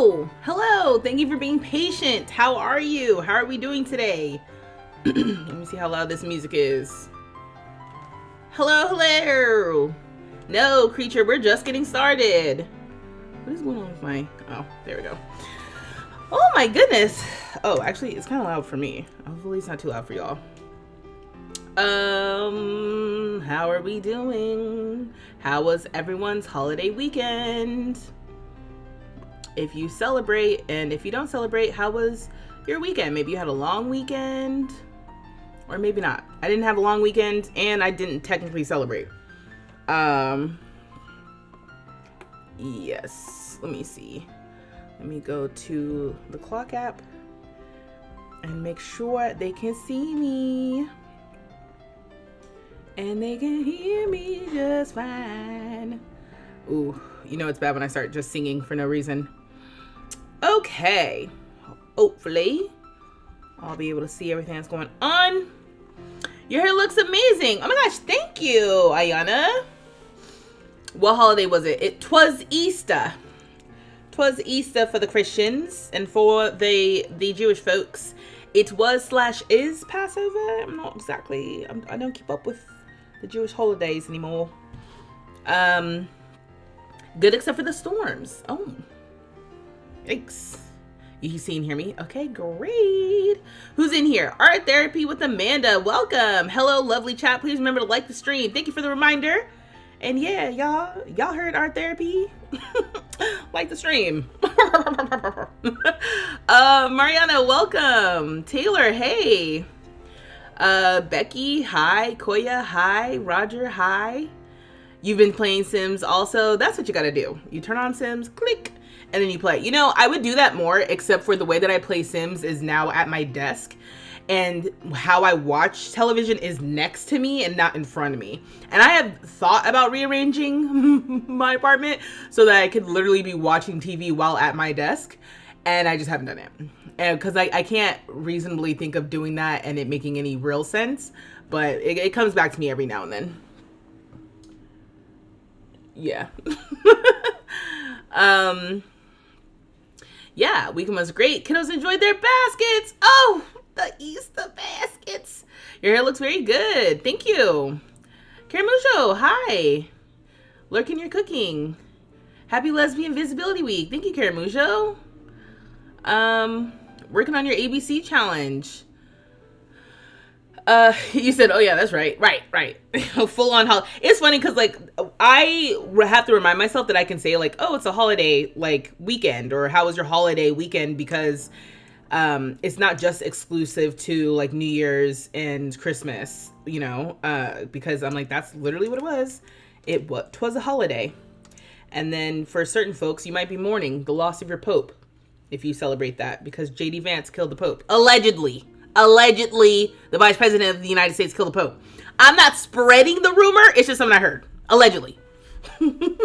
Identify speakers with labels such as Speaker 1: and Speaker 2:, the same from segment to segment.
Speaker 1: Hello. Thank you for being patient. How are you? How are we doing today? Let me see how loud this music is. Hello. No, creature, we're just getting started. What is going on with my... Oh, there we go. Oh my goodness. Oh, actually, it's kind of loud for me. Hopefully it's not too loud for y'all. How are we doing? How was everyone's holiday weekend? If you celebrate, and if you don't celebrate, how was your weekend? Maybe you had a long weekend, or maybe not. I didn't have a long weekend, and I didn't technically celebrate. Yes, let me see. Let me go to the clock app and make sure they can see me. And they can hear me just fine. Ooh, you know it's bad when I start just singing for no reason. Okay, hopefully I'll be able to see everything that's going on. Your hair looks amazing. Oh my gosh, thank you, Ayana. What holiday was it? It was Easter. 'Twas Easter for the Christians, and for the Jewish folks, it was/is Passover. I'm not exactly. I don't keep up with the Jewish holidays anymore. Good except for the storms. Oh, yikes. You see and hear me? Okay, great. Who's in here? Art Therapy with Amanda. Welcome. Hello, lovely chat. Please remember to like the stream. Thank you for the reminder. And yeah, y'all heard Art Therapy? Like the stream. Mariana, welcome. Taylor, hey. Becky, hi. Koya, hi. Roger, hi. You've been playing Sims also. That's what you gotta do. You turn on Sims, click, and then you play. You know, I would do that more, except for the way that I play Sims is now at my desk. And how I watch television is next to me and not in front of me. And I have thought about rearranging my apartment so that I could literally be watching TV while at my desk. And I just haven't done it. And because I can't reasonably think of doing that and it making any real sense. But it comes back to me every now and then. Yeah. Yeah, weekend was great. Kiddos enjoyed their baskets. Oh, the Easter baskets. Your hair looks very good. Thank you. Karamusho, hi. Lurking your cooking. Happy Lesbian Visibility Week. Thank you, Karamusho. Working on your ABC challenge. You said, oh yeah, that's right. Right. Full on holiday. It's funny because like I have to remind myself that I can say like, oh, it's a holiday like weekend, or how was your holiday weekend? Because it's not just exclusive to like New Year's and Christmas, you know, because I'm like, that's literally what it was. Twas a holiday. And then for certain folks, you might be mourning the loss of your Pope if you celebrate that, because JD Vance killed the Pope. Allegedly, the Vice President of the United States killed the Pope. I'm not spreading the rumor. It's just something I heard. Allegedly. You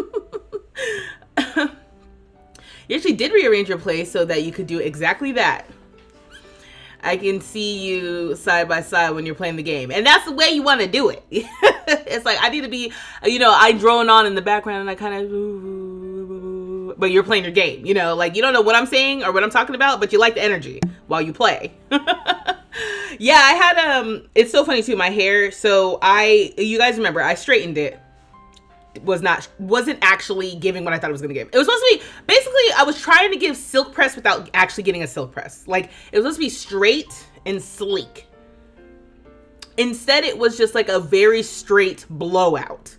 Speaker 1: actually did rearrange your place so that you could do exactly that. I can see you side by side when you're playing the game. And that's the way you want to do it. It's like, I need to be, you know, I drone on in the background and I kind of, but you're playing your game, you know, like you don't know what I'm saying or what I'm talking about, but you like the energy while you play. Yeah, I had, it's so funny too, my hair. So you guys remember, I straightened it. Wasn't actually giving what I thought it was gonna give. It was supposed to be, basically, I was trying to give silk press without actually getting a silk press. Like, it was supposed to be straight and sleek. Instead, it was just like a very straight blowout.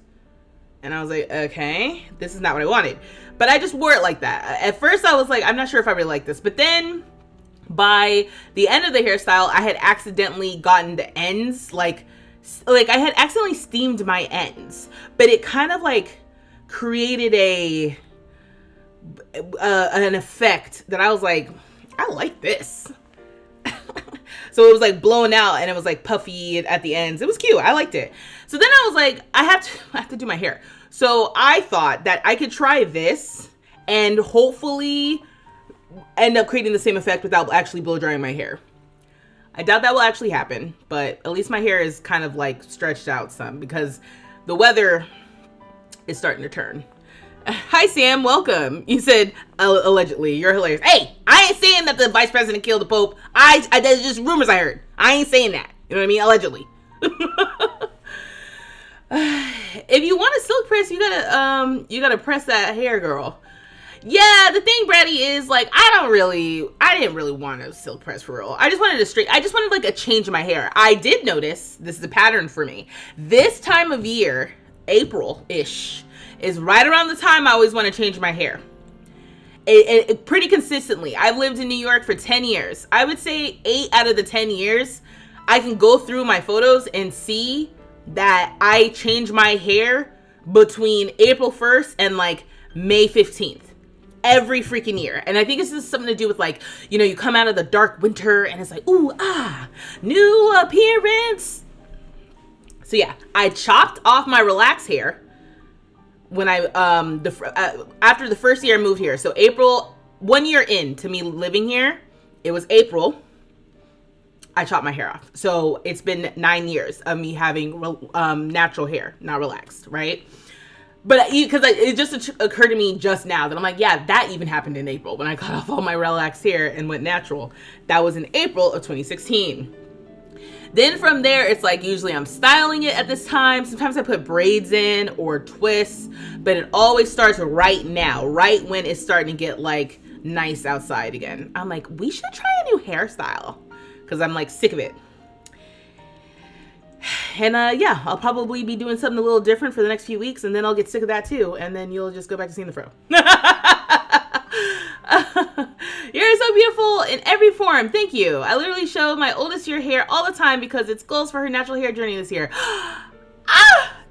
Speaker 1: And I was like, okay, this is not what I wanted. But I just wore it like that. At first, I was like, I'm not sure if I really like this. But then, by the end of the hairstyle, I had accidentally gotten the ends, like I had accidentally steamed my ends, but it kind of like created an effect that I was like, I like this. So it was like blown out and it was like puffy at the ends. It was cute. I liked it. So then I was like, I have to do my hair. So I thought that I could try this and hopefully end up creating the same effect without actually blow drying my hair. I doubt that will actually happen, but at least my hair is kind of like stretched out some because the weather is starting to turn. Hi, Sam. Welcome. You said allegedly. You're hilarious. Hey, I ain't saying that the vice president killed the Pope. There's just rumors I heard. I ain't saying that. You know what I mean? Allegedly. If you want a silk press, you gotta press that hair, girl. Yeah, the thing, Brady, is like I didn't really want a silk press for real. I just wanted like a change in my hair. I did notice this is a pattern for me. This time of year, April-ish, is right around the time I always want to change my hair. It pretty consistently. I've lived in New York for 10 years. I would say 8 out of the 10 years, I can go through my photos and see that I change my hair between April 1st and like May 15th. Every freaking year. And I think it's just something to do with like, you know, you come out of the dark winter and it's like, ooh, new appearance. So yeah, I chopped off my relaxed hair when I, after the first year I moved here. So April, 1 year into me living here, it was April, I chopped my hair off. So it's been 9 years of me having natural hair, not relaxed, right? But because it just occurred to me just now that I'm like, yeah, that even happened in April when I cut off all my relaxed hair and went natural. That was in April of 2016. Then from there, it's like usually I'm styling it at this time. Sometimes I put braids in or twists, but it always starts right now, right when it's starting to get like nice outside again. I'm like, we should try a new hairstyle because I'm like sick of it. And yeah, I'll probably be doing something a little different for the next few weeks, and then I'll get sick of that too, and then you'll just go back to seeing the fro. You're so beautiful in every form. Thank you. I literally show my oldest your hair all the time because it's goals for her natural hair journey this year.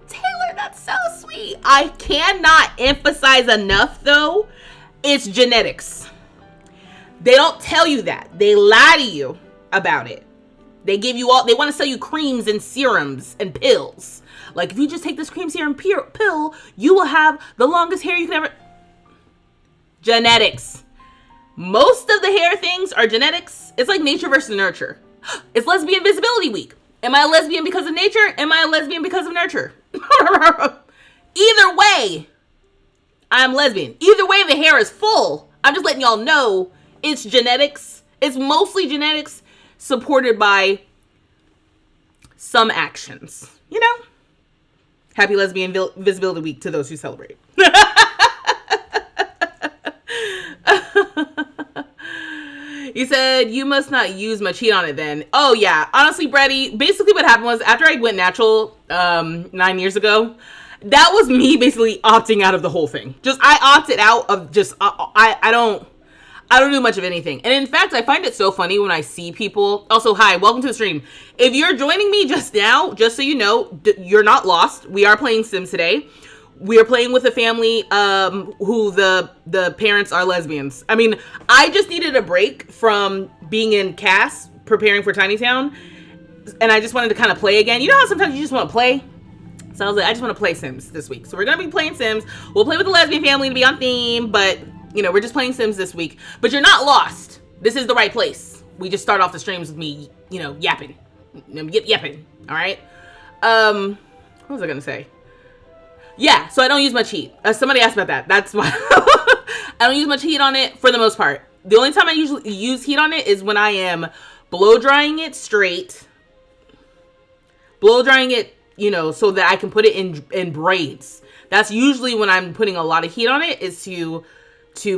Speaker 1: Taylor, that's so sweet. I cannot emphasize enough, though, it's genetics. They don't tell you that. They lie to you about it. They give you they want to sell you creams and serums and pills. Like, if you just take this cream serum pill, you will have the longest hair you can ever. Genetics. Most of the hair things are genetics. It's like nature versus nurture. It's lesbian visibility week. Am I a lesbian because of nature? Am I a lesbian because of nurture? Either way, I'm lesbian. Either way, the hair is full. I'm just letting y'all know it's genetics. It's mostly genetics, supported by some actions, you know? Happy Lesbian Visibility Week to those who celebrate. You said you must not use much heat on it then. Oh yeah, honestly, Brady, basically what happened was after I went natural 9 years ago, that was me basically opting out of the whole thing. Just I opted out of just I don't do much of anything. And in fact, I find it so funny when I see people. Also, hi, welcome to the stream. If you're joining me just now, just so you know, you're not lost. We are playing Sims today. We are playing with a family who the parents are lesbians. I mean, I just needed a break from being in CAS, preparing for Tiny Town. And I just wanted to kind of play again. You know how sometimes you just want to play? So I was like, I just want to play Sims this week. So we're going to be playing Sims. We'll play with the lesbian family to be on theme, but you know, we're just playing Sims this week. But you're not lost. This is the right place. We just start off the streams with me, you know, yapping. Yapping. All right? What was I going to say? Yeah, so I don't use much heat. Somebody asked about that. That's why. I don't use much heat on it for the most part. The only time I usually use heat on it is when I am blow drying it straight. Blow drying it, you know, so that I can put it in braids. That's usually when I'm putting a lot of heat on it, is to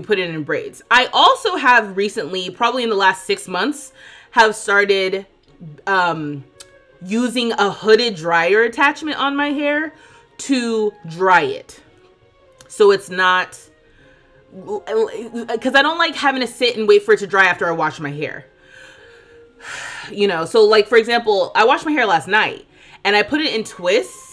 Speaker 1: put it in braids. I also have recently, probably in the last 6 months, have started using a hooded dryer attachment on my hair to dry it. So it's not, because I don't like having to sit and wait for it to dry after I wash my hair. You know, so like, for example, I washed my hair last night and I put it in twists.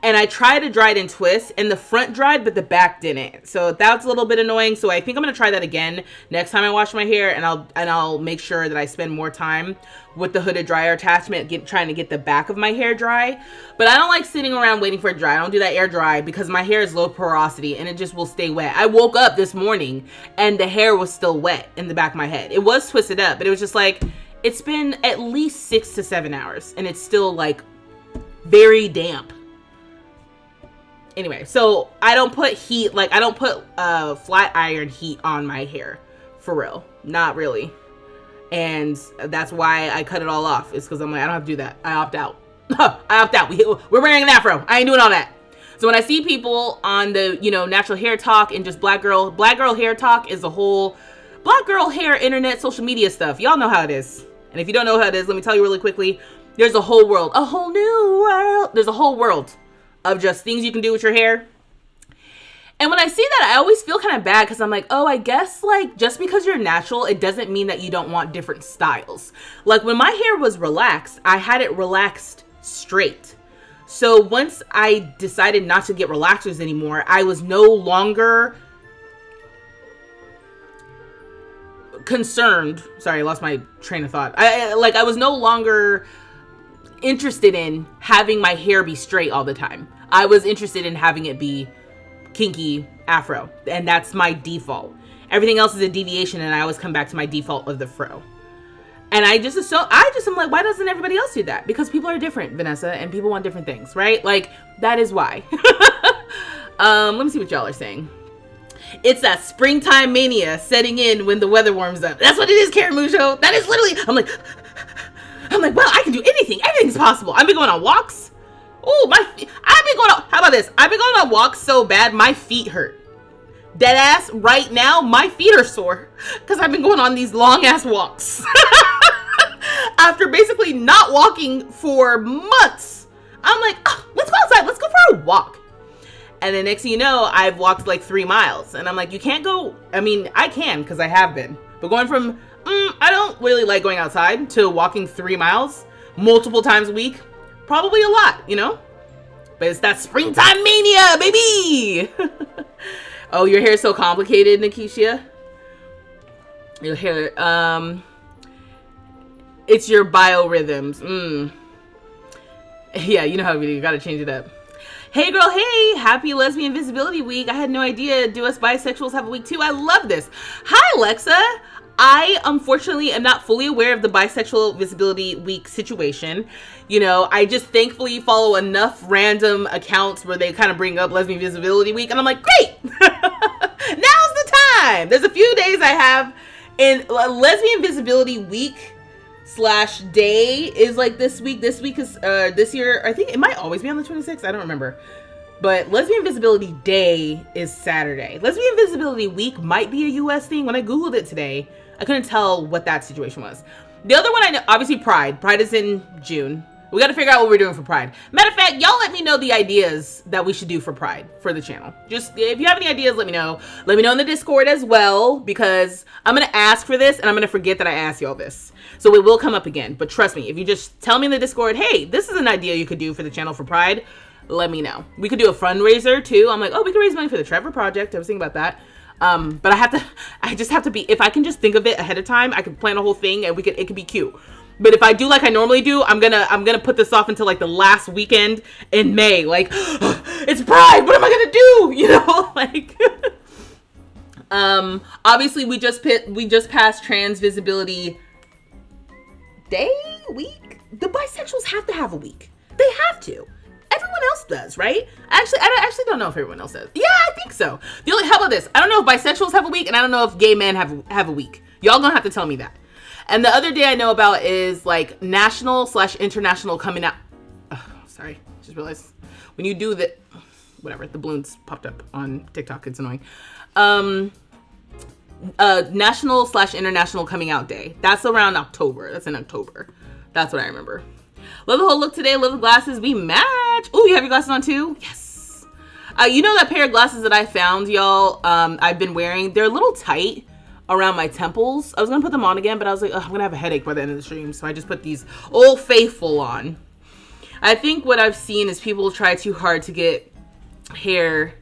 Speaker 1: And I tried to dry it in twists, and the front dried, but the back didn't. So that's a little bit annoying. So I think I'm gonna try that again next time I wash my hair, and I'll make sure that I spend more time with the hooded dryer attachment, trying to get the back of my hair dry. But I don't like sitting around waiting for it to dry. I don't do that air dry because my hair is low porosity and it just will stay wet. I woke up this morning and the hair was still wet in the back of my head. It was twisted up, but it was just like, it's been at least 6 to 7 hours and it's still like very damp. Anyway, so I don't put heat, like I don't put flat iron heat on my hair, for real, not really. And that's why I cut it all off. It's because I'm like, I don't have to do that. I opt out. I opt out. We're wearing an afro. I ain't doing all that. So when I see people on the, natural hair talk and just black girl hair talk is a whole black girl hair internet social media stuff. Y'all know how it is. And if you don't know how it is, let me tell you really quickly. There's a whole world, a whole new world. There's a whole world of just things you can do with your hair. And when I see that, I always feel kind of bad because I'm like, oh, I guess like just because you're natural, it doesn't mean that you don't want different styles. Like when my hair was relaxed, I had it relaxed straight. So once I decided not to get relaxers anymore, I was no longer concerned. Sorry, I lost my train of thought. I was no longer interested in having my hair be straight all the time. I was interested in having it be kinky afro, and that's my default. Everything else is a deviation, and I always come back to my default of the fro. And I'm like, why doesn't everybody else do that? Because people are different, Vanessa, and people want different things, right? Like, that is why. Let me see what y'all are saying. It's that springtime mania setting in when the weather warms up. That's what it is, Karen Mujo. That is literally, I'm like, well, I can do anything. Everything's possible. I've been going on walks. Oh, how about this? I've been going on walks so bad, my feet hurt. Deadass, right now, my feet are sore because I've been going on these long ass walks. After basically not walking for months, I'm like, let's go outside. Let's go for a walk. And the next thing you know, I've walked like 3 miles. And I'm like, you can't go. I mean, I can because I have been. But going from, I don't really like going outside to walking 3 miles multiple times a week. Probably a lot, But it's that springtime mania, baby. Oh, your hair is so complicated, Nikisha. Your hair, it's your biorhythms. Yeah, you know how we do. You gotta change it up. Hey girl, hey, happy Lesbian Visibility Week. I had no idea. Do us bisexuals have a week too? I love this. Hi, Alexa. I, unfortunately, am not fully aware of the Bisexual Visibility Week situation. I just thankfully follow enough random accounts where they kind of bring up Lesbian Visibility Week. And I'm like, great! Now's the time! There's a few days I have in Lesbian Visibility Week / day is like this week. This week is, this year, I think it might always be on the 26th. I don't remember. But Lesbian Visibility Day is Saturday. Lesbian Visibility Week might be a US thing. When I Googled it today, I couldn't tell what that situation was. The other one I know, obviously Pride. Pride is in June. We got to figure out what we're doing for Pride. Matter of fact, y'all let me know the ideas that we should do for Pride for the channel. Just, if you have any ideas, let me know. Let me know in the Discord as well, because I'm going to ask for this and I'm going to forget that I asked y'all this. So it will come up again. But trust me, if you just tell me in the Discord, hey, this is an idea you could do for the channel for Pride, let me know. We could do a fundraiser too. I'm like, oh, we could raise money for the Trevor Project. I was thinking about that. But I just have to be, if I can just think of it ahead of time, I can plan a whole thing and it could be cute. But if I do like I normally do, I'm gonna put this off until like the last weekend in May. Like, it's Pride. What am I gonna do? Obviously we just passed Trans Visibility Day week. The bisexuals have to have a week. They have to. Everyone else does, right? Actually, I actually don't know if everyone else does. Yeah, I think so. How about this? I don't know if bisexuals have a week, and I don't know if gay men have a week. Y'all gonna have to tell me that. And the other day I know about is like national / international coming out. Oh, sorry, just realized when you do the, whatever, the balloons popped up on TikTok. It's annoying. National / international coming out day. That's around October. That's in October. That's what I remember. Love the whole look today. Love the glasses. We match. Ooh, you have your glasses on too? Yes. You know that pair of glasses that I found, y'all, I've been wearing? They're a little tight around my temples. I was going to put them on again, but I was like, I'm going to have a headache by the end of the stream. So I just put these Old Faithful on. I think what I've seen is people try too hard to get hair,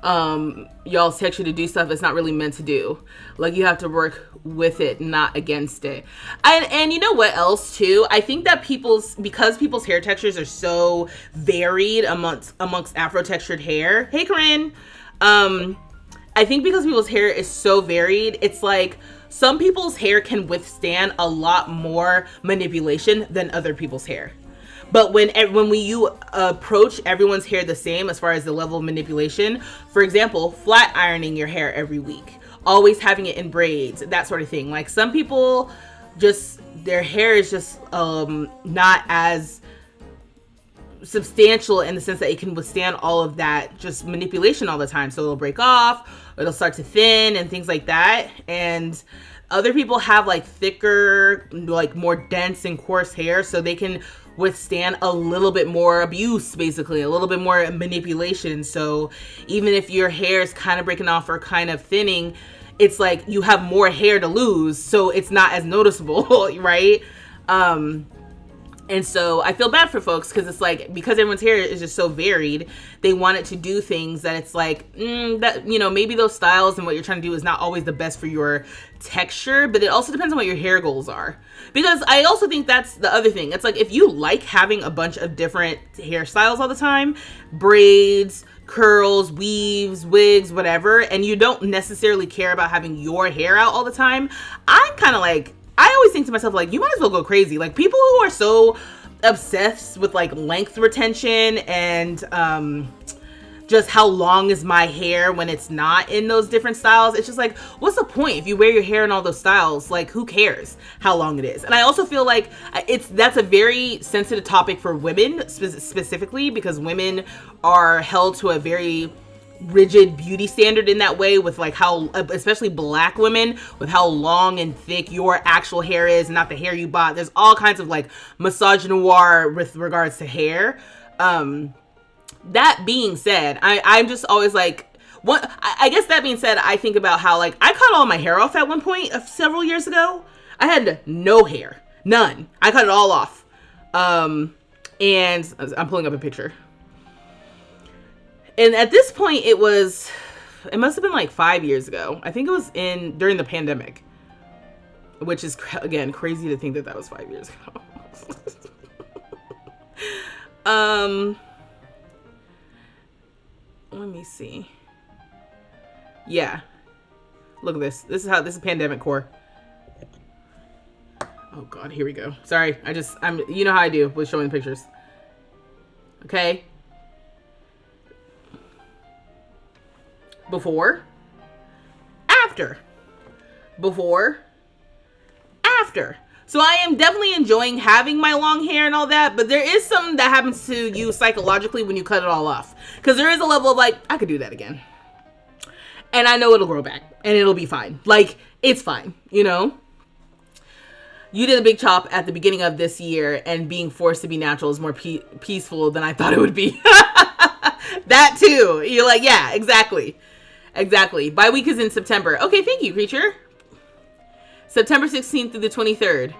Speaker 1: y'all's texture to do stuff it's not really meant to do. Like, you have to work with it, not against it. And you know what else too? I think that because people's hair textures are so varied amongst Afro textured hair. Hey, Corinne. I think because people's hair is so varied, it's like some people's hair can withstand a lot more manipulation than other people's hair. But when you approach everyone's hair the same as far as the level of manipulation, for example, flat ironing your hair every week, always having it in braids, that sort of thing. Like some people just, their hair is just not as substantial in the sense that it can withstand all of that just manipulation all the time. So it'll break off, it'll start to thin and things like that. And other people have like thicker, like more dense and coarse hair, so they can withstand a little bit more abuse, basically a little bit more manipulation. So even if your hair is kind of breaking off or kind of thinning, it's like you have more hair to lose, so it's not as noticeable, right? And so I feel bad for folks because it's like, because everyone's hair is just so varied, they want it to do things that it's like, that, you know, maybe those styles and what you're trying to do is not always the best for your texture, but it also depends on what your hair goals are. Because I also think that's the other thing. It's like, if you like having a bunch of different hairstyles all the time, braids, curls, weaves, wigs, whatever, and you don't necessarily care about having your hair out all the time, I'm kind of like, I always think to myself, like, you might as well go crazy. Like, people who are so obsessed with like length retention and just how long is my hair when it's not in those different styles, it's just like, what's the point if you wear your hair in all those styles? Like, who cares how long it is? And I also feel like that's a very sensitive topic for women specifically, because women are held to a very rigid beauty standard in that way, with like how, especially black women, with how long and thick your actual hair is, not the hair you bought. There's all kinds of like misogynoir with regards to hair. That being said, I'm just always like, I guess that being said, I think about how like I cut all my hair off at one point several years ago. I had no hair, none. I cut it all off. And I'm pulling up a picture. And at this point, it must have been like 5 years ago. I think it was during the pandemic, which is, again, crazy to think that was 5 years ago. Let me see. Yeah. Look at this. This is pandemic core. Oh God, here we go. Sorry. You know how I do with showing pictures. Okay. Before, after, before, after. So I am definitely enjoying having my long hair and all that, but there is something that happens to you psychologically when you cut it all off. Because there is a level of like, I could do that again. And I know it'll grow back and it'll be fine. Like, it's fine, you know? You did a big chop at the beginning of this year, and being forced to be natural is more peaceful than I thought it would be. That too. You're like, yeah, exactly. Exactly. Bye week is in September. Okay, thank you, creature. September 16th through the 23rd.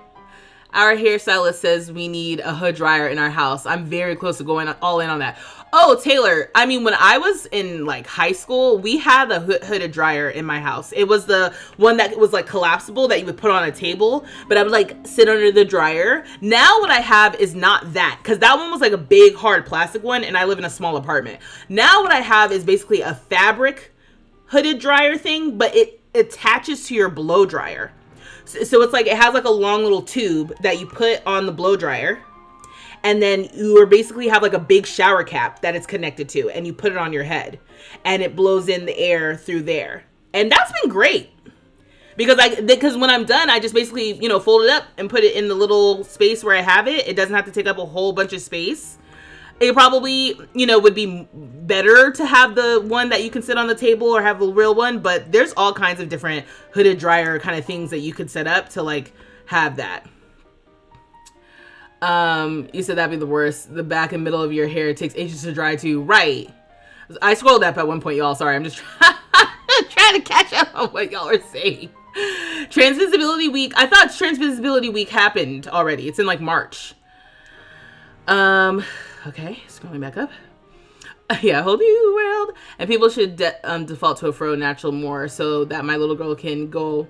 Speaker 1: Our hairstylist says we need a hood dryer in our house. I'm very close to going all in on that. Oh, Taylor, I mean, when I was in like high school, we had a hooded dryer in my house. It was the one that was like collapsible that you would put on a table, but I would like sit under the dryer. Now what I have is not that, because that one was like a big hard plastic one, and I live in a small apartment. Now what I have is basically a fabric hooded dryer thing, but it attaches to your blow dryer. So it's like, it has like a long little tube that you put on the blow dryer, and then you basically have like a big shower cap that it's connected to, and you put it on your head and it blows in the air through there. And that's been great, because when I'm done, I just basically, you know, fold it up and put it in the little space where I have it. It doesn't have to take up a whole bunch of space. It probably, you know, would be better to have the one that you can sit on the table or have a real one, but there's all kinds of different hooded dryer kind of things that you could set up to like have that. You said that'd be the worst. The back and middle of your hair takes ages to dry too. Right. I scrolled up at one point, y'all. Sorry, I'm just trying to catch up on what y'all are saying. Transvisibility week. I thought Transvisibility week happened already. It's in like March. Okay, scrolling back up. Yeah, whole new world. And people should default to a fro natural more, so that my little girl can go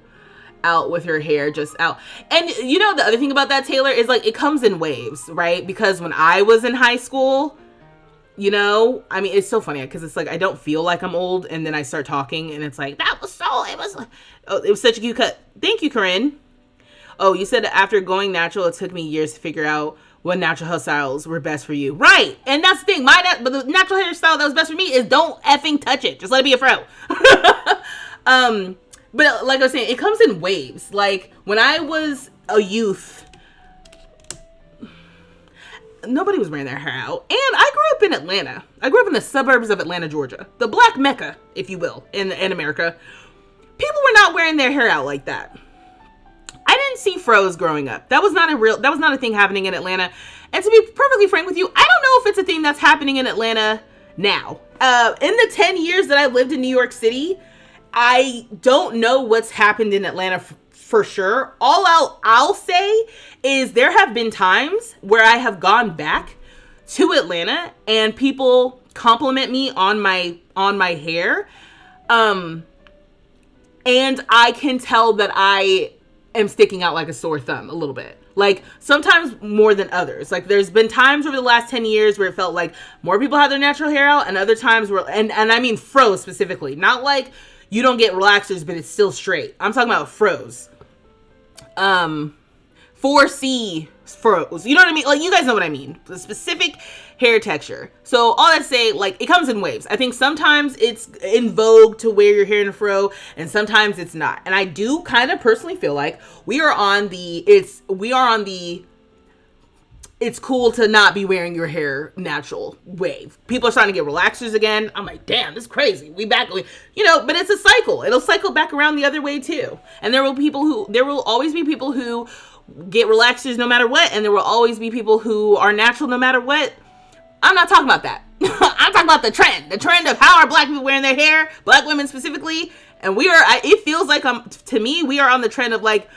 Speaker 1: out with her hair just out. And you know, the other thing about that, Taylor, is like, it comes in waves, right? Because when I was in high school, you know, I mean, it's so funny because it's like, I don't feel like I'm old, and then I start talking and it's like, it was such a cute cut. Thank you, Corinne. Oh, you said after going natural, it took me years to figure out what natural hairstyles were best for you. Right. And that's the thing. But the natural hairstyle that was best for me is don't effing touch it. Just let it be a fro. But like I was saying, it comes in waves. Like when I was a youth, nobody was wearing their hair out. And I grew up in Atlanta. I grew up in the suburbs of Atlanta, Georgia. The black Mecca, if you will, in America. People were not wearing their hair out like that. I didn't see fros growing up. That was not a thing happening in Atlanta. And to be perfectly frank with you, I don't know if it's a thing that's happening in Atlanta now. In the 10 years that I've lived in New York City, I don't know what's happened in Atlanta for sure. All I'll say is there have been times where I have gone back to Atlanta and people compliment me on my hair. And I can tell that I am sticking out like a sore thumb a little bit. Like sometimes more than others. Like there's been times over the last 10 years where it felt like more people had their natural hair out, and other times where, and I mean fro specifically, not like you don't get relaxers, but it's still straight. I'm talking about fros. 4C fros. You know what I mean? Like you guys know what I mean. The specific hair texture. So all that to say, like it comes in waves. I think sometimes it's in vogue to wear your hair in a fro, and sometimes it's not. And I do kind of personally feel like we are on the it's cool to not be wearing your hair natural wave. People are starting to get relaxers again. I'm like, damn, this is crazy. We back, you know, but it's a cycle. It'll cycle back around the other way too. And there will always be people who get relaxers no matter what. And there will always be people who are natural no matter what. I'm not talking about that. I'm talking about the trend of how are black people wearing their hair, black women specifically. And it feels like to me, we are on the trend of like,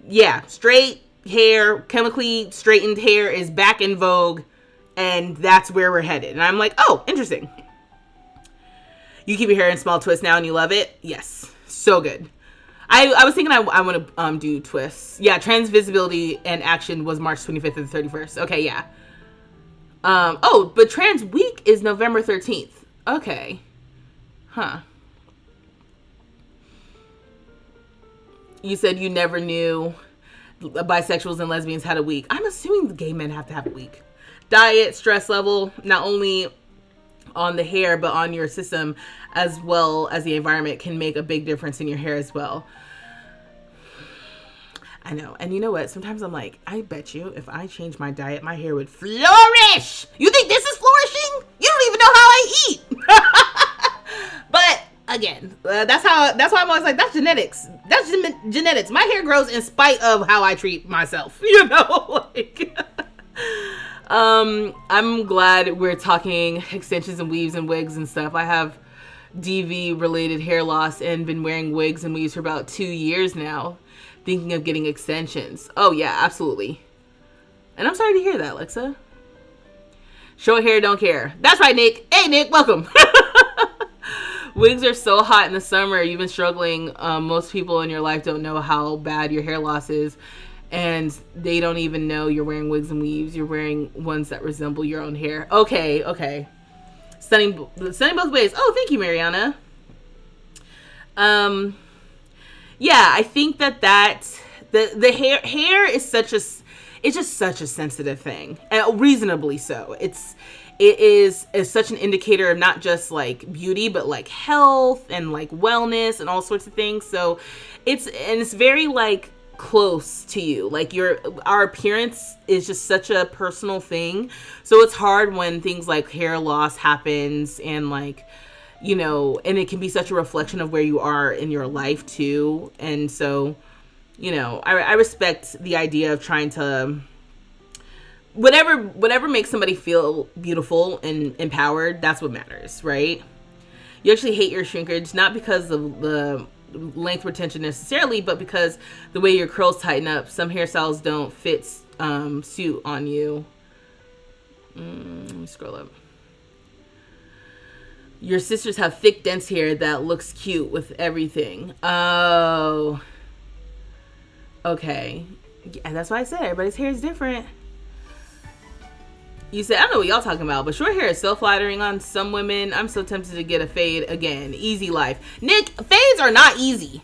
Speaker 1: yeah, straight hair, chemically straightened hair is back in vogue, and that's where we're headed. And I'm like, oh, interesting. You keep your hair in small twists now and you love it? Yes. So good. I was thinking I want to do twists. Yeah, Trans Visibility and Action was March 25th and 31st. Okay, yeah. But Trans Week is November 13th. Okay. Huh. You said you never knew bisexuals and lesbians had a week. I'm assuming the gay men have to have a week. Diet, stress level, not only on the hair, but on your system as well as the environment can make a big difference in your hair as well. I know. And you know what? Sometimes I'm like, I bet you if I change my diet, my hair would flourish. You think this is flourishing? You don't even know how I eat. But again, that's why I'm always like, that's genetics. That's genetics. My hair grows in spite of how I treat myself. You know, like, I'm glad we're talking extensions and weaves and wigs and stuff. I have DV related hair loss and been wearing wigs and weaves for about 2 years now, thinking of getting extensions. Oh yeah, absolutely. And I'm sorry to hear that, Alexa. Short hair, don't care. That's right, Nick. Hey, Nick, welcome. Wigs are so hot in the summer. You've been struggling. Most people in your life don't know how bad your hair loss is, and they don't even know you're wearing wigs and weaves. You're wearing ones that resemble your own hair. Okay. Stunning both ways. Oh, thank you, Mariana. Yeah, I think that the hair is just such a sensitive thing, and reasonably so. It is such an indicator of not just like beauty, but like health and like wellness and all sorts of things. So it's very like close to you. Like our appearance is just such a personal thing. So it's hard when things like hair loss happens, and like, you know, and it can be such a reflection of where you are in your life too. And so, you know, I respect the idea of trying to, whatever makes somebody feel beautiful and empowered, that's what matters, right? You actually hate your shrinkage, not because of the length retention necessarily, but because the way your curls tighten up. Some hairstyles don't fit suit on you. Let me scroll up. Your sisters have thick, dense hair that looks cute with everything. Oh. Okay. Yeah, that's why I said everybody's hair is different. You said, I don't know what y'all talking about, but short hair is so flattering on some women. I'm so tempted to get a fade again. Easy life. Nick, fades are not easy.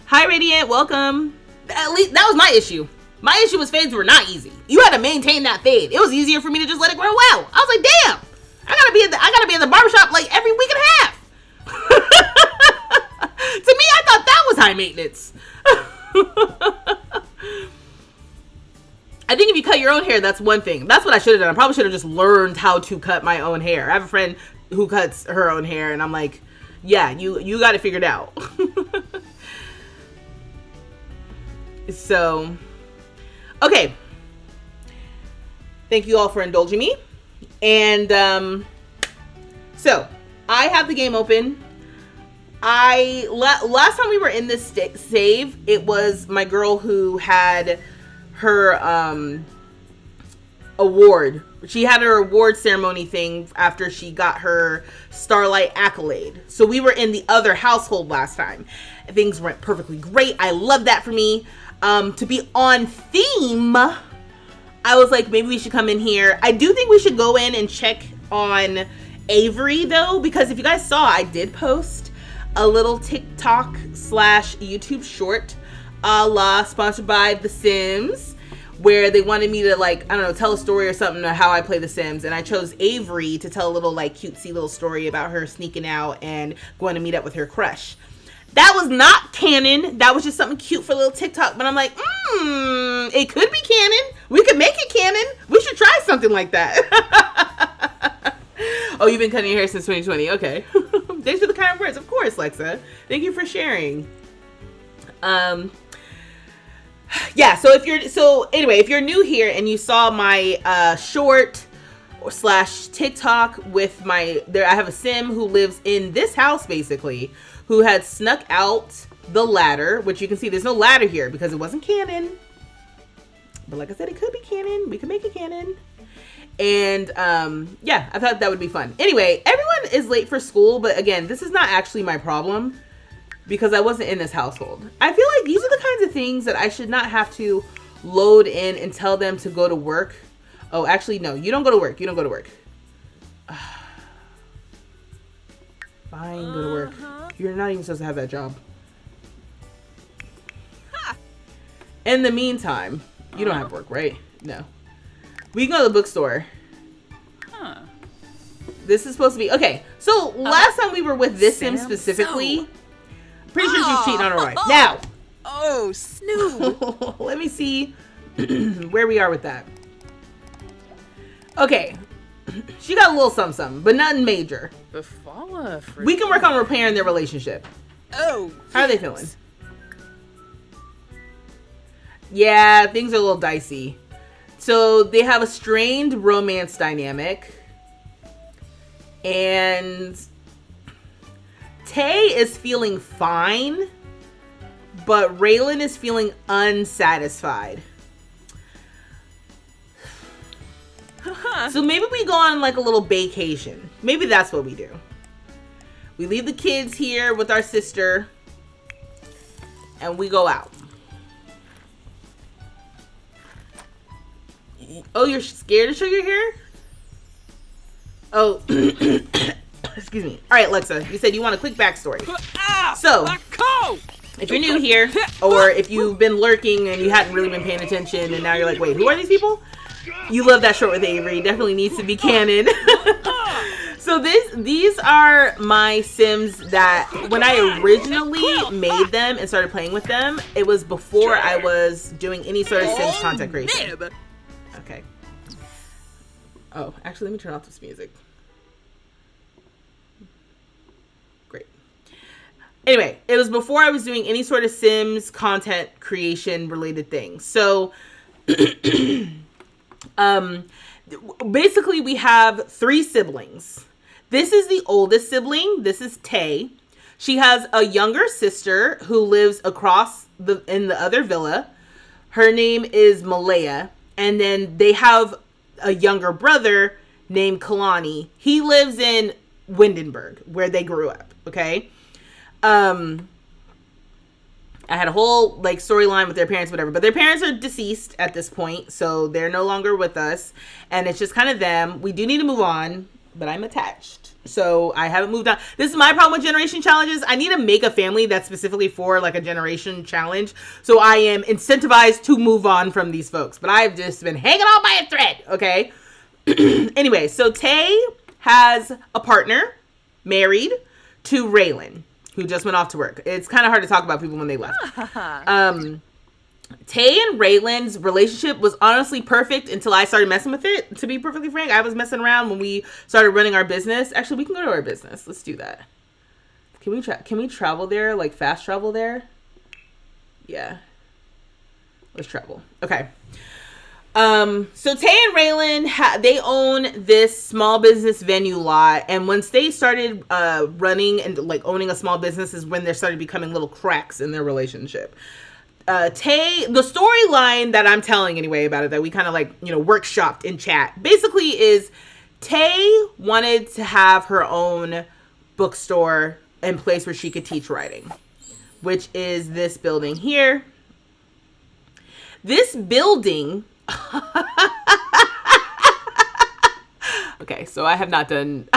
Speaker 1: Hi, Radiant. Welcome. At least that was my issue. My issue was fades were not easy. You had to maintain that fade. It was easier for me to just let it grow out. I was like, damn, I gotta be in the barbershop like every week and a half. To me, I thought that was high maintenance. I think if you cut your own hair, that's one thing. That's what I should have done. I probably should have just learned how to cut my own hair. I have a friend who cuts her own hair, and I'm like, yeah, you got it figured out. So, okay. Thank you all for indulging me. And so I have the game open. Last time we were in this save, it was my girl who had her award. She had her award ceremony thing after she got her Starlight accolade. So we were in the other household last time. Things went perfectly great. I love that for me. To be on theme, I was like, maybe we should come in here. I do think we should go in and check on Avery though, because if you guys saw, I did post a little TikTok / YouTube short a la sponsored by The Sims, where they wanted me to, like, I don't know, tell a story or something of how I play The Sims. And I chose Avery to tell a little, like, cutesy little story about her sneaking out and going to meet up with her crush. That was not canon. That was just something cute for a little TikTok. But I'm like, it could be canon. We could make it canon. We should try something like that. Oh, you've been cutting your hair since 2020. Okay. Thanks for the kind words. Of course, Lexa. Thank you for sharing. Yeah, so if you're new here and you saw my short or / TikTok with I have a sim who lives in this house basically, who had snuck out the ladder, which you can see there's no ladder here because it wasn't canon. But like I said, it could be canon. We could make it canon. And yeah, I thought that would be fun. Anyway, everyone is late for school, but again, this is not actually my problem because I wasn't in this household. I feel like these are the kinds of things that I should not have to load in and tell them to go to work. Oh, actually, no, you don't go to work. You don't go to work. Fine, go to work. You're not even supposed to have that job. In the meantime, you don't have work, right? No. We can go to the bookstore. Huh. This is supposed to be... Okay, so last time we were with this sim specifically, pretty sure she's cheating on her wife. Now!
Speaker 2: Oh, Snoop!
Speaker 1: Let me see where we are with that. Okay. She got a little something, but nothing major. We can work on repairing their relationship.
Speaker 2: Oh.
Speaker 1: How are they feeling? Yeah, things are a little dicey. So they have a strained romance dynamic. And Tay is feeling fine, but Raylan is feeling unsatisfied. So maybe we go on like a little vacation. Maybe that's what we do. We leave the kids here with our sister and we go out. Oh, you're scared to show your hair? Oh, excuse me. All right, Alexa, you said you want a quick backstory. So, if you're new here, or if you've been lurking and you hadn't really been paying attention, and now you're like, wait, who are these people? You love that short with Avery. Definitely needs to be canon. So these are my Sims that when I originally made them and started playing with them, it was before I was doing any sort of Sims content creation. Okay. Oh, actually, let me turn off this music. Great. Anyway, it was before I was doing any sort of Sims content creation related things. So, basically we have 3 siblings. This is the oldest sibling. This is Tay. She has a younger sister who lives across in the other villa. Her name is Malaya. And then they have a younger brother named Kalani. He lives in Windenburg, where they grew up. Okay. I had a whole like storyline with their parents, whatever, but their parents are deceased at this point, so they're no longer with us, and it's just kind of them. We do need to move on. but I'm attached. So I haven't moved on. This is my problem with generation challenges. I need to make a family that's specifically for like a generation challenge. So I am incentivized to move on from these folks. But I've just been hanging on by a thread, okay? Anyway, so Tay has a partner, married to Raylan, who just went off to work. It's kind of hard to talk about people when they left. Tay and Raylan's relationship was honestly perfect until I started messing with it. To be perfectly frank, I was messing around when we started running our business. Actually, we can go to our business. Let's do that. Can we travel there? Like fast travel there? Yeah. Let's travel. Okay. So Tay and Raylan, they own this small business venue lot. And once they started running and like owning a small business is when there started becoming little cracks in their relationship. Tay, the storyline that I'm telling anyway about it, that we kind of like, you know, workshopped in chat, basically is Tay wanted to have her own bookstore and place where she could teach writing, which is this building here. This building, okay, so I have not done...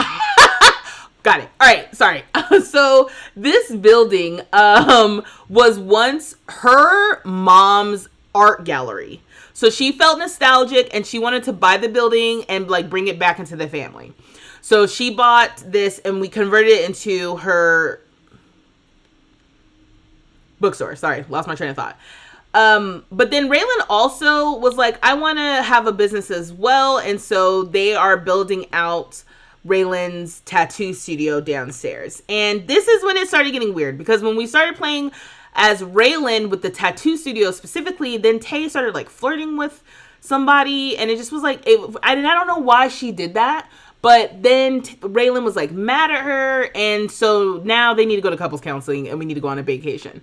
Speaker 1: Got it. All right. Sorry. So this building was once her mom's art gallery. So she felt nostalgic and she wanted to buy the building and like bring it back into the family. So she bought this and we converted it into her bookstore. Sorry, lost my train of thought. But then Raylan also was like, I want to have a business as well. And so they are building out Raylan's tattoo studio downstairs. And this is when it started getting weird, because when we started playing as Raylan with the tattoo studio specifically, then Tay started like flirting with somebody, and it just was like, I don't know why she did that, but then Raylan was like mad at her, and so now they need to go to couples counseling and we need to go on a vacation.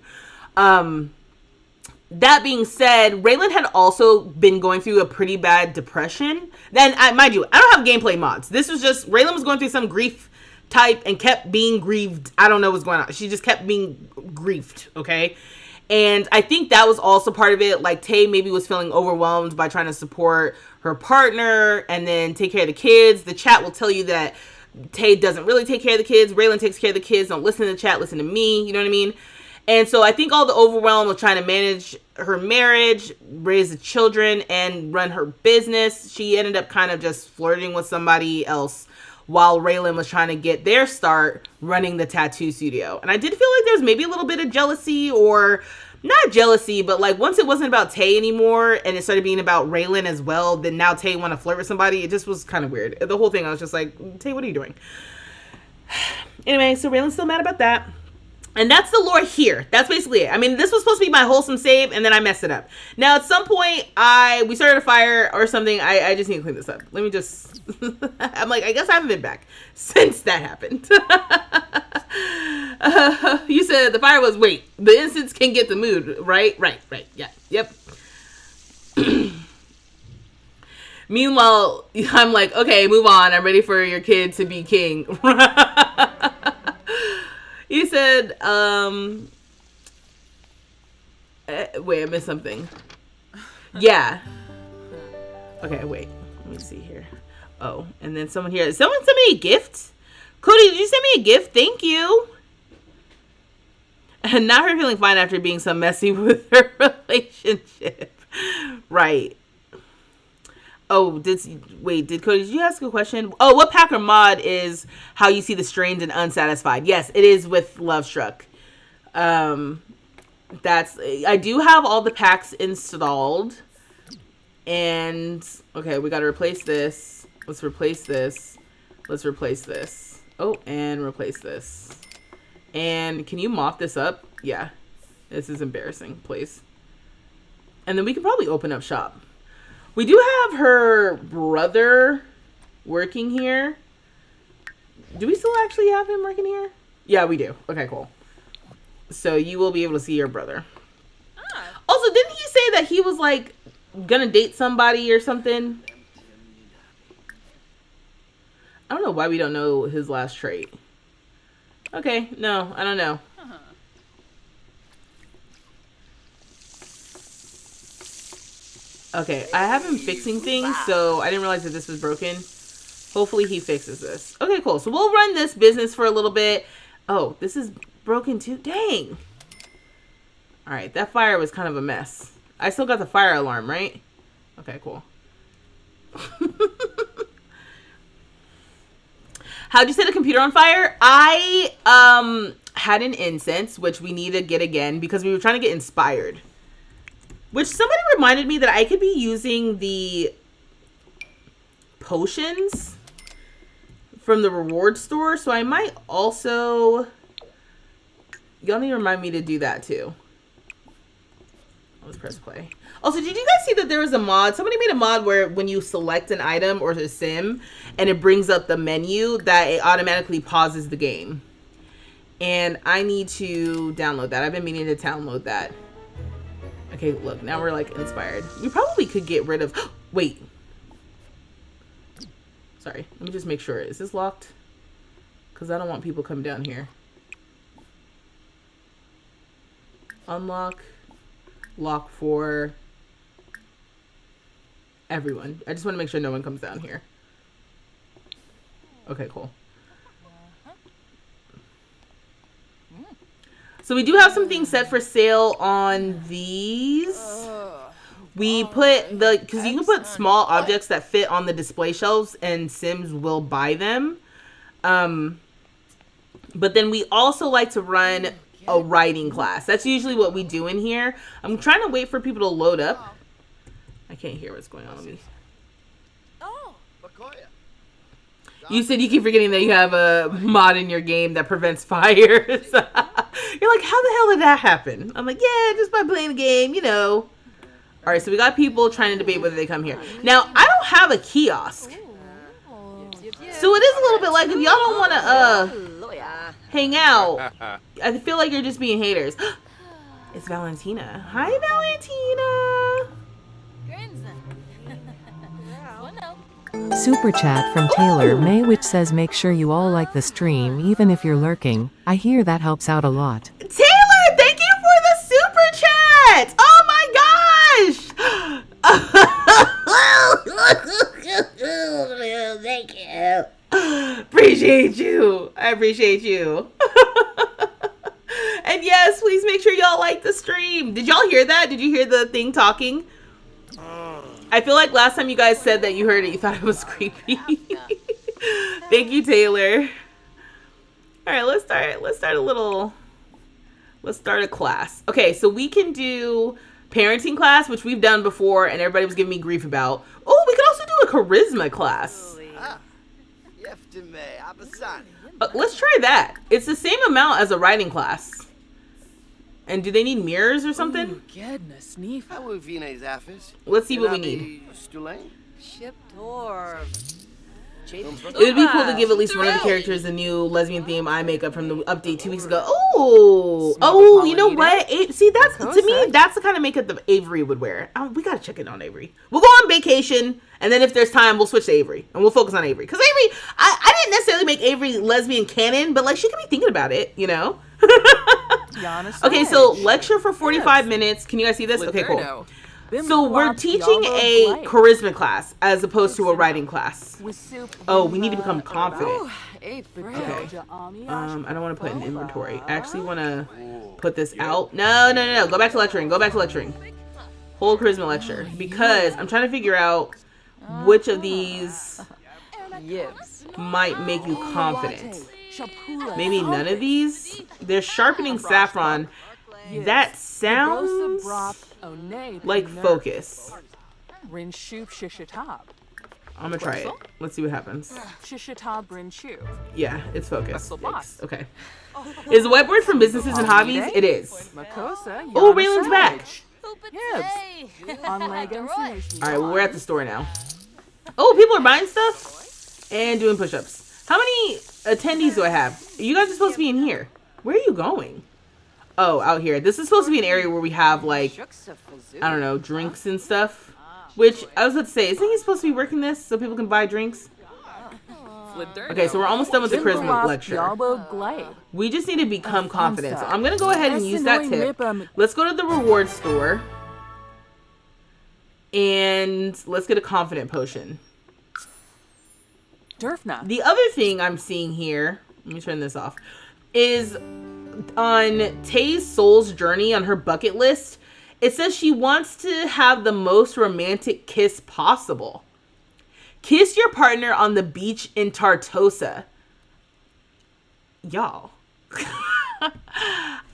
Speaker 1: That being said, Raylan had also been going through a pretty bad depression. Then, mind you, I don't have gameplay mods. This was just, Raylan was going through some grief type and kept being grieved. I don't know what's going on. She just kept being grieved, okay? And I think that was also part of it. Like, Tay maybe was feeling overwhelmed by trying to support her partner and then take care of the kids. The chat will tell you that Tay doesn't really take care of the kids. Raylan takes care of the kids. Don't listen to the chat. Listen to me. You know what I mean? And so I think all the overwhelm of trying to manage her marriage, raise the children, and run her business, she ended up kind of just flirting with somebody else while Raylan was trying to get their start running the tattoo studio. And I did feel like there's maybe a little bit of jealousy, or not jealousy, but like once it wasn't about Tay anymore and it started being about Raylan as well, then now Tay want to flirt with somebody. It just was kind of weird. The whole thing, I was just like, Tay, what are you doing? Anyway, so Raylan's still mad about that. And that's the lore here. That's basically it. I mean, this was supposed to be my wholesome save, and then I messed it up. Now, at some point, we started a fire or something. I just need to clean this up. Let me just... I'm like, I guess I haven't been back since that happened. You said the fire was, wait, the incense can get the mood, right? Right. Yeah. Yep. Meanwhile, I'm like, okay, move on. I'm ready for your kid to be king. He said, wait, I missed something. Yeah. Okay, wait. Let me see here. Oh, and then someone sent me a gift? Cody, did you send me a gift? Thank you. And now her feeling fine after being so messy with her relationship. Right. Oh, did Cody, did you ask a question? Oh, what pack or mod is how you see the strained and unsatisfied? Yes, it is with Love Struck. I do have all the packs installed. And, okay, we got to replace this. Let's replace this. Let's replace this. Oh, and replace this. And can you mop this up? Yeah. This is embarrassing, please. And then we can probably open up shop. We do have her brother working here. Do we still actually have him working here? Yeah, we do. Okay, cool. So you will be able to see your brother. Also, didn't he say that he was like gonna date somebody or something? I don't know why we don't know his last trait. Okay, no, I don't know. Okay, I have him fixing things, so I didn't realize that this was broken. Hopefully he fixes this. Okay, cool. So we'll run this business for a little bit. Oh, this is broken too. Dang. All right, that fire was kind of a mess. I still got the fire alarm, right? Okay, cool. How'd you set a computer on fire? I had an incense, which we need to get again because we were trying to get inspired. Which somebody reminded me that I could be using the potions from the reward store. So I might also... Y'all need to remind me to do that too. Let's press play. Also, did you guys see that there was a mod? Somebody made a mod where when you select an item or a sim and it brings up the menu, that it automatically pauses the game. And I need to download that. I've been meaning to download that. Okay, look, now we're like inspired. We probably could get rid of... Wait. Sorry, let me just make sure. Is this locked? Because I don't want people coming down here. Unlock. Lock for everyone. I just want to make sure no one comes down here. Okay, cool. So we do have some things set for sale on these. We put the, because you can put small objects that fit on the display shelves and Sims will buy them. But then we also like to run a writing class. That's usually what we do in here. I'm trying to wait for people to load up. I can't hear what's going on with me. You said you keep forgetting that you have a mod in your game that prevents fires. You're like, how the hell did that happen? I'm like, yeah, just by playing the game, you know. All right, so we got people trying to debate whether they come here. Now, I don't have a kiosk. So it is a little bit like if y'all don't want to hang out, I feel like you're just being haters. It's Valentina. Hi, Valentina.
Speaker 3: Super chat from Taylor May, which says make sure you all like the stream even if you're lurking. I hear that helps out a lot.
Speaker 1: Taylor, thank you for the super chat. Oh my gosh. Thank you. Appreciate you. I appreciate you. And yes, please make sure y'all like the stream. Did y'all hear that? Did you hear the thing talking? I feel like last time you guys said that you heard it, you thought it was creepy. Thank you, Taylor. All right, let's start a class. Okay, so we can do parenting class, which we've done before and everybody was giving me grief about. Oh, we could also do a charisma class. Let's try that. It's the same amount as a writing class. And do they need mirrors or something? Let's see what we need. It would be cool to give at least one of the characters a new lesbian theme eye makeup from the update 2 weeks ago. Oh, you know what? See, that's to me, that's the kind of makeup that Avery would wear. We gotta check in on Avery. We'll go on vacation, and then if there's time, we'll switch to Avery, and we'll focus on Avery. Because Avery, I didn't necessarily make Avery lesbian canon, but like she could be thinking about it, you know? Okay, so lecture for 45 minutes. Can you guys see this? Okay, cool. So we're teaching a charisma class as opposed to a writing class. Oh, we need to become confident. Okay. I don't want to put in inventory. I actually want to put this out. No. Go back to lecturing. Whole charisma lecture. Because I'm trying to figure out which of these might make you confident. Maybe none of these. They're sharpening saffron. That sounds like focus. I'm gonna try it. Let's see what happens. Yeah, it's focus. Yikes. Okay. Is the whiteboard from businesses and hobbies? It is. Oh, Raylan's back. Alright, well, we're at the store now. Oh, people are buying stuff and doing push-ups. How many attendees do I have? You guys are supposed to be in here. Where are you going? Oh, out here. This is supposed to be an area where we have, like, I don't know, drinks and stuff. Which, I was about to say, isn't he supposed to be working this so people can buy drinks? Okay, so we're almost done with the charisma lecture. We just need to become confident. So I'm going to go ahead and use that tip. Let's go to the reward store. And let's get a confident potion.
Speaker 2: Durfna.
Speaker 1: The other thing I'm seeing here, let me turn this off, is on Tay's soul's journey on her bucket list, it says she wants to have the most romantic kiss possible. Kiss your partner on the beach in Tartosa. Y'all.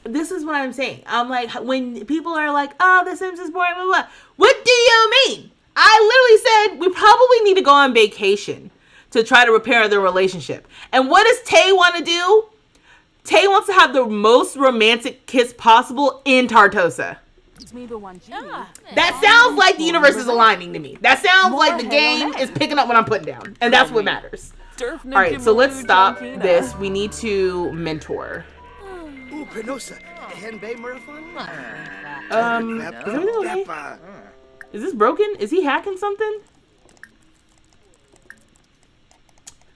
Speaker 1: This is what I'm saying. I'm like, when people are like, oh, The Sims is boring, blah, blah, blah. What do you mean? I literally said we probably need to go on vacation to try to repair their relationship. And what does Tay want to do? Tay wants to have the most romantic kiss possible in Tartosa. That sounds like the universe is aligning to me. That sounds like the game is picking up what I'm putting down. And that's what matters. All right, so let's stop this. We need to mentor. Is everything okay? Is this broken? Is he hacking something?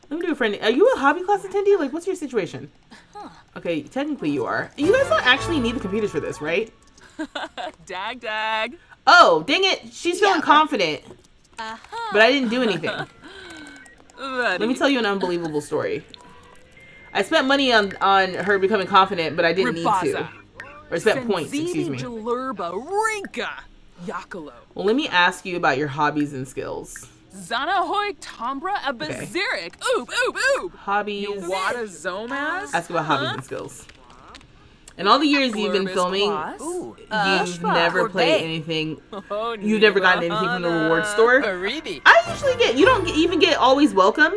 Speaker 1: Let me do a friend. Are you a hobby class attendee? Like, what's your situation? Okay, technically you are. You guys don't actually need the computers for this, right?
Speaker 2: Dag.
Speaker 1: Oh, dang it. She's feeling confident. But I didn't do anything. Let me tell you an unbelievable story. I spent money on her becoming confident, but I didn't need to. Or spent points, excuse me. Well, let me ask you about your hobbies and skills.
Speaker 2: Zanahoy Tombra a Bazirik. Oob.
Speaker 1: Hobbies.
Speaker 2: Wada Zomas.
Speaker 1: Ask about hobbies and skills. In all the years you've been filming, you've never played anything. You've never gotten anything from the reward store. I usually get. You don't even get always welcome.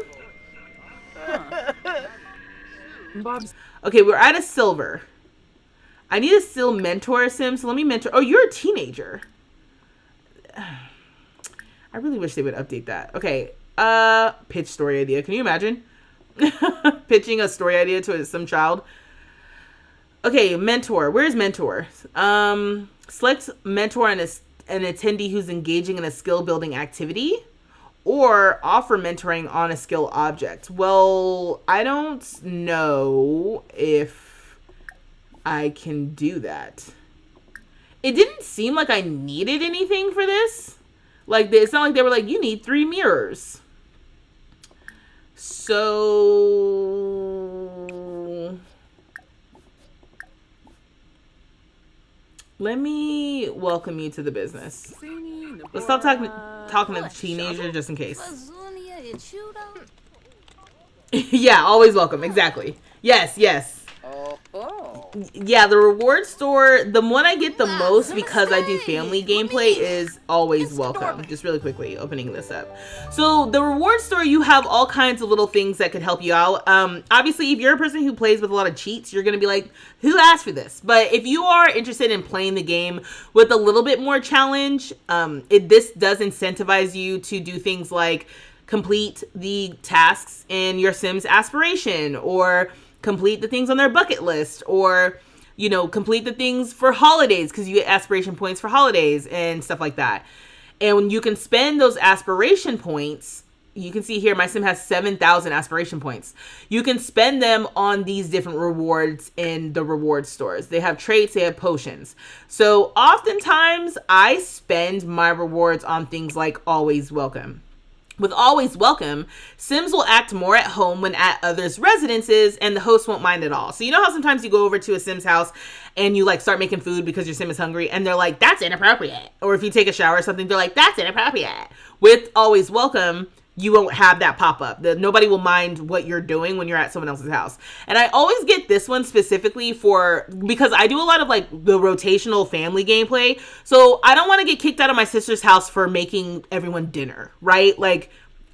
Speaker 1: Okay, we're at a silver. I need to still mentor a sim, so let me mentor. Oh, you're a teenager. I really wish they would update that. Okay, pitch story idea. Can you imagine? Pitching a story idea to some child. Okay, mentor. Where's mentor? Select mentor an attendee who's engaging in a skill building activity, or offer mentoring on a skill object. Well, I don't know if I can do that. It didn't seem like I needed anything for this. Like, it's not like they were like, you need 3 mirrors. So let me welcome you to the business. Let's stop talking to the teenager just in case. Yeah, always welcome. Exactly. Yes. Yeah, the reward store, the one I get the most because I do family gameplay is always welcome. Just really quickly opening this up. So the reward store, you have all kinds of little things that could help you out. Obviously, if you're a person who plays with a lot of cheats, you're going to be like, who asked for this? But if you are interested in playing the game with a little bit more challenge, this does incentivize you to do things like complete the tasks in your Sims aspiration, or complete the things on their bucket list, or, complete the things for holidays because you get aspiration points for holidays and stuff like that. And when you can spend those aspiration points, you can see here my sim has 7,000 aspiration points. You can spend them on these different rewards in the reward stores. They have traits, they have potions. So oftentimes I spend my rewards on things like always welcome. With always welcome, Sims will act more at home when at others' residences, and the host won't mind at all. So you know how sometimes you go over to a Sim's house and you start making food because your Sim is hungry, and they're like, that's inappropriate. Or if you take a shower or something, they're like, that's inappropriate. With always welcome, you won't have that pop up. Nobody will mind what you're doing when you're at someone else's house. And I always get this one specifically because I do a lot of the rotational family gameplay. So I don't want to get kicked out of my sister's house for making everyone dinner, right?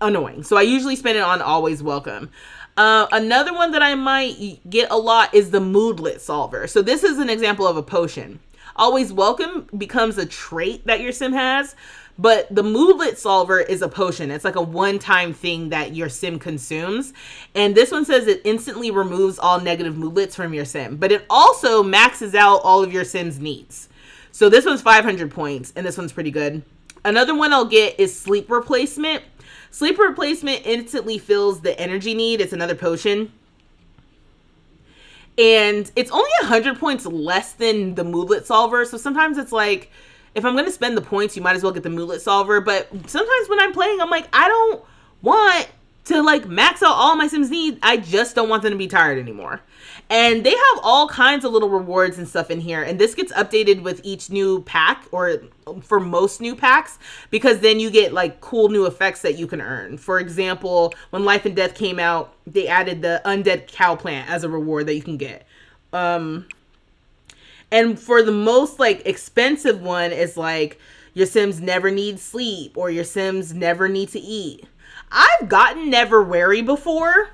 Speaker 1: Annoying. So I usually spend it on always welcome. Another one that I might get a lot is the moodlet solver. So this is an example of a potion. Always welcome becomes a trait that your sim has. But the moodlet solver is a potion. It's like a one-time thing that your sim consumes. And this one says it instantly removes all negative moodlets from your sim. But it also maxes out all of your sim's needs. So this one's 500 points, and this one's pretty good. Another one I'll get is sleep replacement. Sleep replacement instantly fills the energy need. It's another potion. And it's only 100 points less than the moodlet solver. So sometimes it's like, if I'm going to spend the points, you might as well get the moodlet solver. But sometimes when I'm playing, I'm like, I don't want to like max out all my Sims needs. I just don't want them to be tired anymore. And they have all kinds of little rewards and stuff in here. And this gets updated with each new pack, or for most new packs, because then you get like cool new effects that you can earn. For example, when Life and Death came out, they added the undead cow plant as a reward that you can get. And for the most like expensive one is like your Sims never need sleep, or your Sims never need to eat. I've gotten Never Wary before,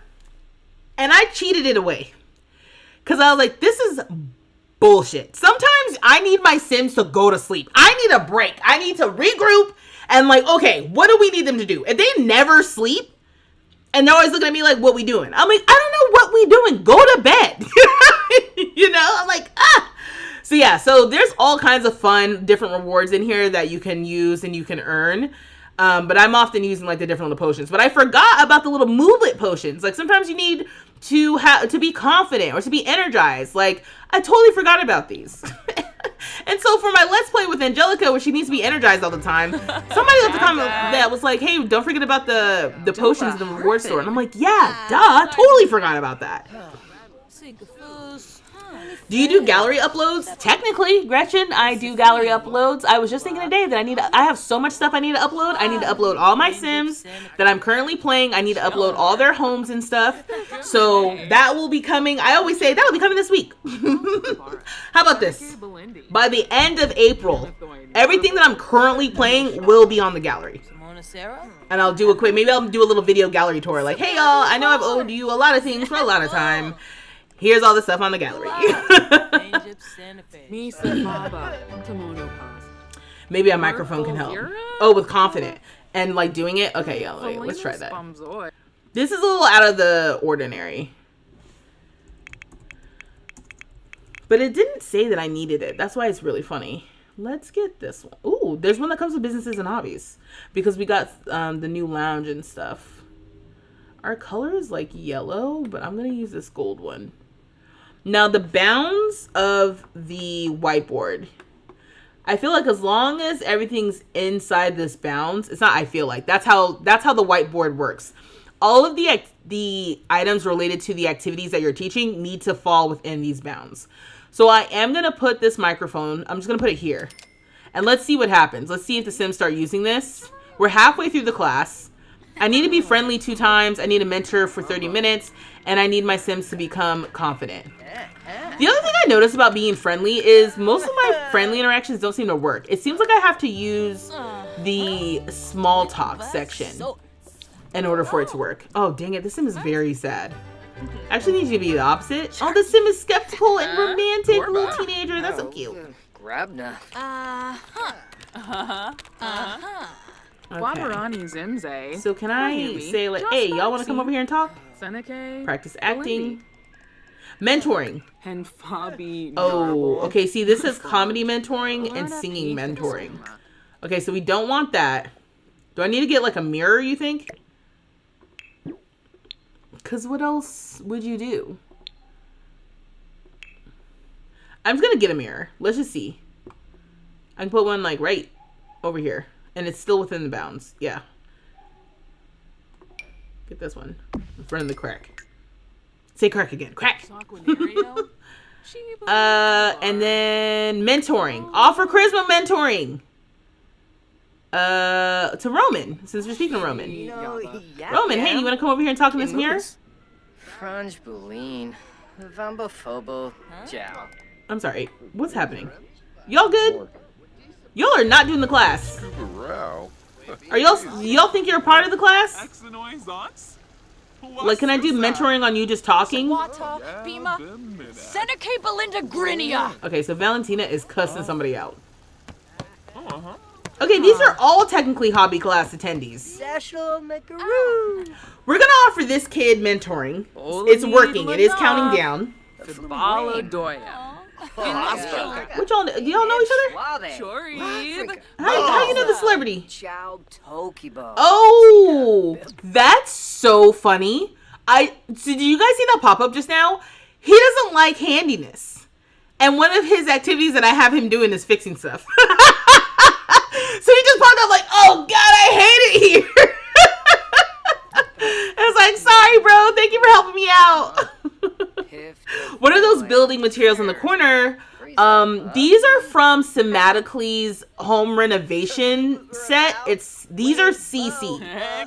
Speaker 1: and I cheated it away. Because I was like, this is bullshit. Sometimes I need my Sims to go to sleep. I need a break. I need to regroup and like, okay, what do we need them to do? If they never sleep and they're always looking at me like, what we doing? I'm like, I don't know what we doing. Go to bed. You know, I'm like, So yeah, so there's all kinds of fun, different rewards in here that you can use and you can earn. But I'm often using like the different little potions. But I forgot about the little movelet potions. Like sometimes you need to be confident or to be energized. Like I totally forgot about these. And so for my Let's Play with Angelica, where she needs to be energized all the time, somebody left a comment that was like, hey, don't forget about the potions in the reward store. And I'm like, yeah, duh, totally forgot about that. Do you do gallery uploads? Technically, Gretchen, I do gallery uploads. I was just thinking today that I have so much stuff I need to upload. I need to upload all my Sims that I'm currently playing. I need to upload all their homes and stuff. So that will be coming. I always say that will be coming this week. How about this? By the end of April, everything that I'm currently playing will be on the gallery. And I'll do maybe I'll do a little video gallery tour. Like, hey y'all, I know I've owed you a lot of things for a lot of time. Here's all the stuff on the gallery. Maybe a microphone can help. Oh, with confident. And like doing it? Okay, yeah, let's try that. This is a little out of the ordinary. But it didn't say that I needed it. That's why it's really funny. Let's get this one. Ooh, there's one that comes with businesses and hobbies. Because we got the new lounge and stuff. Our color is like yellow, but I'm going to use this gold one. Now, the bounds of the whiteboard, I feel like as long as everything's inside this bounds, it's not I feel like. That's how the whiteboard works. All of the items related to the activities that you're teaching need to fall within these bounds. So I am going to put this microphone, I'm just going to put it here. And let's see what happens. Let's see if the Sims start using this. We're halfway through the class. I need to be friendly 2 times. I need a mentor for 30 minutes. And I need my Sims to become confident. The other thing I noticed about being friendly is most of my friendly interactions don't seem to work. It seems like I have to use the small talk section in order for it to work. Oh, dang it. This Sim is very sad. I actually need you to be the opposite. Oh, the Sim is skeptical and romantic. Little teenager. That's so cute.
Speaker 4: Grabna.
Speaker 1: Okay. So can I say like, hey, y'all want to come over here and talk? Practice acting. Mentoring. Oh, okay. See, this is comedy mentoring and singing mentoring. Okay, so we don't want that. Do I need to get like a mirror, you think? Because what else would you do? I'm just going to get a mirror. Let's just see. I can put one like right over here. And it's still within the bounds. Yeah. Get this one. In front of the crack. Say crack again. Crack. And then mentoring. Offer charisma mentoring. To Roman, since we're speaking Roman. Roman, hey, you want to come over here and talk in this mirror? I'm sorry. What's happening? Y'all good? Y'all are not doing the class. Are y'all think you're a part of the class? Like, can I do mentoring on you just talking? Okay, so Valentina is cussing somebody out. Okay, these are all technically hobby class attendees. We're gonna offer this kid mentoring. It's working. It is counting down. Which y'all, do y'all know each other? How you know the celebrity? Oh, that's so funny. So did you guys see that pop up just now? He doesn't like handiness, and one of his activities that I have him doing is fixing stuff. So he just popped up like, oh god, I hate it here. And building materials in the corner. These are from Sematically's home renovation set. These are CC.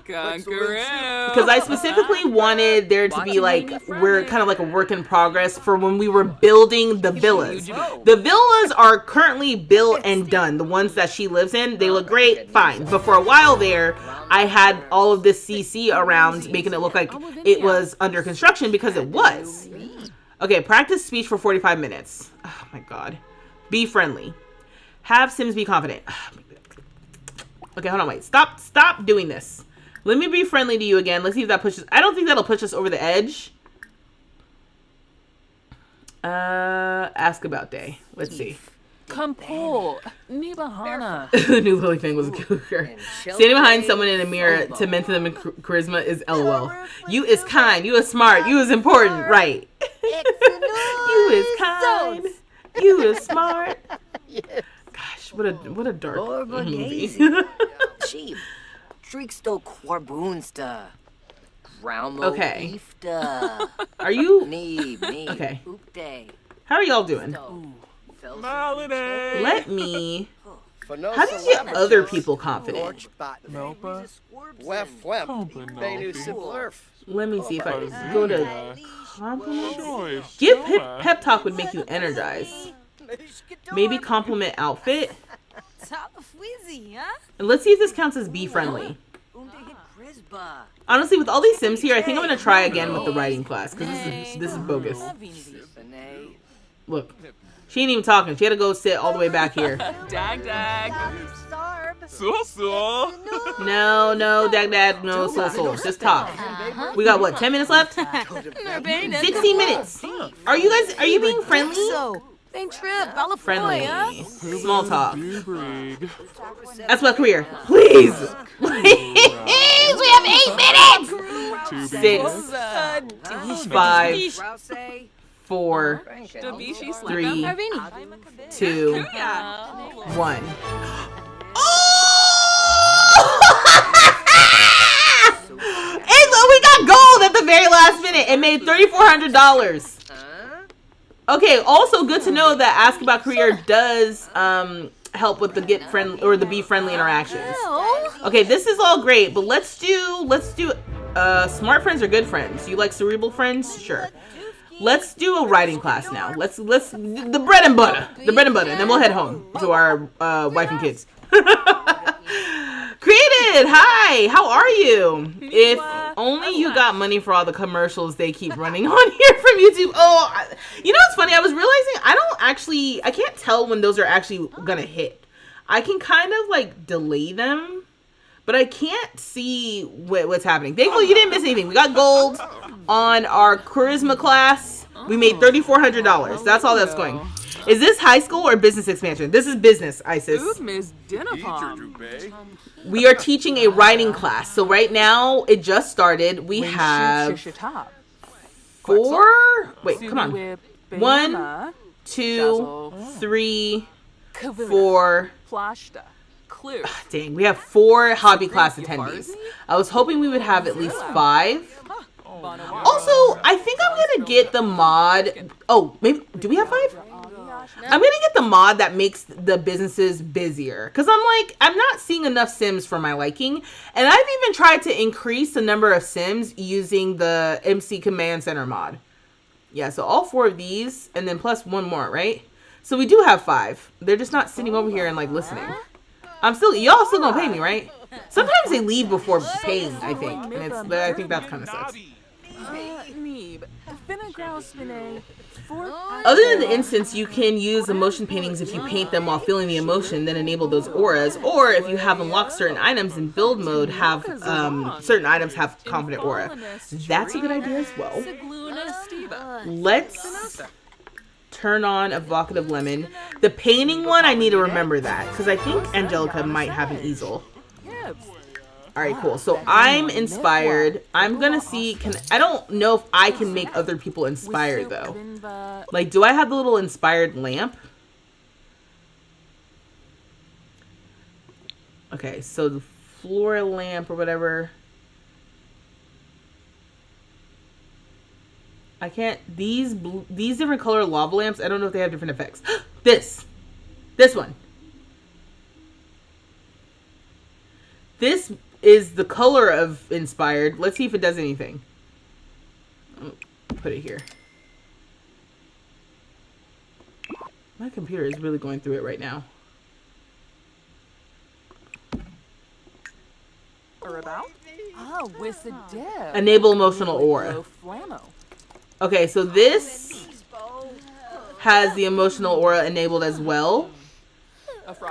Speaker 1: Because I specifically wanted there to be like, we're kind of like a work in progress for when we were building the villas. The villas are currently built and done. The ones that she lives in, they look great, fine. But for a while there, I had all of this CC around, making it look like it was under construction, because it was. Okay, practice speech for 45 minutes. Oh my god. Be friendly. Have Sims be confident. Okay, hold on, wait. Stop doing this. Let me be friendly to you again. Let's see if that pushes. I don't think that'll push us over the edge. Ask about day. Let's see.
Speaker 2: Kampol. Nibahana.
Speaker 1: The new Lily thing was cougar. Standing behind someone in a mirror to mention them in charisma is LOL. You is kind. You is smart. You is important. Right. You is kind. You is smart. Gosh, what a dark movie.
Speaker 4: Cheap. Tricksto Quarbunsta.
Speaker 1: Okay. Are you okay? How are y'all doing? Let me. How do you get other people confident? Let me see if I go to compliment. Give pep talk would make you energize. Maybe compliment outfit. And let's see if this counts as be friendly. Honestly, with all these Sims here, I think I'm gonna try again with the writing class, because this is bogus. Look, she ain't even talking. She had to go sit all the way back here.
Speaker 2: Dag.
Speaker 1: No, dag, no, soul. Just talk. We got what? 10 minutes left? 16 minutes. Are you being friendly? Friendly. Small talk. That's my career. Please. We have 8 minutes. 6, 5, 4, 3, 2, 1. And we got gold at the very last minute. It made $3,400. Okay, also good to know that Ask About Career does help with the get friend or the be friendly interactions. Okay, this is all great, but let's do smart friends or good friends. You like cerebral friends? Sure. Let's do a writing class now. Let's the bread and butter, and then we'll head home to our wife and kids. Created, hi, how are you? If only you got money for all the commercials they keep running on here from YouTube. Oh, you know what's funny? I was realizing I can't tell when those are actually gonna hit. I can kind of like delay them, but I can't see what's happening. Thankfully, you didn't miss anything. We got gold on our charisma class. We made $3,400. That's all that's going. Is this high school or business expansion? This is business, Isis. We are teaching a writing class. So right now, it just started. We have 4. Wait, come on. 1, 2, 3, 4. Dang, we have 4 hobby class attendees. I was hoping we would have at least 5. Also, I think I'm gonna get the mod. Oh, maybe do we have 5? I'm gonna get the mod that makes the businesses busier, because I'm not seeing enough Sims for my liking, and I've even tried to increase the number of Sims using the MC Command Center mod. Yeah, so all 4 of these, and then plus 1 more, right? So we do have 5. They're just not sitting over here and like listening. Y'all still gonna pay me, right? Sometimes they leave before paying, I think, and I think that kind of sucks. Other than the instance, you can use emotion paintings if you paint them while feeling the emotion, then enable those auras, or if you have unlocked certain items in build mode, have certain items have confident aura. That's a good idea as well. Let's turn on Evocative Lemon. The painting one, I need to remember that, because I think Angelica might have an easel. Alright, cool. So I'm inspired. I'm gonna see, I don't know if I can make other people inspired though. Like, do I have the little inspired lamp? Okay, so the floor lamp or whatever. I can't. These different color lava lamps. I don't know if they have different effects. This one. This is the color of inspired. Let's see if it does anything. Put it here. My computer is really going through it right now. Enable emotional aura. Okay, so this has the emotional aura enabled as well.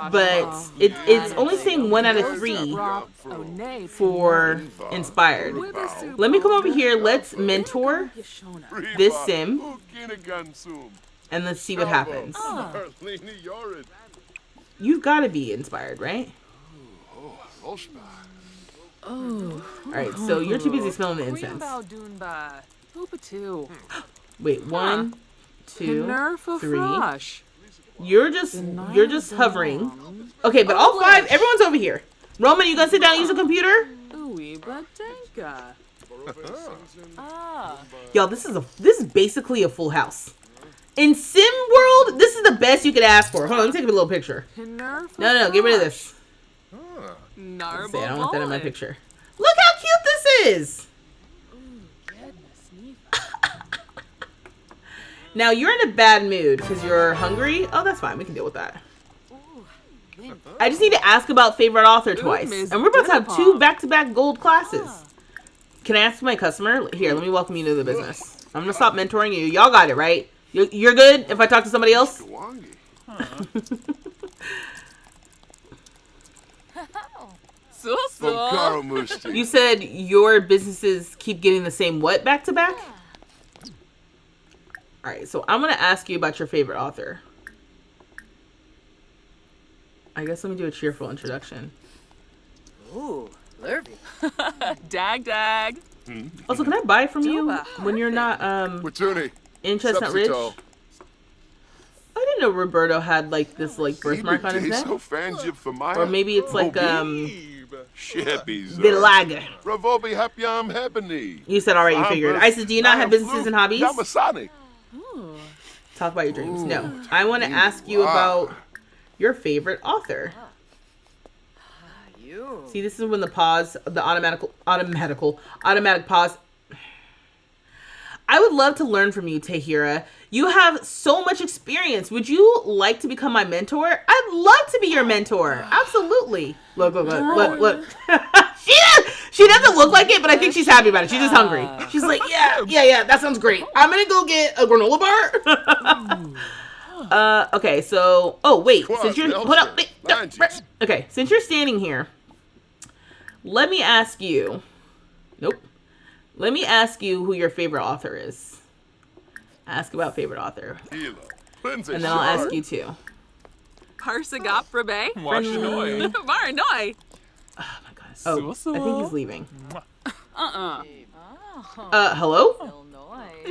Speaker 1: But it's only saying 1 out of 3 for inspired. Let me come over here. Let's mentor this sim. And let's see what happens. You've got to be inspired, right? Alright, so you're too busy smelling the incense. Wait, 1, 2, 3. You're just hovering. Okay, but all 5, everyone's over here. Roman, you gonna sit down and use a computer? Y'all, this is basically a full house. In Sim World, this is the best you could ask for. Hold on, let me take a little picture. No, get rid of this. I don't want that in my picture. Look how cute this is. Now you're in a bad mood because you're hungry. Oh, that's fine. We can deal with that. I just need to ask about favorite author twice. And we're about to have 2 back-to-back gold classes. Can I ask my customer? Here, let me welcome you to the business. I'm going to stop mentoring you. Y'all got it, right? You're good if I talk to somebody else? You said your businesses keep getting the same what back-to-back? Alright, so I'm going to ask you about your favorite author. I guess let me do a cheerful introduction.
Speaker 4: Ooh, Lurvy.
Speaker 2: Dag.
Speaker 1: Also, can I buy from you when you're not in Chestnut Ridge? I didn't know Roberto had like this like birthmark on his neck. Or maybe it's like Vitiligo. You said already, you figured. Isis, do you not have businesses and hobbies? Talk about your dreams. No. I want to ask you about your favorite author. See, this is when the pause, the automatic pause. I would love to learn from you, Tahira. You have so much experience. Would you like to become my mentor? I'd love to be your mentor. Absolutely. Look. She doesn't look like it, but I think she's happy about it. She's just hungry. She's like, yeah, that sounds great. I'm going to go get a granola bar. Okay, so, wait, since you're, since you're standing here, let me ask you, let me ask you who your favorite author is. Ask about favorite author. And then I'll ask you too.
Speaker 2: Parsagap Rabe.
Speaker 1: Marinoi. Oh my gosh. Oh, I think he's leaving. Hello?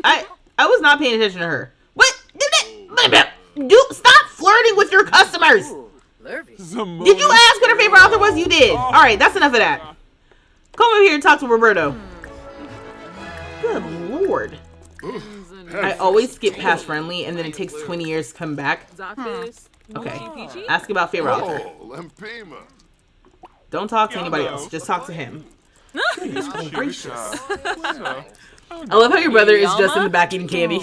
Speaker 1: I was not paying attention to her. What? Stop flirting with your customers. Did you ask what her favorite author was? You did. All right, that's enough of that. Come over here and talk to Roberto. Good lord. I always skip past friendly, and then it takes 20 years to come back. Okay. Ask about favorite author. Don't talk to anybody else. Just talk to him. Goodness gracious. I love how your brother is just in the back eating candy.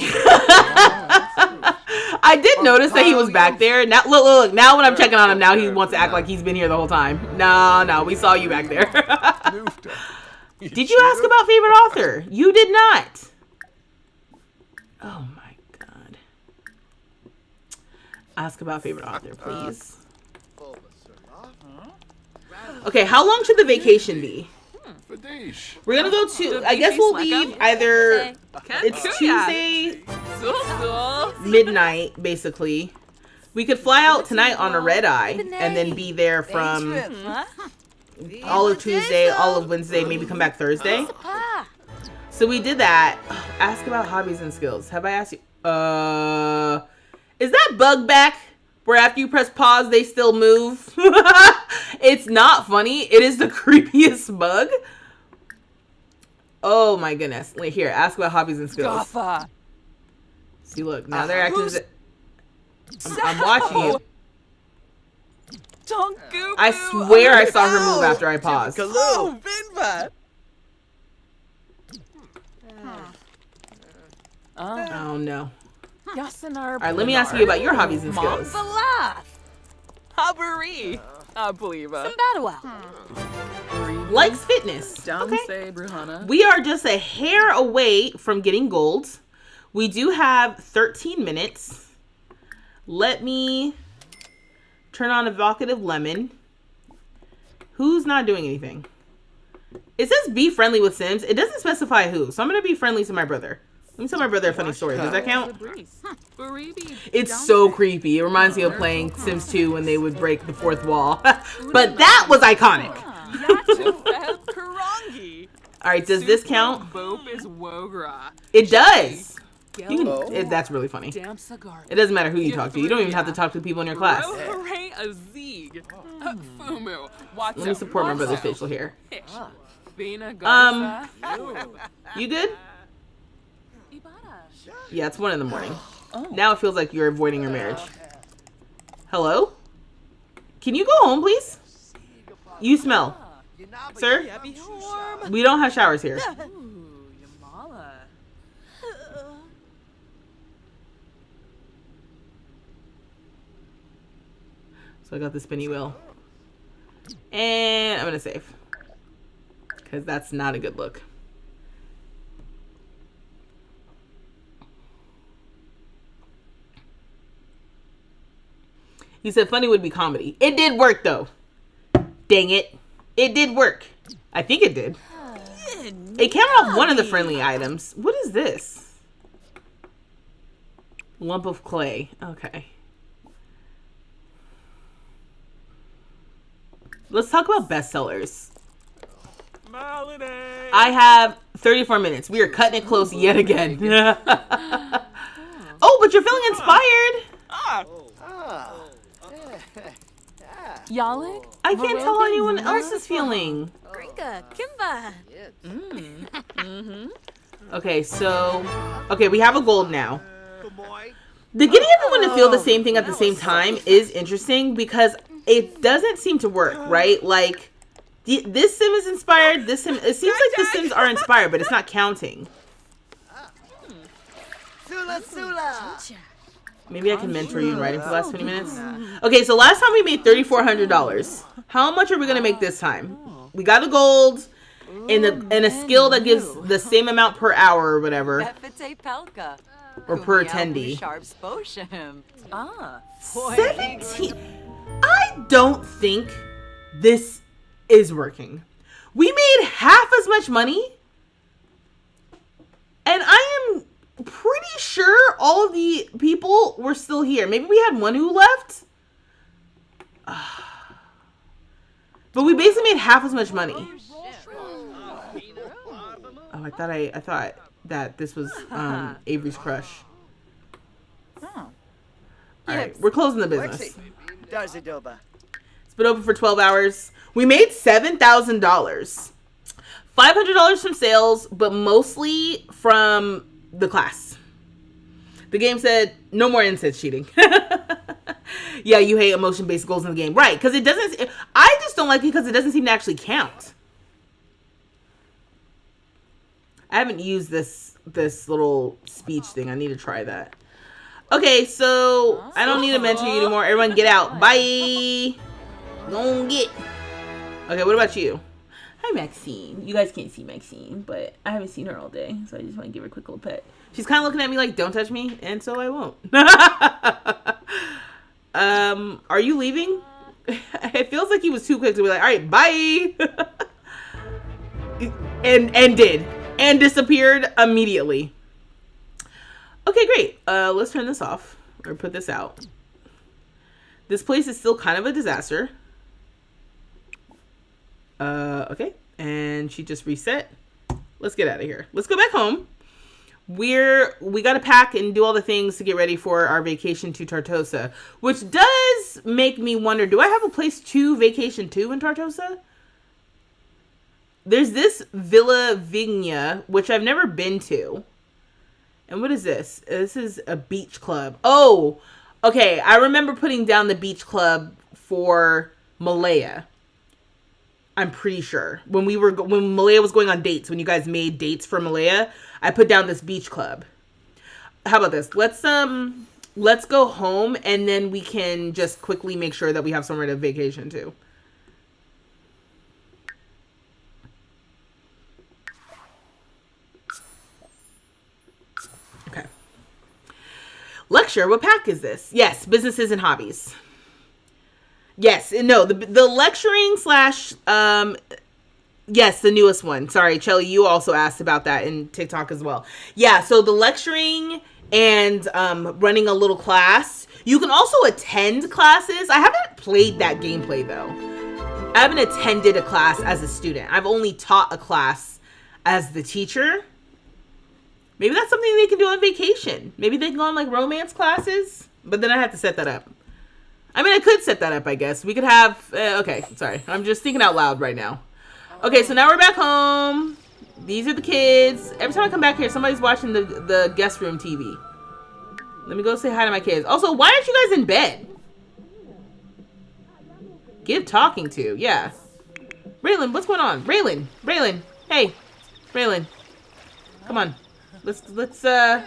Speaker 1: I did notice that he was back there. Now, look. Now when I'm checking on him, now he wants to act like he's been here the whole time. No, we saw you back there. Did you ask about favorite author? You did not. Oh my god. Ask about favorite author, please. Okay, how long should the vacation be? We're gonna go to, I guess we'll leave either, it's Tuesday midnight, basically. We could fly out tonight on a red eye and then be there from all of Tuesday, all of Wednesday, maybe come back Thursday. So we did that. Ask about hobbies and skills. Have I asked you? Is that bug back? Where after you press pause, they still move? It's not funny. It is the creepiest bug. Oh my goodness. Wait, here. Ask about hobbies and skills.
Speaker 2: Gaffa.
Speaker 1: See, look. Now they're acting
Speaker 2: Who's-
Speaker 1: I'm watching you.
Speaker 2: Tonku.
Speaker 1: I swear I saw her move after I paused.
Speaker 4: Oh, Vinva!
Speaker 1: Oh no.
Speaker 2: Yasanar.
Speaker 1: All right, let me ask you about your hobbies and skills.
Speaker 5: Balas.
Speaker 2: Habari. Abliva.
Speaker 1: Likes fitness.
Speaker 2: Down
Speaker 1: Okay.
Speaker 2: say Bruhana.
Speaker 1: We are just a hair away from getting gold. We do have 13 minutes. Let me turn on evocative lemon. Who's not doing anything? It says be friendly with Sims. It doesn't specify who, so I'm going to be friendly to my brother. Let me tell my brother a funny story. Does that count? It's so creepy. It reminds me of playing Sims 2 when they would break the fourth wall. But that was iconic. All right, does this count?
Speaker 2: Bope is Wogra.
Speaker 1: It does. You can, that's really funny. It doesn't matter who you talk to. You don't even have to talk to the people in your class.
Speaker 2: Hooray, a Zeeg. Fumu. Watch
Speaker 1: Let me support my brother's facial hair.
Speaker 2: Vina Garza.
Speaker 1: You good? Yeah, it's 1 a.m. Now it feels like you're avoiding your marriage. Hello? Can you go home, please? You smell. Sir? We don't have showers here. So I got the spinny wheel. And I'm going to save. Because that's not a good look. He said funny would be comedy. It did work, though. Dang it. It did work. I think it did. It came off one of the friendly items. What is this? Lump of clay. Okay. Let's talk about bestsellers. I have 34 minutes. We are cutting it close yet again. Oh, but you're feeling inspired.
Speaker 5: Yalik.
Speaker 1: I can't tell how anyone else is feeling.
Speaker 5: Gringa. Kimba.
Speaker 1: Okay, so... Okay, we have a gold now. The getting everyone to feel the same thing at the same time is interesting because it doesn't seem to work, right? Like, this sim is inspired, this sim... It seems like the sims are inspired, but it's not counting.
Speaker 4: Sula!
Speaker 1: Maybe I can mentor you in writing for the last 20 minutes. Okay, so last time we made $3,400. How much are we gonna make this time? We got a gold and a skill that gives the same amount per hour or whatever, or per attendee. 17. I don't think this is working. We made half as much money, and I am pretty sure all of the people were still here. Maybe we had one who left. But we basically made half as much money. Oh, I thought that this was Avery's crush. Alright, we're closing the business. It's been open for 12 hours. We made $7,000. $500 from sales, but mostly from the class. The game said no more incense cheating. Yeah, you hate emotion-based goals in the game, right? Because it doesn't. I just don't like it because it doesn't seem to actually count. I haven't used this little speech thing. I need to try that. Okay, so I don't need to mentor you anymore. Everyone, get out. Bye. Don't get. Okay, what about you? Hi, Maxine. You guys can't see Maxine, but I haven't seen her all day, so I just want to give her a quick little pet. She's kind of looking at me like, don't touch me, and so I won't. Are you leaving? It feels like he was too quick to be like, all right, bye. and did. And disappeared immediately. Okay, great. Let's turn this off, or put this out. This place is still kind of a disaster. Okay, and she just reset. Let's get out of here. Let's go back home. We got to pack and do all the things to get ready for our vacation to Tartosa, which does make me wonder, do I have a place to vacation to in Tartosa? There's this Villa Vigna, which I've never been to. And what is this? This is a beach club. Oh, okay. I remember putting down the beach club for Malaya. I'm pretty sure when Malaya was going on dates, when you guys made dates for Malaya, I put down this beach club. How about this? Let's go home and then we can just quickly make sure that we have somewhere to vacation to. Okay. Lecture, what pack is this? Yes, businesses and hobbies. Yes, no, the lecturing slash, yes, the newest one. Sorry, Chelly, you also asked about that in TikTok as well. Yeah, so the lecturing and running a little class. You can also attend classes. I haven't played that gameplay, though. I haven't attended a class as a student. I've only taught a class as the teacher. Maybe that's something they can do on vacation. Maybe they can go on, like, romance classes. But then I have to set that up. I mean, I could set that up, I guess. We could have... okay, sorry. I'm just thinking out loud right now. Okay, so now we're back home. These are the kids. Every time I come back here, somebody's watching the guest room TV. Let me go say hi to my kids. Also, why aren't you guys in bed? Give talking to. Yeah. Raylan, what's going on? Raylan. Hey. Raylan. Come on. Let's knock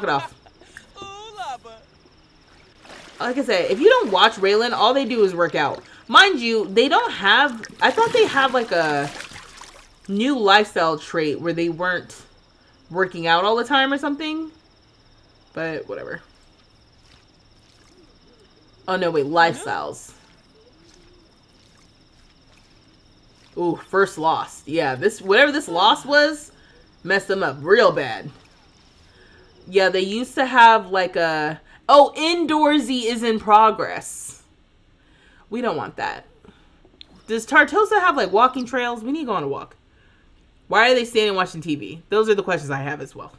Speaker 1: it off. Like I said, if you don't watch Raylan, all they do is work out. Mind you, they don't have... I thought they had like a new lifestyle trait where they weren't working out all the time or something. But whatever. Oh no, wait, lifestyles. Ooh, first loss. Yeah, whatever this loss was, messed them up real bad. Yeah, they used to have like a... Oh, indoorsy is in progress. We don't want that. Does Tartosa have like walking trails? We need to go on a walk. Why are they standing watching TV? Those are the questions I have as well.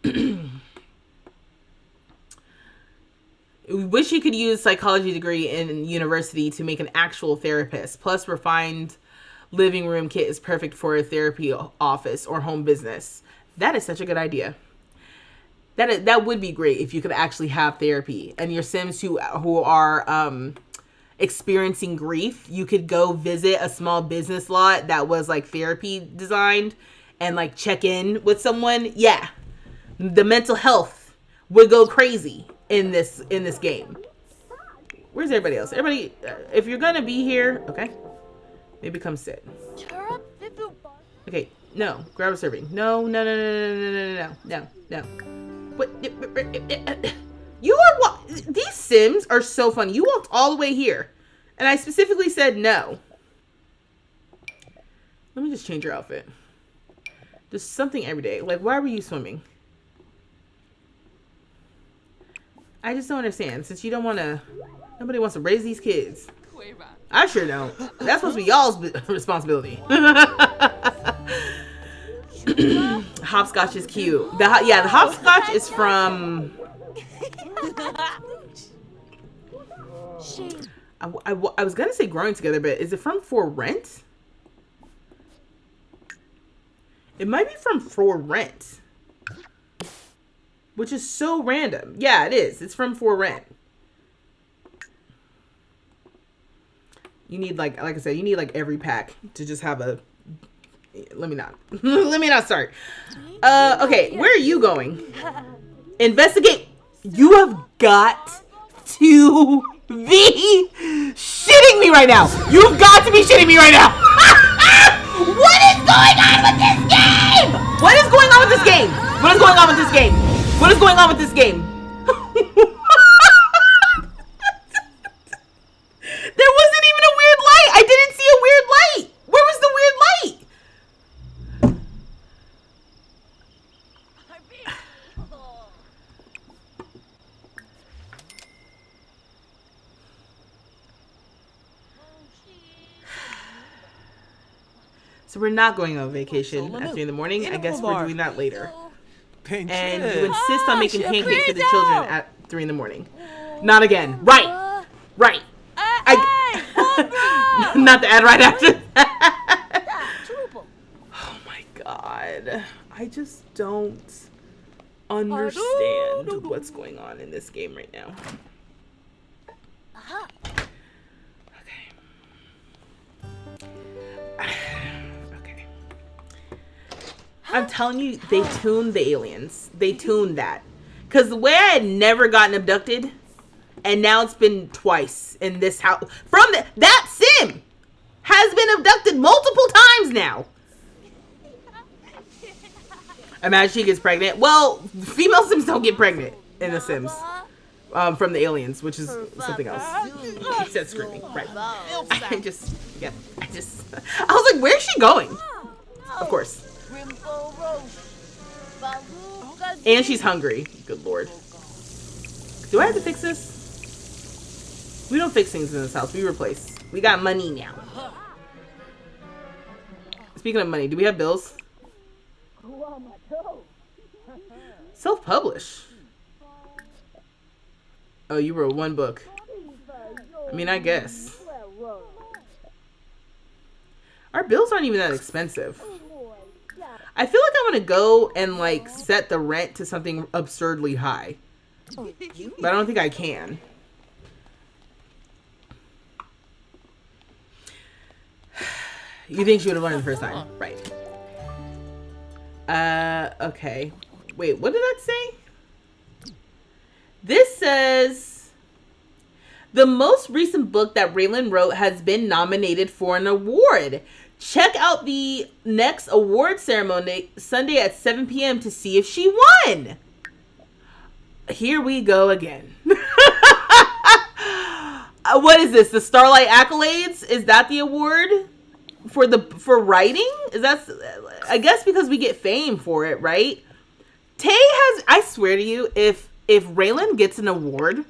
Speaker 1: We wish you could use psychology degree in university to make an actual therapist. Plus, refined living room kit is perfect for a therapy office or home business. That is such a good idea. That would be great if you could actually have therapy. And your Sims who are experiencing grief, you could go visit a small business lot that was like therapy designed and like check in with someone. Yeah, the mental health would go crazy in this game. Where's everybody else? Everybody, if you're gonna be here, okay, maybe come sit. Okay, no, grab a serving. No. What? You are these Sims are so funny. You walked all the way here, and I specifically said no. Let me just change your outfit. Just something every day. Like, why were you swimming? I just don't understand. Since you don't want to, nobody wants to raise these kids. I sure don't. That's supposed to be y'all's responsibility. Hopscotch is cute. The hopscotch is from... I was gonna say Growing Together, but is it from For Rent? It might be from For Rent, which is so random. Yeah, it is. It's from For Rent. You need like I said, you need like every pack to just have a... Let me not start. Okay, where are you going? Investigate. You have got to be shitting me right now. You've got to be shitting me right now. What is going on with this game? What is going on with this game? What is going on with this game? What is going on with this game? There wasn't even a weird light. I didn't see a weird light. Where was the weird light? So we're not going on vacation at 3 in the morning. I guess we're doing that later. And you insist on making pancakes for the children at 3 in the morning. Not again. Right. not the ad right after that. Oh my god. I just don't understand what's going on in this game right now. Okay. I'm telling you, they tuned the aliens. They tuned that. Because the way I had never gotten abducted, and now it's been twice in this house. From that sim has been abducted multiple times now. Imagine she gets pregnant. Well, female sims don't get pregnant in the sims. From the aliens, which is something else. He said screaming. Right. I was like, where's she going? Of course. And she's hungry. Good lord. Do I have to fix this? We don't fix things in this house. We replace. We got money now. Speaking of money, do we have bills? Self-publish. Oh, you wrote one book. I mean, I guess. Our bills aren't even that expensive. I feel like I'm gonna go and like set the rent to something absurdly high. But I don't think I can. You think she would have learned the first time? Right. Okay. Wait, what did that say? This says the most recent book that Raylan wrote has been nominated for an award. Check out the next award ceremony Sunday at 7 p.m. to see if she won. Here we go again. What is this? The Starlight Accolades? Is that the award for writing? Is that, I guess because we get fame for it, right? Tay has, I swear to you, if Raylan gets an award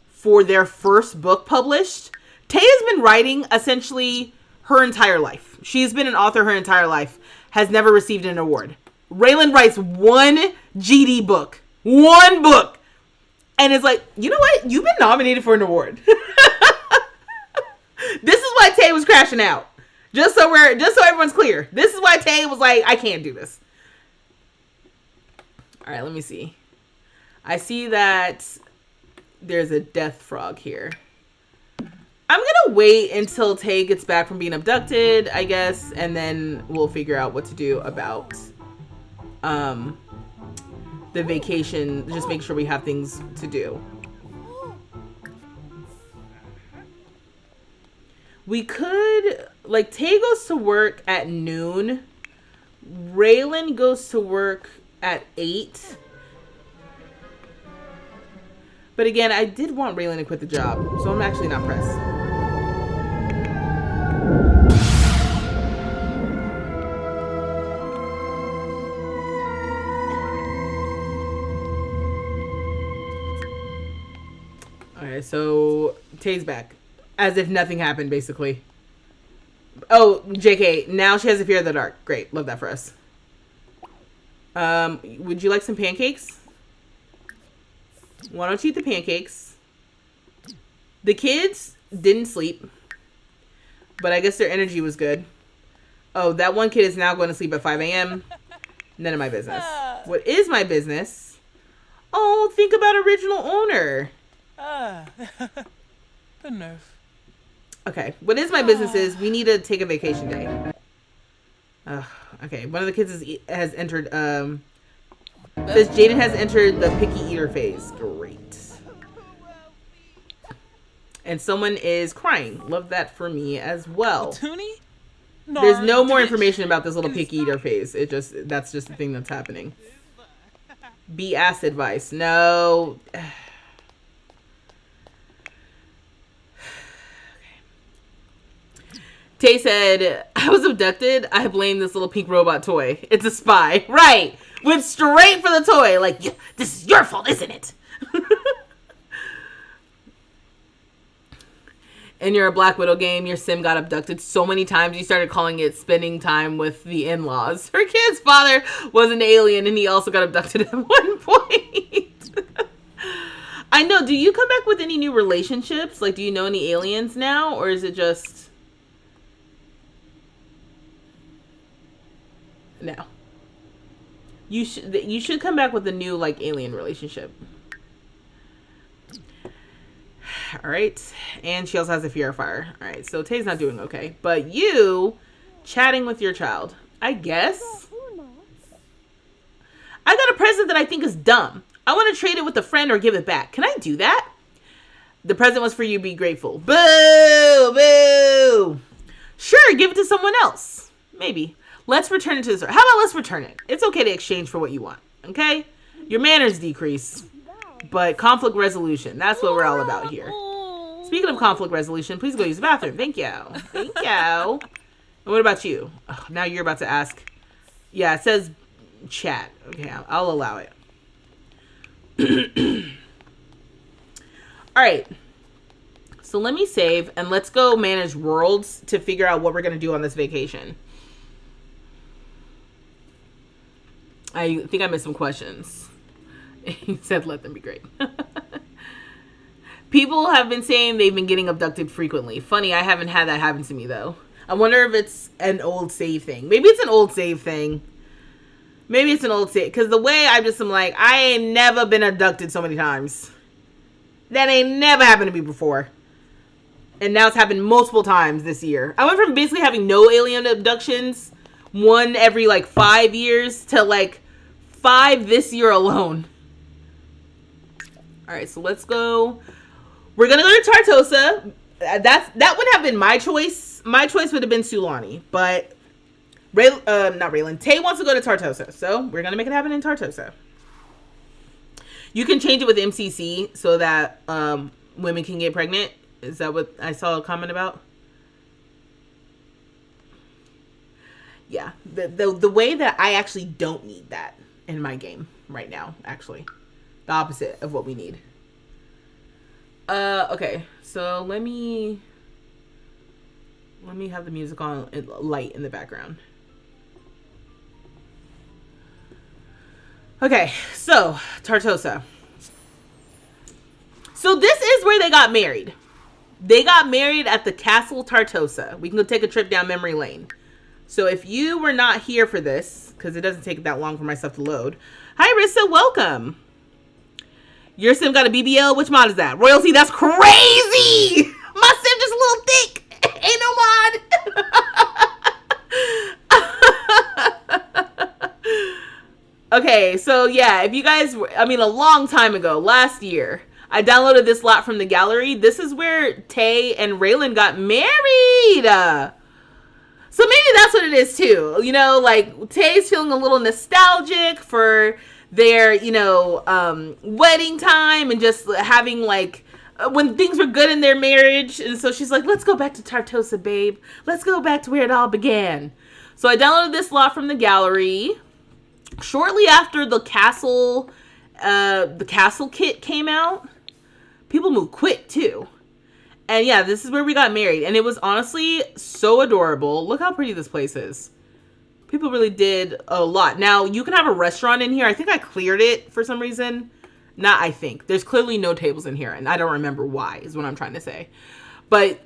Speaker 1: for their first book published, Tay has been writing essentially her entire life. She's been an author her entire life, has never received an award. Raylan writes one GD book. One book. And it's like, you know what? You've been nominated for an award. This is why Tay was crashing out. Just so everyone's clear. This is why Tay was like, I can't do this. All right, let me see. I see that there's a death frog here. I'm going to wait until Tay gets back from being abducted, I guess, and then we'll figure out what to do about the vacation. Just make sure we have things to do. We could, like, Tay goes to work at noon. Raylan goes to work at 8. But again, I did want Raylan to quit the job, so I'm actually not pressed. Alright, so Tay's back. As if nothing happened, basically. Oh, JK, now she has a fear of the dark. Great, love that for us. Would you like some pancakes? Why don't you eat the pancakes? The kids didn't sleep, but I guess their energy was good. Oh, that one kid is now going to sleep at 5 a.m. None of my business. What is my business? Oh, think about original owner.
Speaker 4: The nerve.
Speaker 1: Okay, what is my business is we need to take a vacation day. Okay, one of the kids has entered, says Jaden has entered the picky eater phase. Great. And someone is crying. Love that for me as well. There's no more information about this little picky eater phase. That's just the thing that's happening. Be ass advice. No. Tay said, I was abducted. I blame this little pink robot toy. It's a spy. Right. Went straight for the toy. Like, this is your fault, isn't it? In your Black Widow game, your sim got abducted so many times you started calling it spending time with the in-laws. Her kid's father was an alien and he also got abducted at one point. I know. Do you come back with any new relationships? Like, do you know any aliens now? Or is it just... No. You should come back with a new, like, alien relationship. All right. And she also has a fear of fire. All right. So Tay's not doing okay. But you chatting with your child. I guess. I got a present that I think is dumb. I want to trade it with a friend or give it back. Can I do that? The present was for you. Be grateful. Boo! Boo! Sure. Give it to someone else. Maybe. Let's return it to the store. How about let's return it? It's okay to exchange for what you want. Okay? Your manners decrease. But conflict resolution. That's what we're all about here. Speaking of conflict resolution, please go use the bathroom. Thank you. Thank you. And what about you? Oh, now you're about to ask. Yeah, it says chat. Okay, I'll allow it. All right. So let me save and let's go manage worlds to figure out what we're going to do on this vacation. I think I missed some questions. He said, let them be great. People have been saying they've been getting abducted frequently. Funny, I haven't had that happen to me, though. I wonder if it's an old save thing. Maybe it's an old save thing. Maybe it's an old save. Because the way I'm like, I ain't never been abducted so many times. That ain't never happened to me before. And now it's happened multiple times this year. I went from basically having no alien abductions, one every, like, 5 years, to, like, 5 this year alone. All right, so let's go. We're gonna go to Tartosa. That would have been my choice. My choice would have been Sulani, but not Raylan. Tay wants to go to Tartosa, so we're gonna make it happen in Tartosa. You can change it with MCC so that women can get pregnant. Is that what I saw a comment about? Yeah, the way that I actually don't need that in my game right now, actually. The opposite of what we need. Okay, so let me have the music on light in the background. Okay, so Tartosa. So this is where they got married. They got married at the Castle Tartosa. We can go take a trip down memory lane. So if you were not here for this, because it doesn't take that long for my stuff to load. Hi, Rissa, welcome. Your sim got a BBL? Which mod is that? Royalty, that's crazy! My sim just a little thick. Ain't no mod. Okay, so yeah, if you guys, a long time ago, last year, I downloaded this lot from the gallery. This is where Tay and Raylan got married. So maybe that's what it is too. You know, like Tay's feeling a little nostalgic for their, wedding time and just having like when things were good in their marriage. And so she's like, let's go back to Tartosa, babe. Let's go back to where it all began. So I downloaded this lot from the gallery shortly after the castle kit came out. People moved quick too. And yeah, this is where we got married. And it was honestly so adorable. Look how pretty this place is. People really did a lot. Now, you can have a restaurant in here. I think I cleared it for some reason. Not I think. There's clearly no tables in here. And I don't remember why, is what I'm trying to say. But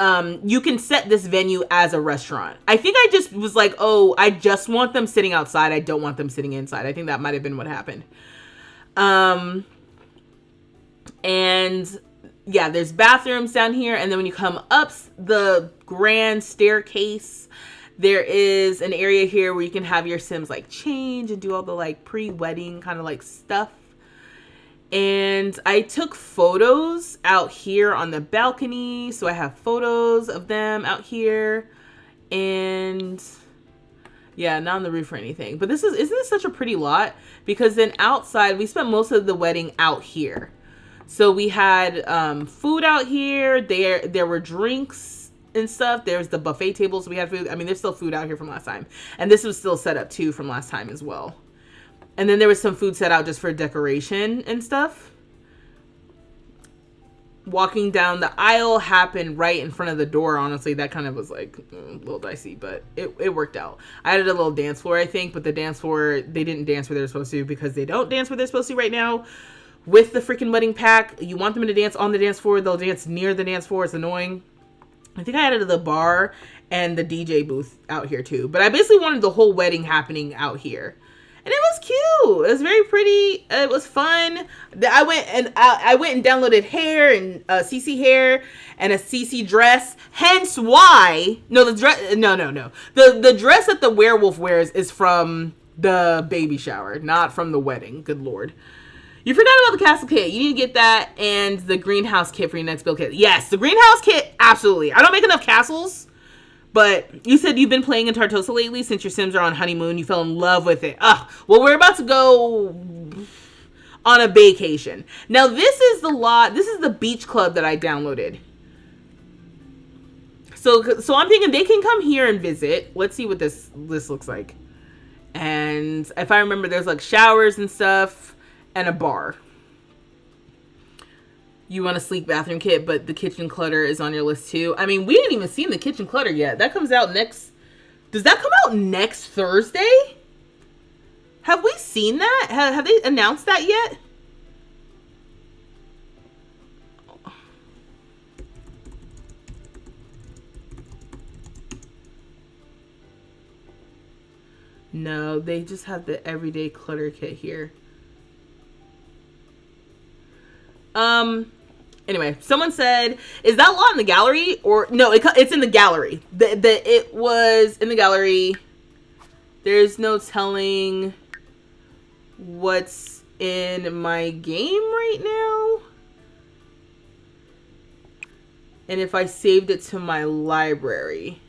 Speaker 1: you can set this venue as a restaurant. I think I just was like, oh, I just want them sitting outside. I don't want them sitting inside. I think that might have been what happened. And yeah, there's bathrooms down here. And then when you come up the grand staircase, there is an area here where you can have your Sims like change and do all the like pre-wedding kind of like stuff. And I took photos out here on the balcony. So I have photos of them out here. And yeah, not on the roof or anything. But isn't this such a pretty lot? Because then outside, we spent most of the wedding out here. So we had food out here. There were drinks and stuff. There's the buffet tables. We had food. There's still food out here from last time. And this was still set up too from last time as well. And then there was some food set out just for decoration and stuff. Walking down the aisle happened right in front of the door. Honestly, that kind of was like a little dicey, but it worked out. I added a little dance floor, I think, but the dance floor, they didn't dance where they're supposed to because they don't dance where they're supposed to right now. With the freaking wedding pack, you want them to dance on the dance floor, they'll dance near the dance floor. It's annoying. I think I added the bar and the DJ booth out here too. But I basically wanted the whole wedding happening out here. And it was cute. It was very pretty. It was fun. I went and downloaded hair and CC hair and a CC dress. Hence why the dress that the werewolf wears is from the baby shower, not from the wedding. Good lord. You forgot about the castle kit. You need to get that and the greenhouse kit for your next build kit. Yes, the greenhouse kit, absolutely. I don't make enough castles, but you said you've been playing in Tartosa lately since your Sims are on honeymoon. You fell in love with it. Well, we're about to go on a vacation. Now, this is the beach club that I downloaded. So I'm thinking they can come here and visit. Let's see what this looks like. And if I remember, there's like showers and stuff. And a bar. You want a sleek bathroom kit, but the kitchen clutter is on your list too. I mean, we ain't even seen the kitchen clutter yet. That comes out next... Does that come out next Thursday? Have we seen that? Have they announced that yet? No, they just have the everyday clutter kit here. Anyway, someone said, is that lot in the gallery? Or, no, it's in the gallery. It was in the gallery. There's no telling what's in my game right now. And if I saved it to my library.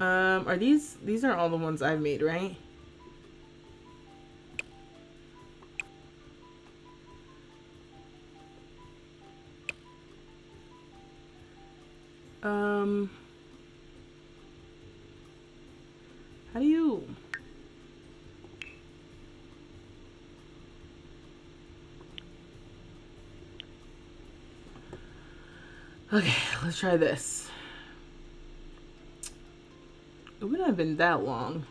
Speaker 1: Are these are all the ones I've made, right? How do you... Okay, let's try this. It wouldn't have been that long.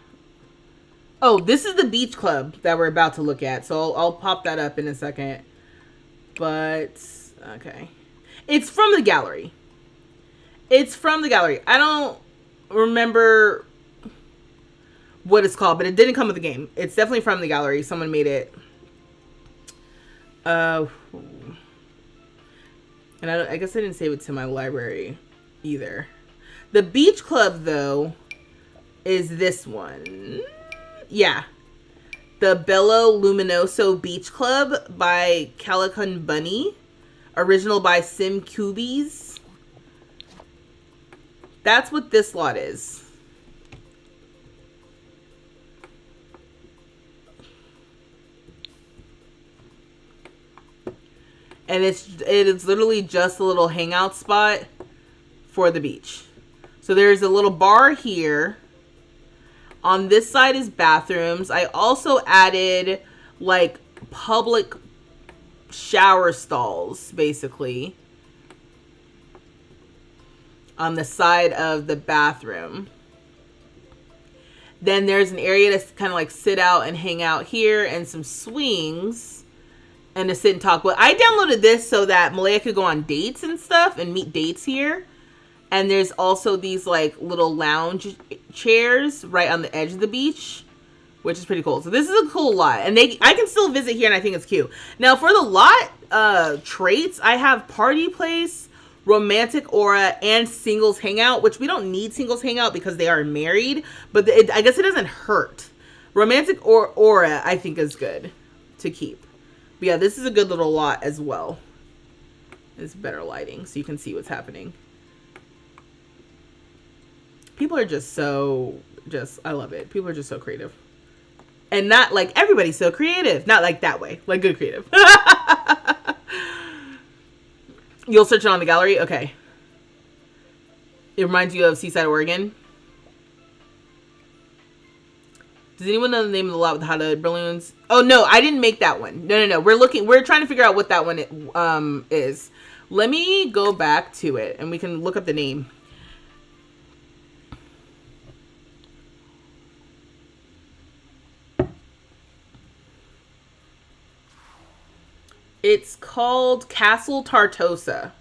Speaker 1: Oh, this is the beach club that we're about to look at. So I'll pop that up in a second. But, okay. It's from the gallery. It's from the gallery. I don't remember what it's called, but it didn't come with the game. It's definitely from the gallery. Someone made it. And I guess I didn't save it to my library either. The beach club, though, is this one. Yeah. The Bello Luminoso Beach Club by Calican Bunny. Original by Sim Cubies. That's what this lot is. And it is literally just a little hangout spot for the beach. So there's a little bar here. On this side is bathrooms. I also added like public shower stalls, basically, on the side of the bathroom. Then there's an area to kind of like sit out and hang out here, and some swings. And to sit and talk. But I downloaded this so that Malaya could go on dates and stuff and meet dates here. And there's also these like little lounge chairs right on the edge of the beach, which is pretty cool. So this is a cool lot. And I can still visit here, and I think it's cute. Now for the lot traits, I have party place, romantic aura, and singles hangout, which we don't need singles hangout because they are married. But I guess it doesn't hurt. Romantic aura, I think, is good to keep. But yeah, this is a good little lot as well. It's better lighting so you can see what's happening. People are just so, I love it. People are just so creative. And not like everybody's so creative. Not like that way. Like good creative. You'll search it on the gallery? Okay. It reminds you of Seaside, Oregon. Does anyone know the name of the lot with the hot air balloons? Oh, no, I didn't make that one. No. We're trying to figure out what that one is. Let me go back to it and we can look up the name. It's called Castle Tartosa.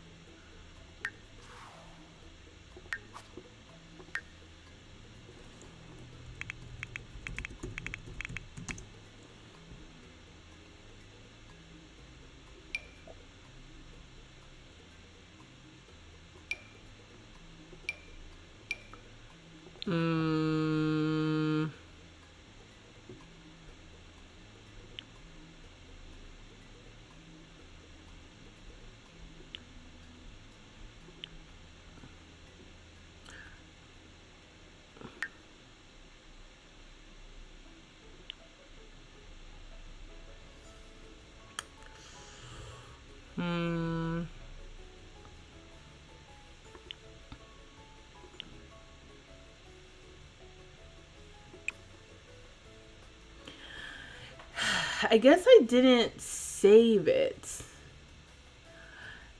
Speaker 1: I guess I didn't save it.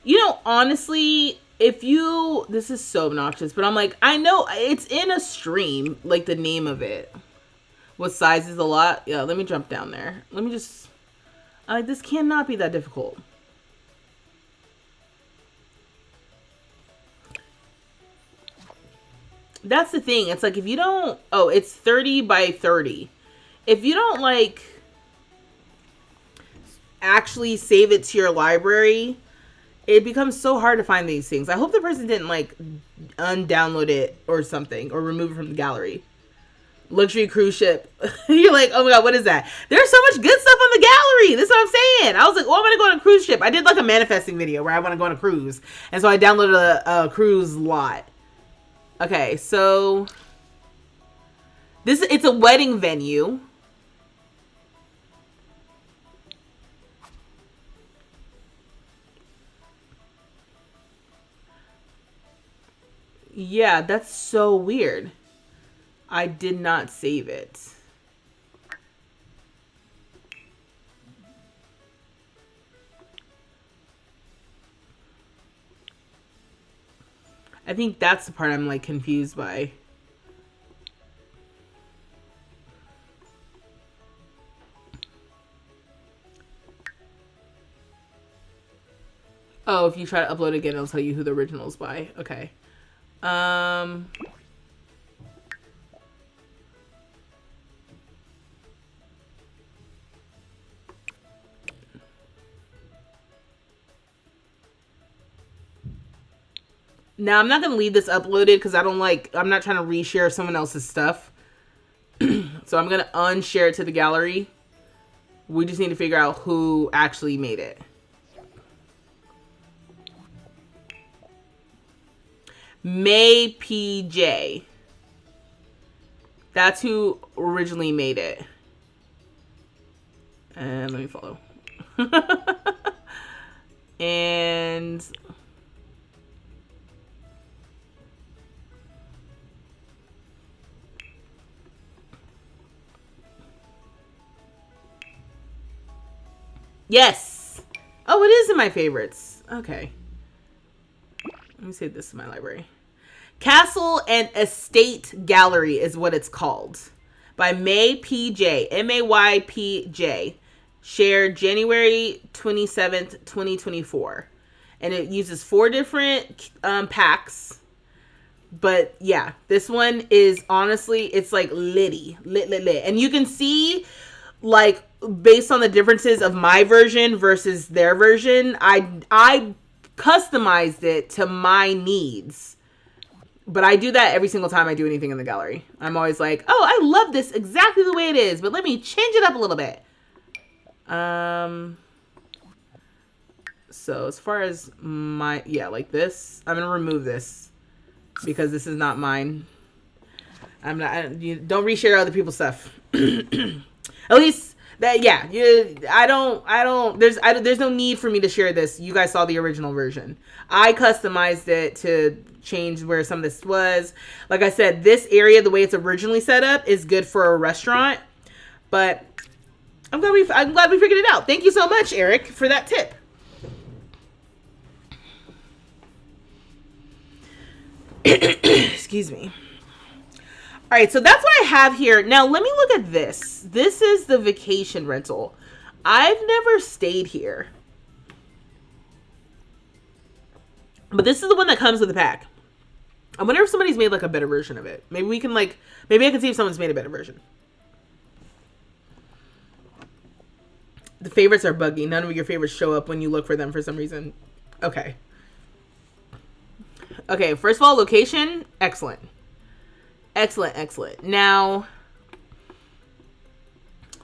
Speaker 1: You know, honestly, this is so obnoxious, but I'm like, I know it's in a stream, like the name of it. What size is a lot? Yeah, let me jump down there. Let me just, this cannot be that difficult. That's the thing. It's like, if you don't, oh, it's 30 by 30. If you don't like actually save it to your library, it becomes so hard to find these things. I hope the person didn't like undownload it or something or remove it from the gallery. Luxury cruise ship. You're like, oh my god, what is that? There's so much good stuff on the gallery. That's what I'm saying. I was like, oh, I'm gonna go on a cruise ship. I did like a manifesting video where I want to go on a cruise, and so I downloaded a cruise lot. Okay, so it's a wedding venue. Yeah, that's so weird. I did not save it. I think that's the part I'm like confused by. Oh, if you try to upload again, it'll tell you who the original's by. Okay. Now, I'm not going to leave this uploaded because I'm not trying to reshare someone else's stuff. So I'm going to unshare it to the gallery. We just need to figure out who actually made it. May PJ. That's who originally made it. And let me follow. And yes. Oh, it is in my favorites. Okay. Let me save this in my library. Castle and Estate Gallery is what it's called. By May PJ. MAYPJ. Shared January 27th, 2024. And it uses 4 different packs. But yeah, this one is honestly, it's like lit. And you can see, like, based on the differences of my version versus their version, I customized it to my needs. But I do that every single time I do anything in the gallery. I'm always like, oh, I love this exactly the way it is, but let me change it up a little bit. So as far as my, yeah, like this, I'm going to remove this because this is not mine. Don't reshare other people's stuff. At least that, yeah, there's no need for me to share this. You guys saw the original version. I customized it to change where some of this was. Like I said, this area, the way it's originally set up, is good for a restaurant, but I'm glad we figured it out. Thank you so much, Eric, for that tip. Excuse me. All right, so that's what I have here. Now, let me look at this. This is the vacation rental. I've never stayed here. But this is the one that comes with the pack. I wonder if somebody's made like a better version of it. Maybe we can like, maybe I can see if someone's made a better version. The favorites are buggy. None of your favorites show up when you look for them for some reason. Okay. Okay, first of all, location, excellent. Excellent, excellent. Now,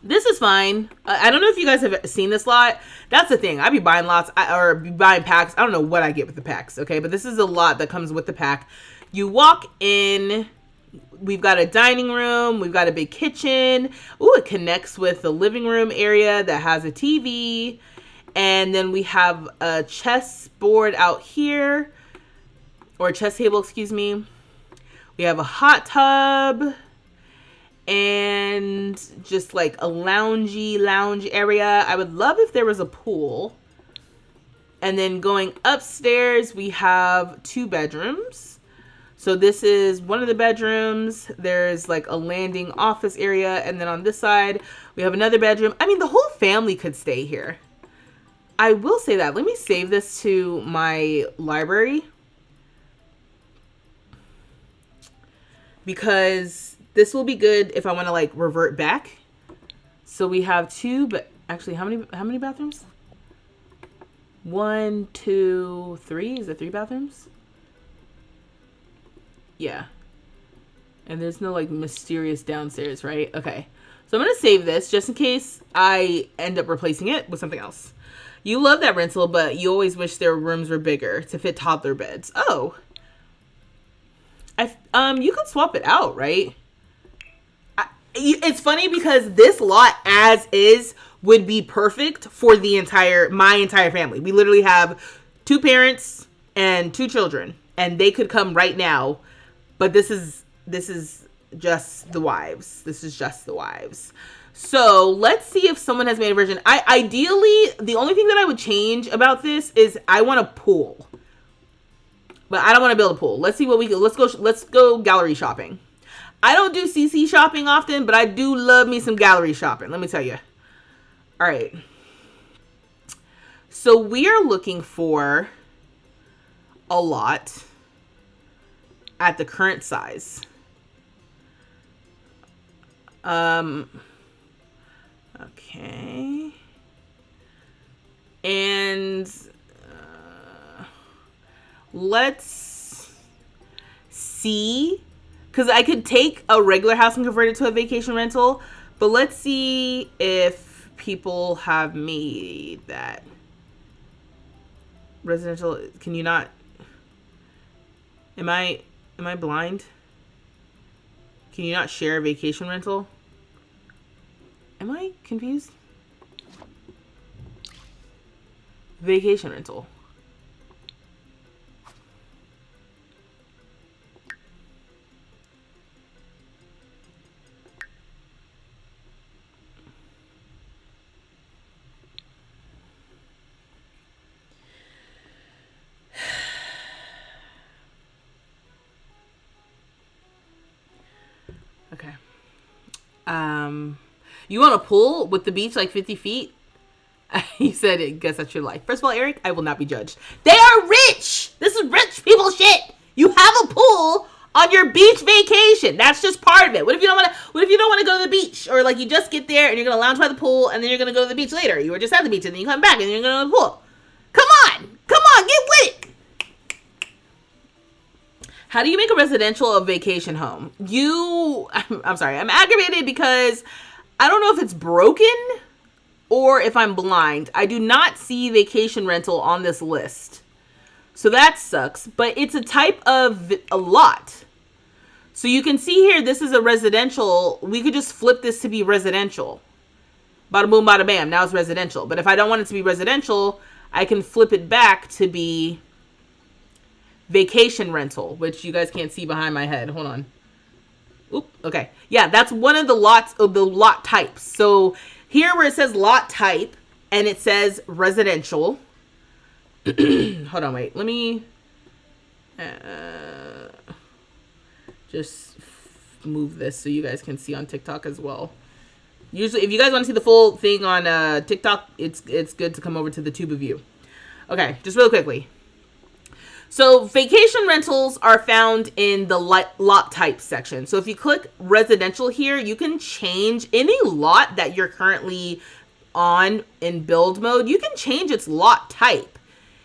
Speaker 1: this is fine. I don't know if you guys have seen this lot. That's the thing. I be buying lots or be buying packs. I don't know what I get with the packs, okay? But this is a lot that comes with the pack. You walk in. We've got a dining room. We've got a big kitchen. Ooh, it connects with the living room area that has a TV. And then we have a chess board out here. Or a chess table, excuse me. We have a hot tub. And just like a lounge area. I would love if there was a pool. And then going upstairs, we have 2 bedrooms. So this is one of the bedrooms. There's like a landing office area. And then on this side, we have another bedroom. I mean, the whole family could stay here. I will say that. Let me save this to my library. Because this will be good if I want to like revert back. So we have 2, but actually how many bathrooms? 1, 2, 3. Is it 3 bathrooms? Yeah. And there's no like mysterious downstairs, right? Okay. So I'm going to save this just in case I end up replacing it with something else. You love that rental, but you always wish their rooms were bigger to fit toddler beds. Oh. You could swap it out, right? It's funny because this lot as is would be perfect for my entire family. We literally have 2 parents and 2 children, and they could come right now. But this is just the wives. This is just the wives. So let's see if someone has made a version. Ideally, the only thing that I would change about this is I want a pool. But I don't want to build a pool. Let's see what we can. Let's go gallery shopping. I don't do CC shopping often, but I do love me some gallery shopping. Let me tell you. All right. So we are looking for a lot at the current size. Okay. And let's see, because I could take a regular house and convert it to a vacation rental, but let's see if people have made that. Residential, can you not? Am I blind? Can you not share a vacation rental? Am I confused? Vacation rental. Okay. You want a pool with the beach like 50 feet? He said, I guess that's your life. First of all, Eric, I will not be judged. They are rich! This is rich people shit! You have a pool on your beach vacation. That's just part of it. What if you don't want to go to the beach? Or like you just get there and you're going to lounge by the pool and then you're going to go to the beach later. You were just at the beach and then you come back and then you're going to go to the pool. Come on, get with it! How do you make a residential a vacation home? I'm sorry, I'm aggravated because I don't know if it's broken or if I'm blind. I do not see vacation rental on this list. So that sucks, but it's a type of a lot. So you can see here, this is a residential. We could just flip this to be residential. Bada boom, bada bam, now it's residential. But if I don't want it to be residential, I can flip it back to be vacation rental, which you guys can't see behind my head. Hold on. Oop, okay. Yeah, that's one of the lots of the lot types. So here where it says lot type and it says residential. Hold on, wait. Let me just move this so you guys can see on TikTok as well. Usually, if you guys want to see the full thing on TikTok, it's good to come over to the tube of you. Okay, just real quickly. So vacation rentals are found in the lot type section. So if you click residential here, you can change any lot that you're currently on in build mode. You can change its lot type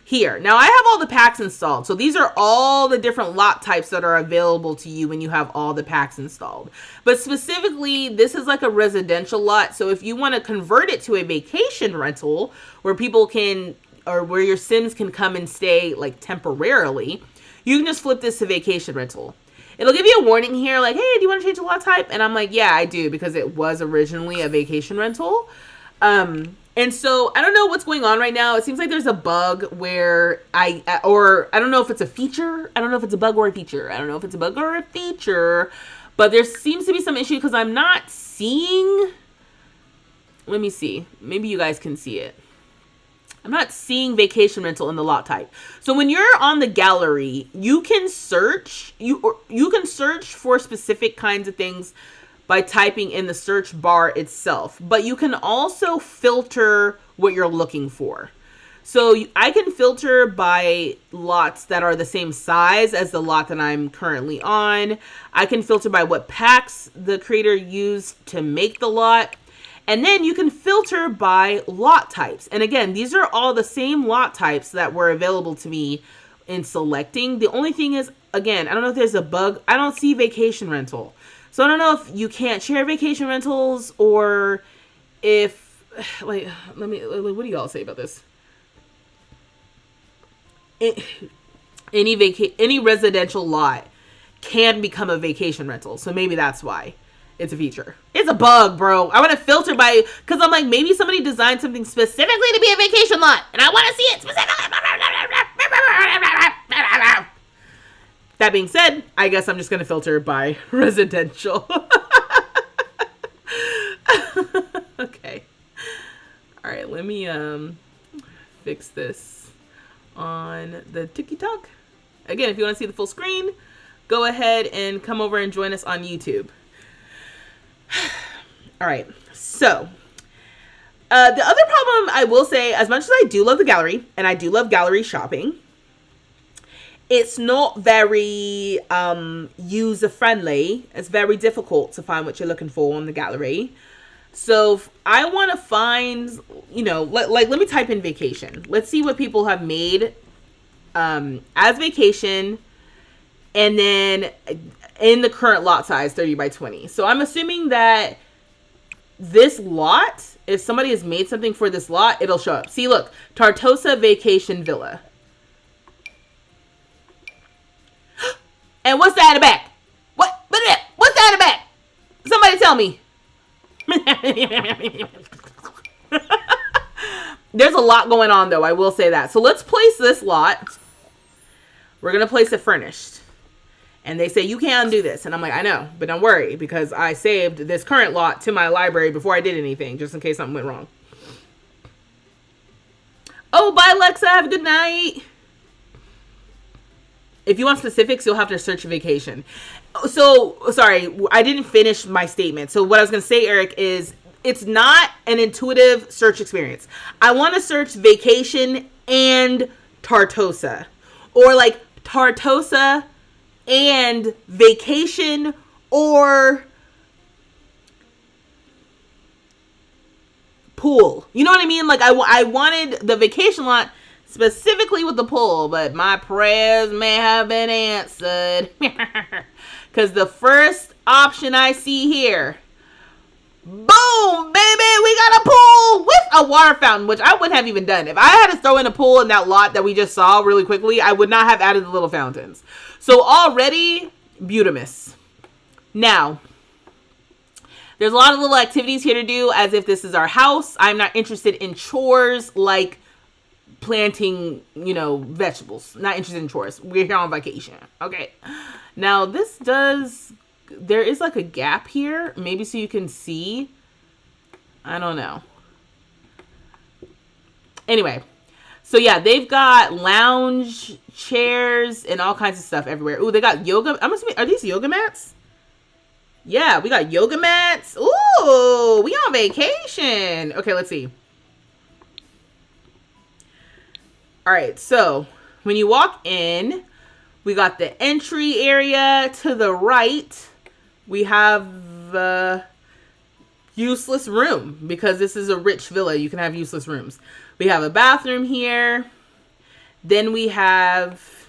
Speaker 1: here. Now I have all the packs installed. So these are all the different lot types that are available to you when you have all the packs installed. But specifically, this is like a residential lot. So if you want to convert it to a vacation rental where people can, or where your Sims can come and stay like temporarily, you can just flip this to vacation rental. It'll give you a warning here like, hey, do you want to change the lot type? And I'm like, yeah, I do, because it was originally a vacation rental. And so I don't know what's going on right now. It seems like there's a bug where I don't know if it's a feature. I don't know if it's a bug or a feature. I don't know if it's a bug or a feature, but there seems to be some issue because I'm not seeing, let me see. Maybe you guys can see it. I'm not seeing vacation rental in the lot type. So when you're on the gallery, you can search, you can search for specific kinds of things by typing in the search bar itself, but you can also filter what you're looking for. So I can filter by lots that are the same size as the lot that I'm currently on. I can filter by what packs the creator used to make the lot. And then you can filter by lot types. And again, these are all the same lot types that were available to me in selecting. The only thing is, again, I don't know if there's a bug. I don't see vacation rental. So I don't know if you can't share vacation rentals or if, like, what do you all say about this? Any residential lot can become a vacation rental. So maybe that's why. It's a feature. It's a bug, bro. I want to filter by, because I'm like, maybe somebody designed something specifically to be a vacation lot, and I want to see it specifically. That being said, I guess I'm just going to filter by residential. Okay. All right, let me fix this on the TikTok. Again, if you want to see the full screen, go ahead and come over and join us on YouTube. All right, so the other problem I will say, as much as I do love the gallery and I do love gallery shopping, it's not very user friendly. It's very difficult to find what you're looking for on the gallery. So if I want to find, you know, let me type in vacation. Let's see what people have made as vacation, and then in the current lot size, 30 by 20. So I'm assuming that this lot, if somebody has made something for this lot, it'll show up. See, look, Tartosa Vacation Villa. And what's that in the back? What's that in the back? Somebody tell me. There's a lot going on, though. I will say that. So let's place this lot. We're going to place it furnished. And they say, you can't do this. And I'm like, I know, but don't worry, because I saved this current lot to my library before I did anything, just in case something went wrong. Oh, bye, Alexa. Have a good night. If you want specifics, you'll have to search vacation. So, sorry, I didn't finish my statement. So what I was going to say, Eric, is it's not an intuitive search experience. I want to search vacation and Tartosa. Or like Tartosa and vacation, or pool. You know what I mean? Like I wanted the vacation lot specifically with the pool, but my prayers may have been answered. Because the first option I see here, boom, baby, we got a pool with a water fountain, which I wouldn't have even done. If I had to throw in a pool in that lot that we just saw really quickly, I would not have added the little fountains. So already, beautimous. Now, there's a lot of little activities here to do as if this is our house. I'm not interested in chores like planting, you know, vegetables. Not interested in chores. We're here on vacation. Okay. Now, this does... There is like a gap here. Maybe so you can see. I don't know. Anyway. So yeah, they've got lounge chairs and all kinds of stuff everywhere. Ooh, they got yoga. I'm assuming, are these yoga mats? Yeah, we got yoga mats. Ooh, we on vacation. Okay, let's see. All right, so When you walk in, we got the entry area. To the right, we have a useless room because this is a rich villa. You can have useless rooms. We have a bathroom here. Then we have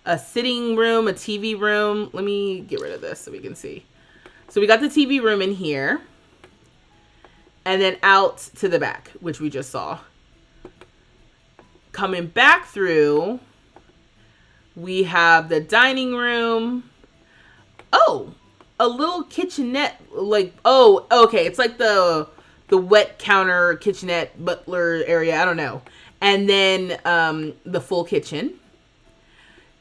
Speaker 1: a sitting room, a TV room. Let me get rid of this so we can see. So we got the TV room in here. And then out to the back, which we just saw. Coming back through, we have the dining room. Oh, a little kitchenette. Like, oh, okay. It's like the wet counter, kitchenette, butler area. I don't know. And then the full kitchen.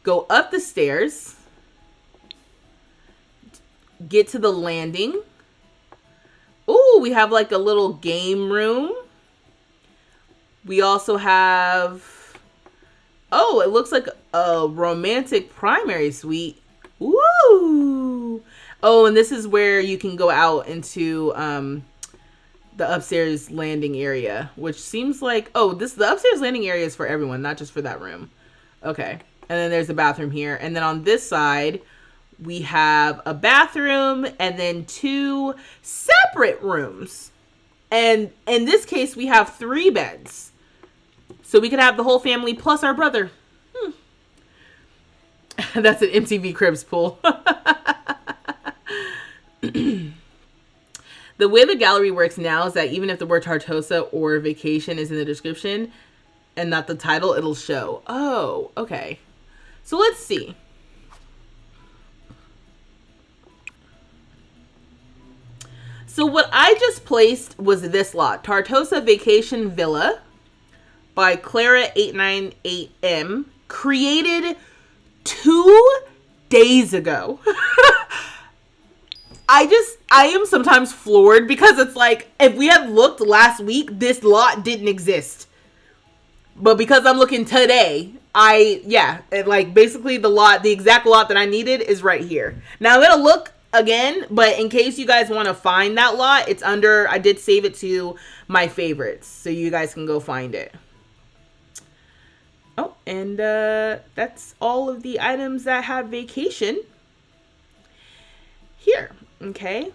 Speaker 1: Go up the stairs. Get to the landing. Ooh, we have like a little game room. We also have, oh, it looks like a romantic primary suite. Woo! Oh, and this is where you can go out into the upstairs landing area, which seems like, oh, the upstairs landing area is for everyone, not just for that room. Okay. And then there's a bathroom here. And then on this side, we have a bathroom and then 2 separate rooms. And in this case, we have 3 beds. So we could have the whole family plus our brother. That's an MTV Cribs pool. The way the gallery works now is that even if the word Tartosa or vacation is in the description and not the title, it'll show. Oh, okay. So let's see. So what I just placed was this lot. Tartosa Vacation Villa by Clara898M. Created 2 days ago. I am sometimes floored because it's like, if we had looked last week, this lot didn't exist. But because I'm looking today, like basically the exact lot that I needed is right here. Now I'm going to look again, but in case you guys want to find that lot, it's under, I did save it to my favorites, so you guys can go find it. Oh, and that's all of the items that have vacation here. Okay.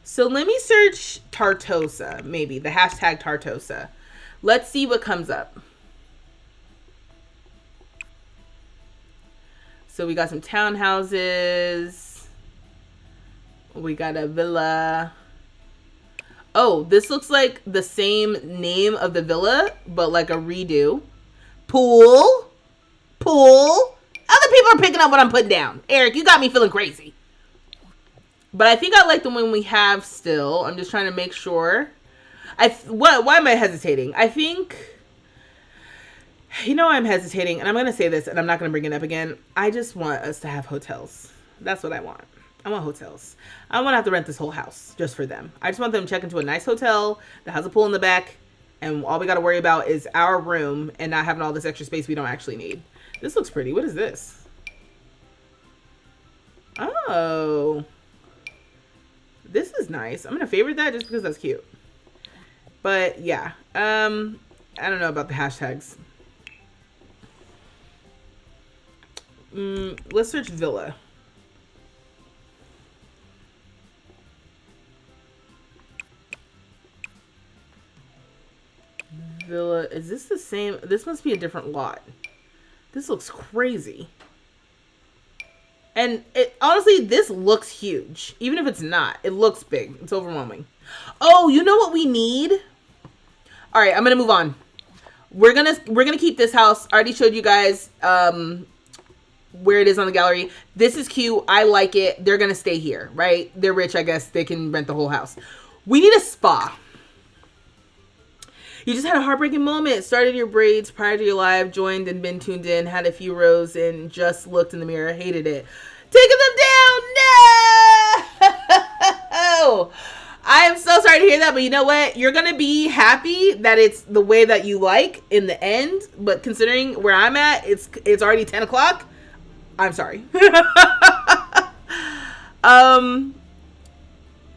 Speaker 1: So let me search Tartosa, maybe the hashtag Tartosa. Let's see what comes up. So we got some townhouses. We got a villa. Oh, this looks like the same name of the villa, but like a redo. Pool. Other people are picking up what I'm putting down. Eric, you got me feeling crazy. But I think I like the one we have still. I'm just trying to make sure. Why am I hesitating? I think, you know, I'm hesitating, and I'm going to say this, and I'm not going to bring it up again. I just want us to have hotels. That's what I want. I want hotels. I don't want to have to rent this whole house just for them. I just want them to check into a nice hotel that has a pool in the back, and all we got to worry about is our room and not having all this extra space we don't actually need. This looks pretty. What is this? Oh. This is nice. I'm going to favorite that just because that's cute. But yeah. I don't know about the hashtags. Let's search villa. Villa. Is this the same? This must be a different lot. This looks crazy. And honestly, this looks huge. Even if it's not, it looks big. It's overwhelming. Oh, you know what we need? All right, I'm gonna move on. We're gonna keep this house. I already showed you guys where it is on the gallery. This is cute. I like it. They're gonna stay here, right? They're rich, I guess. They can rent the whole house. We need a spa. You just had a heartbreaking moment. Started your braids prior to your live, joined and been tuned in, had a few rows and just looked in the mirror, hated it. Taking them down. No! I am so sorry to hear that, but you know what? You're going to be happy that it's the way that you like in the end, but considering where I'm at, it's already 10 o'clock. I'm sorry.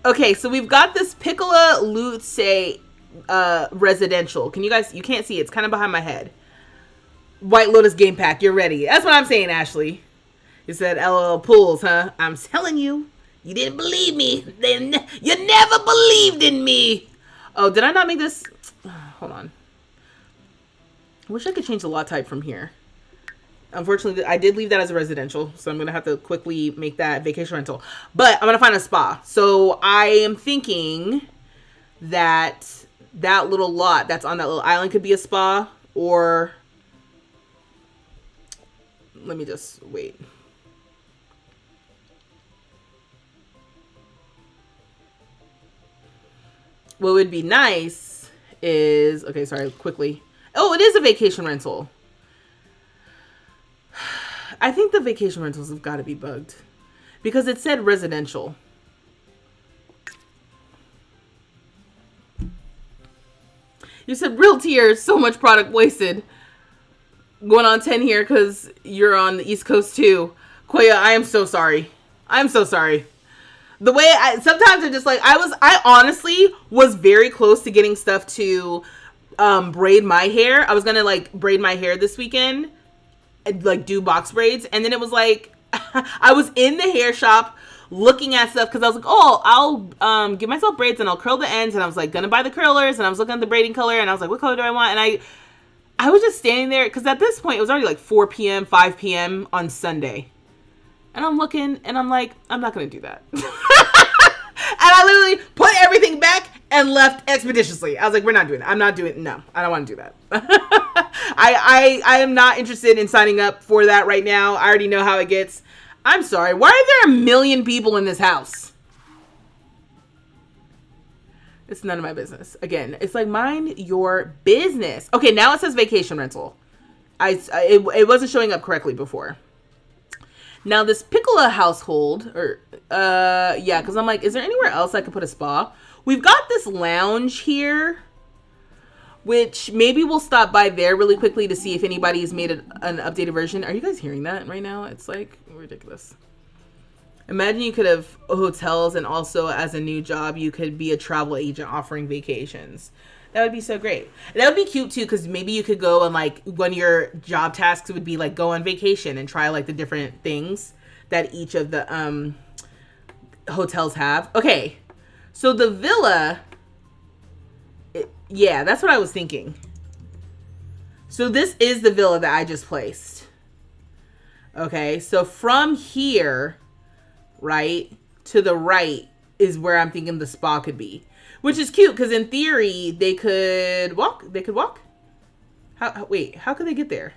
Speaker 1: Okay, so we've got this Piccola Luce residential. Can you guys, you can't see, it's kind of behind my head. White Lotus game pack, you're ready. That's what I'm saying, Ashley. You said LOL pools, huh? I'm telling you, you didn't believe me. You never believed in me. Oh, did I not make this? Hold on. I wish I could change the lot type from here. Unfortunately, I did leave that as a residential, so I'm going to have to quickly make that vacation rental. But I'm going to find a spa. So I am thinking that that little lot that's on that little island could be a spa, or let me just wait. What would be nice is, okay, sorry, quickly. Oh, it is a vacation rental. I think the vacation rentals have got to be bugged because it said residential. You said real tears, so much product wasted. Going on 10 here because you're on the East Coast too. Koya, I am so sorry. I'm so sorry. The way sometimes I'm just like, I honestly was very close to getting stuff to braid my hair. I was going to like braid my hair this weekend. Like do box braids, and then it was like I was in the hair shop looking at stuff because I was like, oh, I'll give myself braids and I'll curl the ends, and I was like gonna buy the curlers, and I was looking at the braiding color, and I was like, what color do I want? And I was just standing there because at this point it was already like 4 p.m. 5 p.m. on Sunday, and I'm looking and I'm like, I'm not gonna do that. And I literally put everything back and left expeditiously. I was like, we're not doing that. I'm not doing it. No, I don't want to do that. I am not interested in signing up for that right now. I already know how it gets. I'm sorry. Why are there 1 million people in this house? It's none of my business. Again, it's like, mind your business. Okay, now it says vacation rental. It wasn't showing up correctly before. Now this Piccola household, or yeah, because I'm like, is there anywhere else I could put a spa? We've got this lounge here, which maybe we'll stop by there really quickly to see if anybody's made an updated version. Are you guys hearing that right now? It's like ridiculous. Imagine you could have hotels, and also as a new job, you could be a travel agent offering vacations. That would be so great. And that would be cute too, because maybe you could go and like one of your job tasks would be like go on vacation and try like the different things that each of the hotels have. Okay, so the villa, yeah, that's what I was thinking. So this is the villa that I just placed. Okay, so from here, right, to the right is where I'm thinking the spa could be. Which is cute, because in theory, they could walk. They could walk? Wait, how could they get there?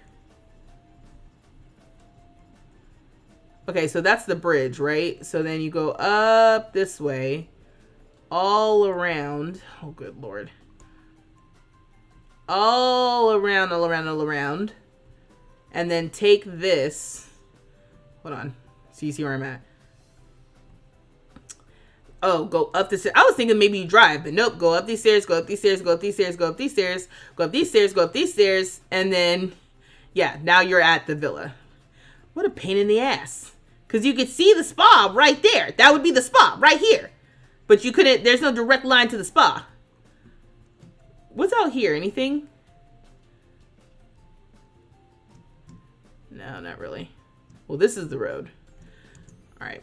Speaker 1: Okay, so that's the bridge, right? So then you go up this way, all around. Oh, good Lord. All around, all around, all around. And then take this. Hold on. So you see where I'm at. Oh, go up the stairs. I was thinking maybe you drive, but nope. Go up these stairs, go up these stairs, go up these stairs, go up these stairs, go up these stairs, go up these stairs. And then, yeah, now you're at the villa. What a pain in the ass. Because you could see the spa right there. That would be the spa right here. But you couldn't, there's no direct line to the spa. What's out here? Anything? No, not really. Well, this is the road. All right.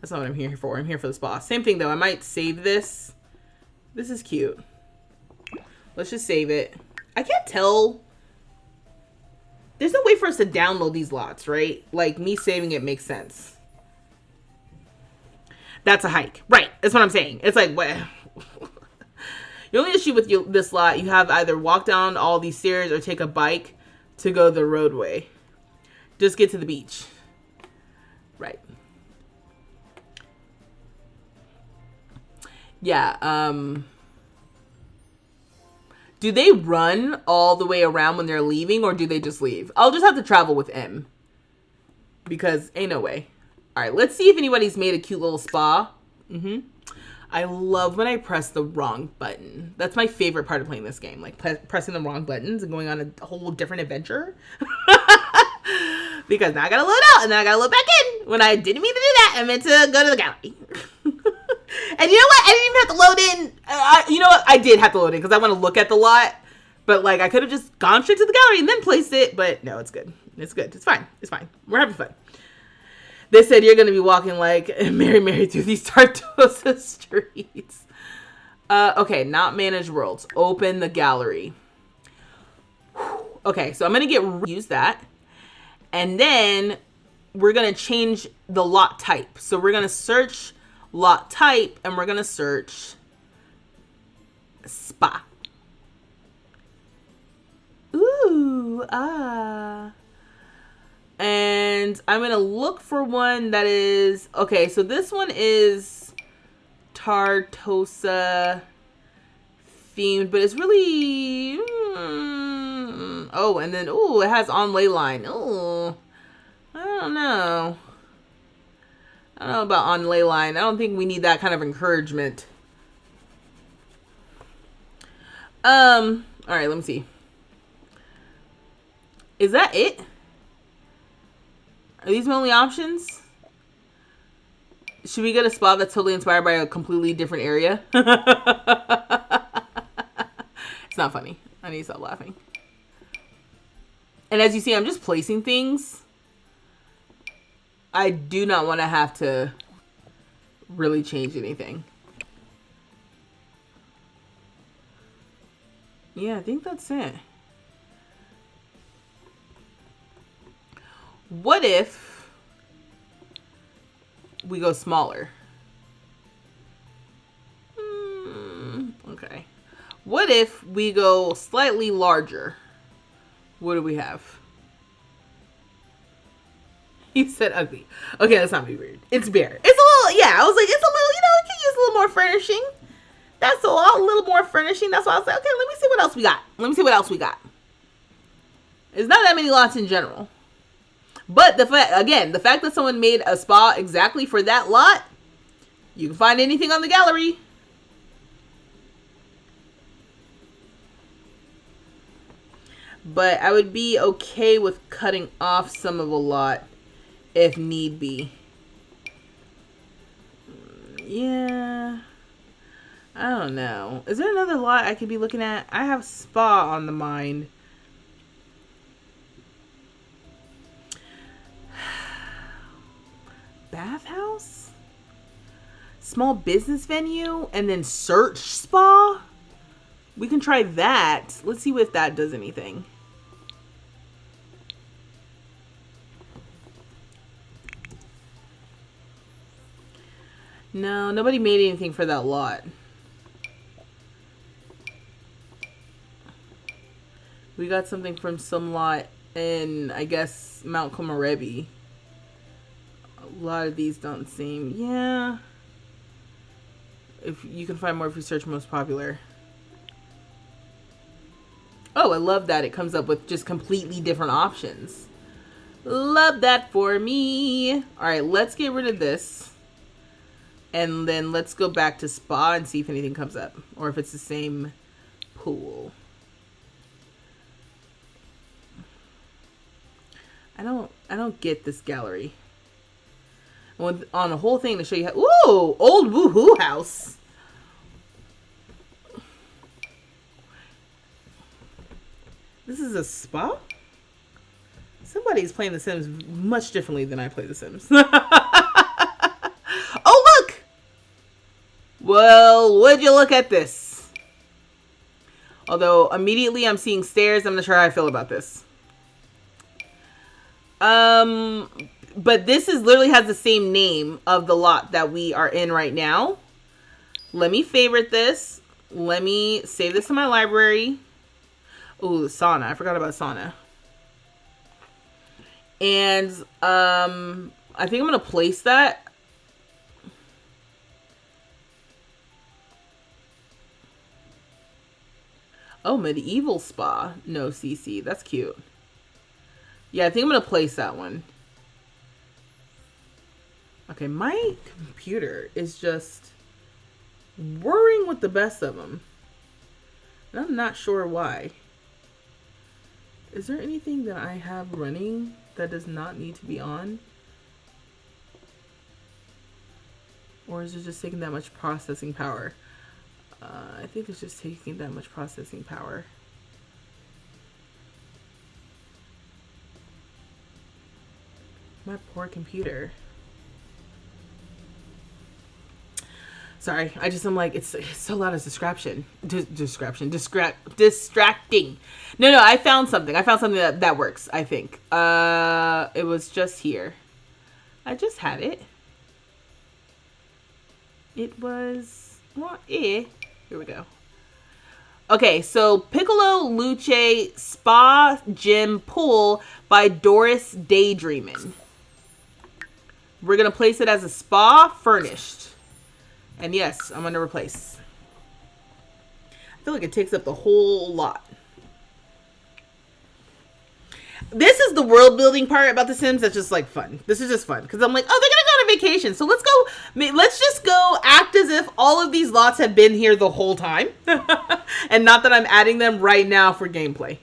Speaker 1: That's not what I'm here for. I'm here for the spa. Same thing though. I might save this. This is cute. Let's just save it. I can't tell. There's no way for us to download these lots, right? Like me saving it makes sense. That's a hike. Right. That's what I'm saying. It's like, what? The only issue with this lot, you have either walk down all these stairs or take a bike to go the roadway. Just get to the beach. Right. Yeah, do they run all the way around when they're leaving, or do they just leave? I'll just have to travel with M. Because ain't no way. Alright, let's see if anybody's made a cute little spa. I love when I press the wrong button. That's my favorite part of playing this game. Like, pressing the wrong buttons and going on a whole different adventure. Because now I gotta load out, and then I gotta load back in. When I didn't mean to do that, I meant to go to the gallery. And you know what? I didn't even have to load in. You know what? I did have to load in because I want to look at the lot. But like, I could have just gone straight to the gallery and then placed it. But no, it's good. It's good. It's fine. It's fine. We're having fun. They said you're going to be walking like Mary through these Tartosa streets. Okay, not manage worlds. Open the gallery. Okay, so I'm going to use that. And then we're going to change the lot type. So we're going to search lot type and we're going to search spa. Ooh, and I'm going to look for one that is, okay, so this one is Tartosa themed, but it's really, oh, and then, ooh, it has on ley line. Ooh, I don't know. I don't know about on ley line. I don't think we need that kind of encouragement. All right, let me see. Is that it? Are these my only options? Should we get a spa that's totally inspired by a completely different area? It's not funny. I need to stop laughing. And as you see, I'm just placing things. I do not want to have to really change anything. Yeah, I think that's it. What if we go smaller? Okay. What if we go slightly larger? What do we have? He said ugly. Okay, let's not be weird. It's bare. It's a little, yeah, I was like, it's a little, you know, it can use a little more furnishing. That's a little more furnishing. That's why I was like, okay, let me see what else we got. Let me see what else we got. It's not that many lots in general. But the fact that someone made a spa exactly for that lot, you can find anything on the gallery. But I would be okay with cutting off some of a lot if need be. Yeah. I don't know. Is there another lot I could be looking at? I have spa on the mind. Bathhouse? Small business venue? And then search spa? We can try that. Let's see if that does anything. No, nobody made anything for that lot. We got something from some lot in, I guess, Mount Komorebi. A lot of these don't seem, yeah. If you can find more if you search most popular. Oh, I love that it comes up with just completely different options. Love that for me. All right, let's get rid of this. And then let's go back to spa and see if anything comes up. Or if it's the same pool. I don't get this gallery. On the whole thing to show you how, ooh, old woohoo house. This is a spa? Somebody's playing The Sims much differently than I play The Sims. Oh, look! Well, would you look at this? Although, immediately I'm seeing stairs. I'm not sure how I feel about this. But this is literally has the same name of the lot that we are in right now. Let me favorite this. Let me save this in my library. Ooh, the sauna. I forgot about sauna. And I think I'm gonna place that. Oh, medieval spa. No CC. That's cute. Yeah, I think I'm gonna place that one. Okay, my computer is just worrying with the best of them. And I'm not sure why. Is there anything that I have running that does not need to be on? Or is it just taking that much processing power? I think it's just taking that much processing power. My poor computer. Sorry, I'm like, it's so loud as distraction. Distracting. No, I found something. That works, I think. It was just here. I just had it. It was, well, here we go. Okay, so Piccolo Luce Spa Gym Pool by Doris Daydreamin'. We're going to place it as a spa furnished. And yes, I'm going to replace. I feel like it takes up the whole lot. This is the world building part about The Sims that's just like fun. This is just fun because I'm like, oh, they're gonna go on vacation, so let's just go act as if all of these lots have been here the whole time, and not that I'm adding them right now for gameplay.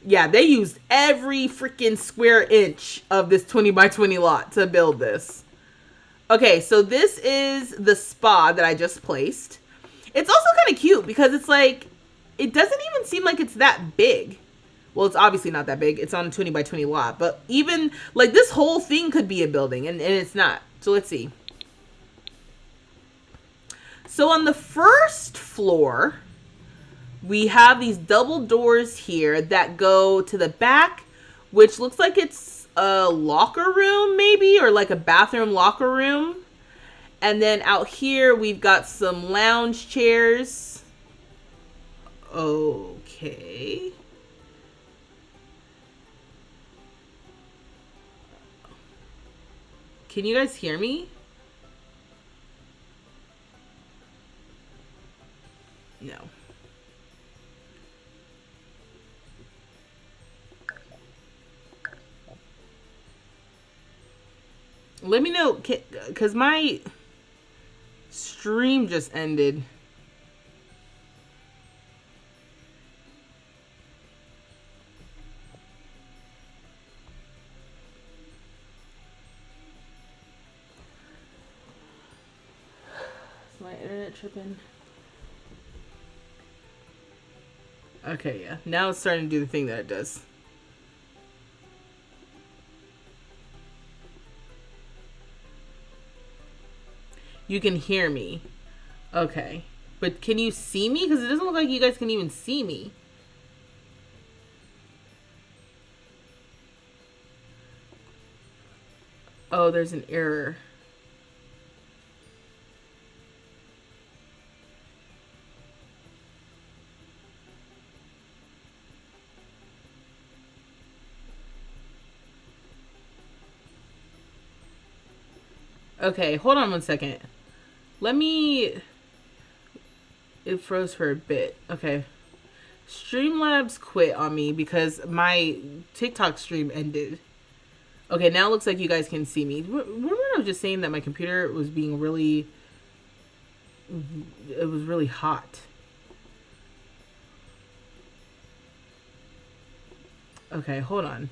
Speaker 1: Yeah, they used every freaking square inch of this 20 by 20 lot to build this. Okay, so this is the spa that I just placed. It's also kind of cute because it's like, it doesn't even seem like it's that big. Well, it's obviously not that big. It's on a 20 by 20 lot. But even, like, this whole thing could be a building. And it's not. So let's see. So on the first floor, we have these double doors here that go to the back, which looks like it's a locker room, maybe, or like a bathroom locker room. And then out here, we've got some lounge chairs. Okay. Can you guys hear me? No. Let me know, because my stream just ended. Is my internet tripping? Okay, yeah. Now it's starting to do the thing that it does. You can hear me. Okay. But can you see me? Because it doesn't look like you guys can even see me. Oh, there's an error. Okay, hold on one second. Let me... It froze for a bit. Okay. Streamlabs quit on me because my TikTok stream ended. Okay, now it looks like you guys can see me. Remember I was just saying that my computer was being really... It was really hot. Okay, hold on.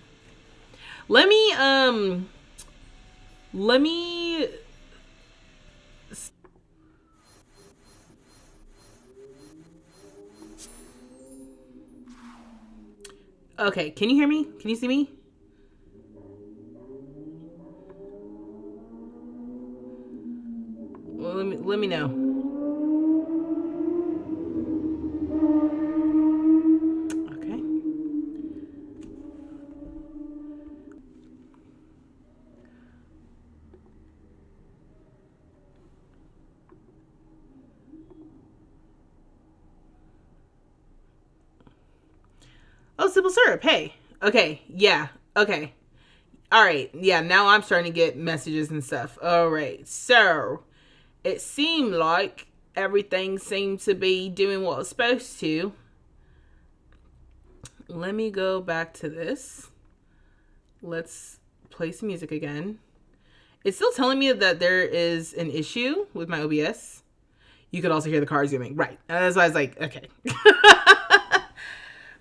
Speaker 1: Let me... Okay, can you hear me? Can you see me? Well, let me know. Okay. Oh, simple syrup. Hey. Okay. Yeah. Okay. All right. Yeah. Now I'm starting to get messages and stuff. All right. So it seemed like everything seemed to be doing what it was supposed to. Let me go back to this. Let's play some music again. It's still telling me that there is an issue with my OBS. You could also hear the car zooming. Right. That's why I was like, okay.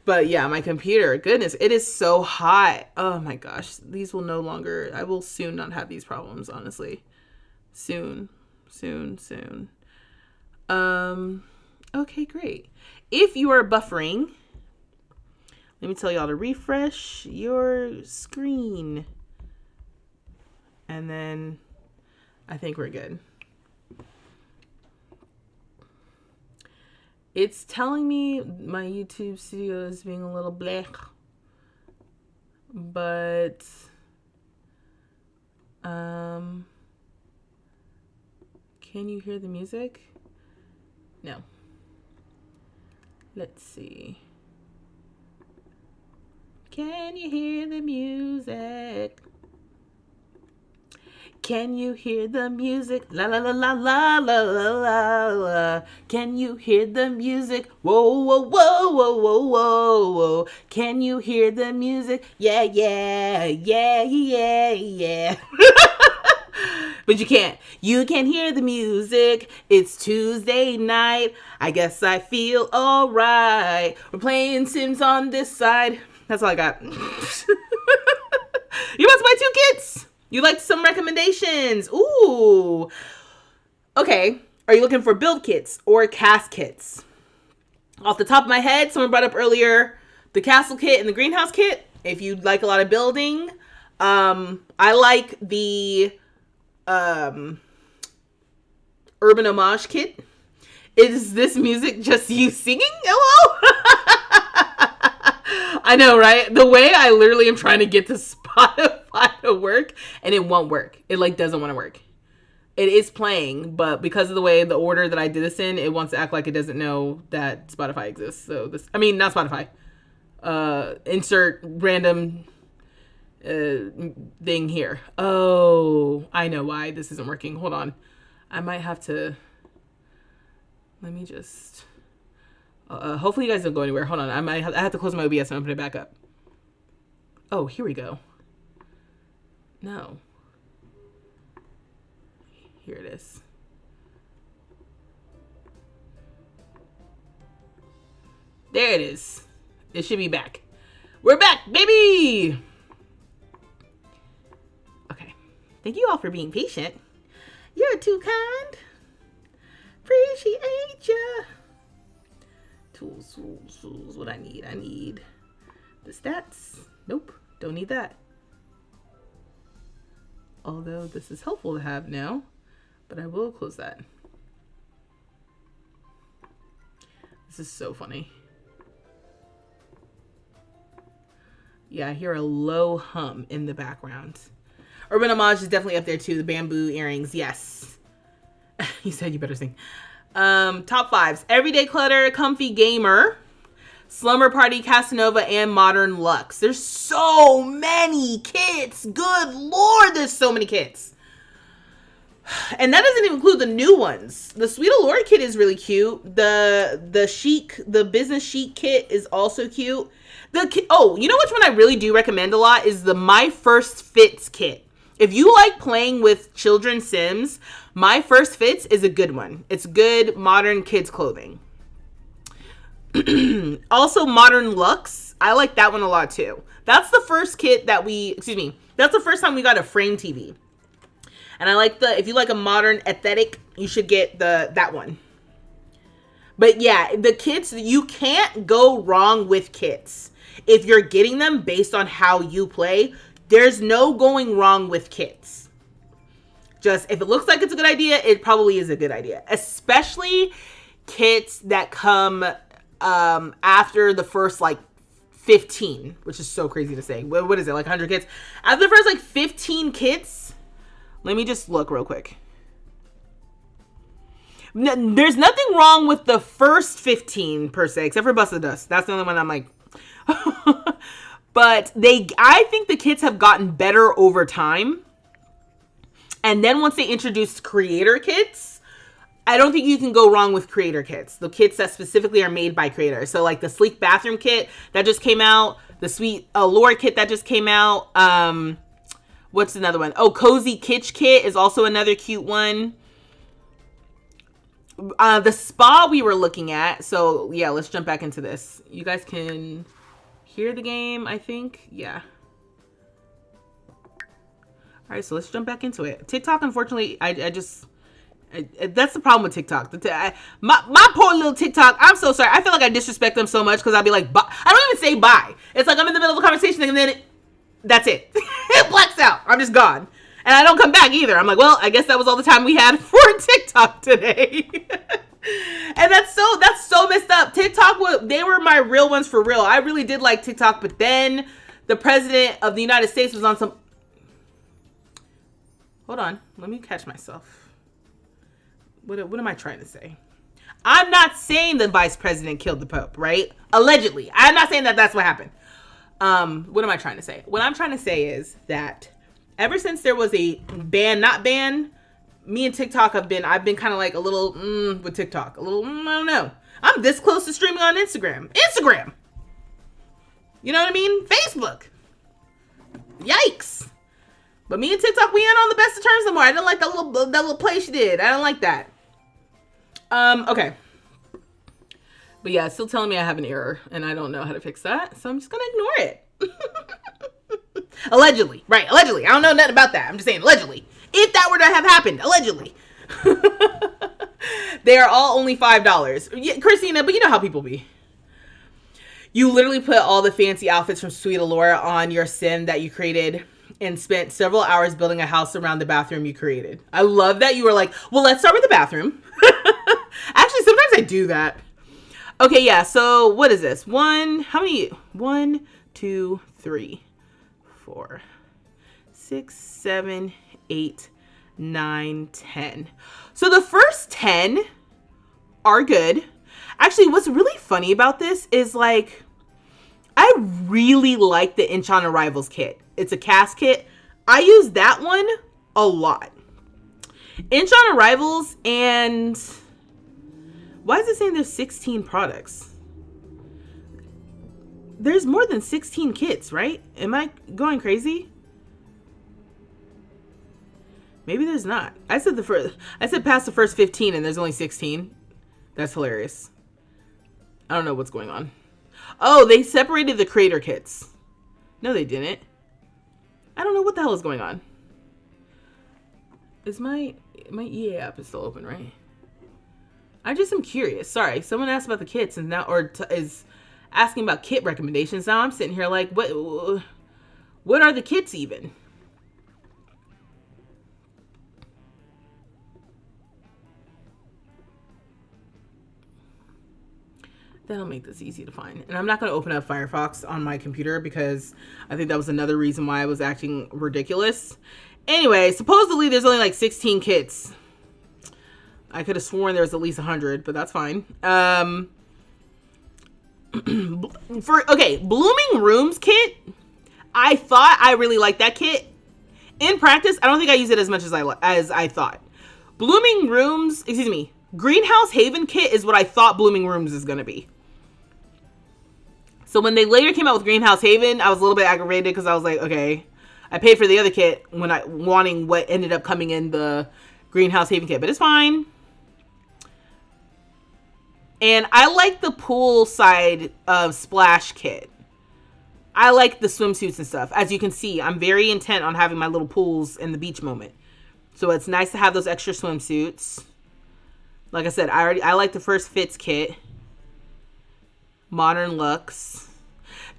Speaker 1: But yeah, my computer, goodness, it is so hot. Oh my gosh. These will no longer, I will soon not have these problems, honestly. Soon. Soon. Okay, great. If you are buffering, let me tell y'all to refresh your screen. And then I think we're good. It's telling me my YouTube studio is being a little black. But can you hear the music? No. Let's see. Can you hear the music? Can you hear the music? La la la la la la la la la. Can you hear the music? Whoa whoa whoa whoa whoa whoa whoa. Can you hear the music? Yeah yeah yeah yeah yeah. But you can't. You can hear the music. It's Tuesday night. I guess I feel alright. We're playing Sims on this side. That's all I got. You must buy 2 kits. You like some recommendations? Ooh. Okay. Are you looking for build kits or cast kits? Off the top of my head, someone brought up earlier the castle kit and the greenhouse kit. If you like a lot of building, I like the urban homage kit. Is this music just you singing? Hello? I know, right? The way I literally am trying to get to Spotify to work, and it won't work. It like doesn't want to work. It is playing, but because of the way the order that I did this in, it wants to act like it doesn't know that Spotify exists. So this, I mean, not Spotify. Insert random thing here. Oh, I know why this isn't working. Hold on. I might have to, let me just, hopefully you guys don't go anywhere. Hold on. I have to close my OBS and open it back up. Oh, here we go. No. Here it is. There it is. It should be back. We're back, baby! Okay. Thank you all for being patient. You're too kind. Appreciate ya. Tools. What I need? I need the stats. Nope. Don't need that. Although this is helpful to have now. But I will close that. This is so funny. Yeah, I hear a low hum in the background. Urban Homage is definitely up there too. The bamboo earrings, yes. You said you better sing. Top 5s. Everyday Clutter, Comfy Gamer, Slumber Party, Casanova, and Modern Luxe. There's so many kits. Good Lord, there's so many kits. And that doesn't even include the new ones. The Sweet Allure kit is really cute. The chic, the business chic kit is also cute. Oh, you know which one I really do recommend a lot is the My First Fits kit. If you like playing with children's Sims, My First Fits is a good one. It's good modern kids clothing. Also Modern Luxe. I like that one a lot too. That's the first kit that that's the first time we got a frame TV. And I like if you like a modern aesthetic, you should get that one. But yeah, the kits, you can't go wrong with kits. If you're getting them based on how you play, there's no going wrong with kits. Just, if it looks like it's a good idea, it probably is a good idea. Especially kits that come after the first, 15, which is so crazy to say. What is it, 100 kits? After the first, 15 kits, let me just look real quick. There's nothing wrong with the first 15 per se, except for Bust of Dust. That's the only one I'm like... But I think the kits have gotten better over time. And then once they introduced creator kits, I don't think you can go wrong with creator kits. The kits that specifically are made by creators. So like the Sleek Bathroom kit that just came out. The Sweet Allure kit that just came out. What's another one? Oh, Cozy Kitsch kit is also another cute one. The spa we were looking at. So yeah, let's jump back into this. You guys can hear the game, I think. Yeah. All right, so let's jump back into it. TikTok, unfortunately, I just That's the problem with TikTok. My poor little TikTok. I'm so sorry. I feel like I disrespect them so much because I'll be like, bye. I don't even say bye. It's like I'm in the middle of a conversation and then that's it. It blacks out. I'm just gone. And I don't come back either. I'm like, well, I guess that was all the time we had for TikTok today. And that's so messed up. TikTok, they were my real ones for real. I really did like TikTok, but then the president of the United States was on some... Hold on. Let me catch myself. What am I trying to say? I'm not saying the vice president killed the Pope, right? Allegedly. I'm not saying that that's what happened. What am I trying to say? What I'm trying to say is that ever since there was a not ban, me and TikTok I've been kind of like a little with TikTok. A little, I don't know. I'm this close to streaming on Instagram. You know what I mean? Facebook. Yikes. But me and TikTok, we ain't on the best of terms no more. I didn't like that little play she did. I don't like that. Okay. But yeah, it's still telling me I have an error and I don't know how to fix that. So I'm just going to ignore it. Allegedly. Right. Allegedly. I don't know nothing about that. I'm just saying allegedly. If that were to have happened. Allegedly. They are all only $5. Yeah, Christina, but you know how people be. You literally put all the fancy outfits from Sweet Allure on your sim that you created and spent several hours building a house around the bathroom you created. I love that you were like, well, let's start with the bathroom. Actually, sometimes I do that. Okay, yeah, so what is this? How many? 1, 2, 3, 4, 6, 7, 8, 9, 10. So the first 10 are good. Actually, what's really funny about this is like, I really like the Inch on Arrivals kit. It's a cast kit. I use that one a lot. Inch on Arrivals, and why is it saying there's 16 products? There's more than 16 kits, right? Am I going crazy? Maybe there's not. I said past the first 15 and there's only 16. That's hilarious. I don't know what's going on. Oh, they separated the creator kits. No, they didn't. I don't know what the hell is going on. Is my EA app is still open, right? I just am curious. Sorry, someone asked about the kits and now, is asking about kit recommendations. Now I'm sitting here like, what are the kits even? That'll make this easy to find. And I'm not going to open up Firefox on my computer because I think that was another reason why I was acting ridiculous. Anyway, supposedly there's only like 16 kits. I could have sworn there was at least 100, but that's fine. Blooming Rooms kit. I thought I really liked that kit. In practice, I don't think I use it as much as I thought. Greenhouse Haven kit is what I thought Blooming Rooms is going to be. So when they later came out with Greenhouse Haven, I was a little bit aggravated because I was like, okay, I paid for the other kit when wanting what ended up coming in the Greenhouse Haven kit, but it's fine. And I like the poolside splash kit. I like the swimsuits and stuff. As you can see, I'm very intent on having my little pools in the beach moment. So it's nice to have those extra swimsuits. Like I said, I like the first fits kit. Modern looks.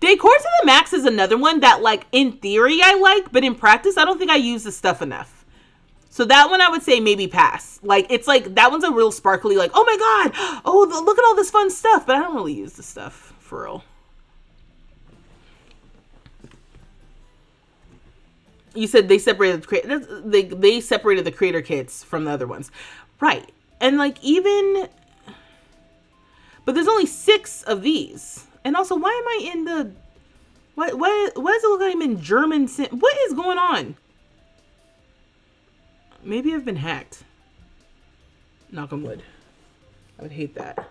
Speaker 1: Decor to the Max is another one that, like, in theory I like, but in practice I don't think I use the stuff enough. So that one I would say maybe pass. Like, it's like, that one's a real sparkly, like, oh my god, oh, look at all this fun stuff, but I don't really use the stuff, for real. You said they separated the creator kits from the other ones. Right. And like but there's only 6 of these. And also, why am I in the, why does it look like I'm in German? What is going on? Maybe I've been hacked. Knock on wood. I would hate that.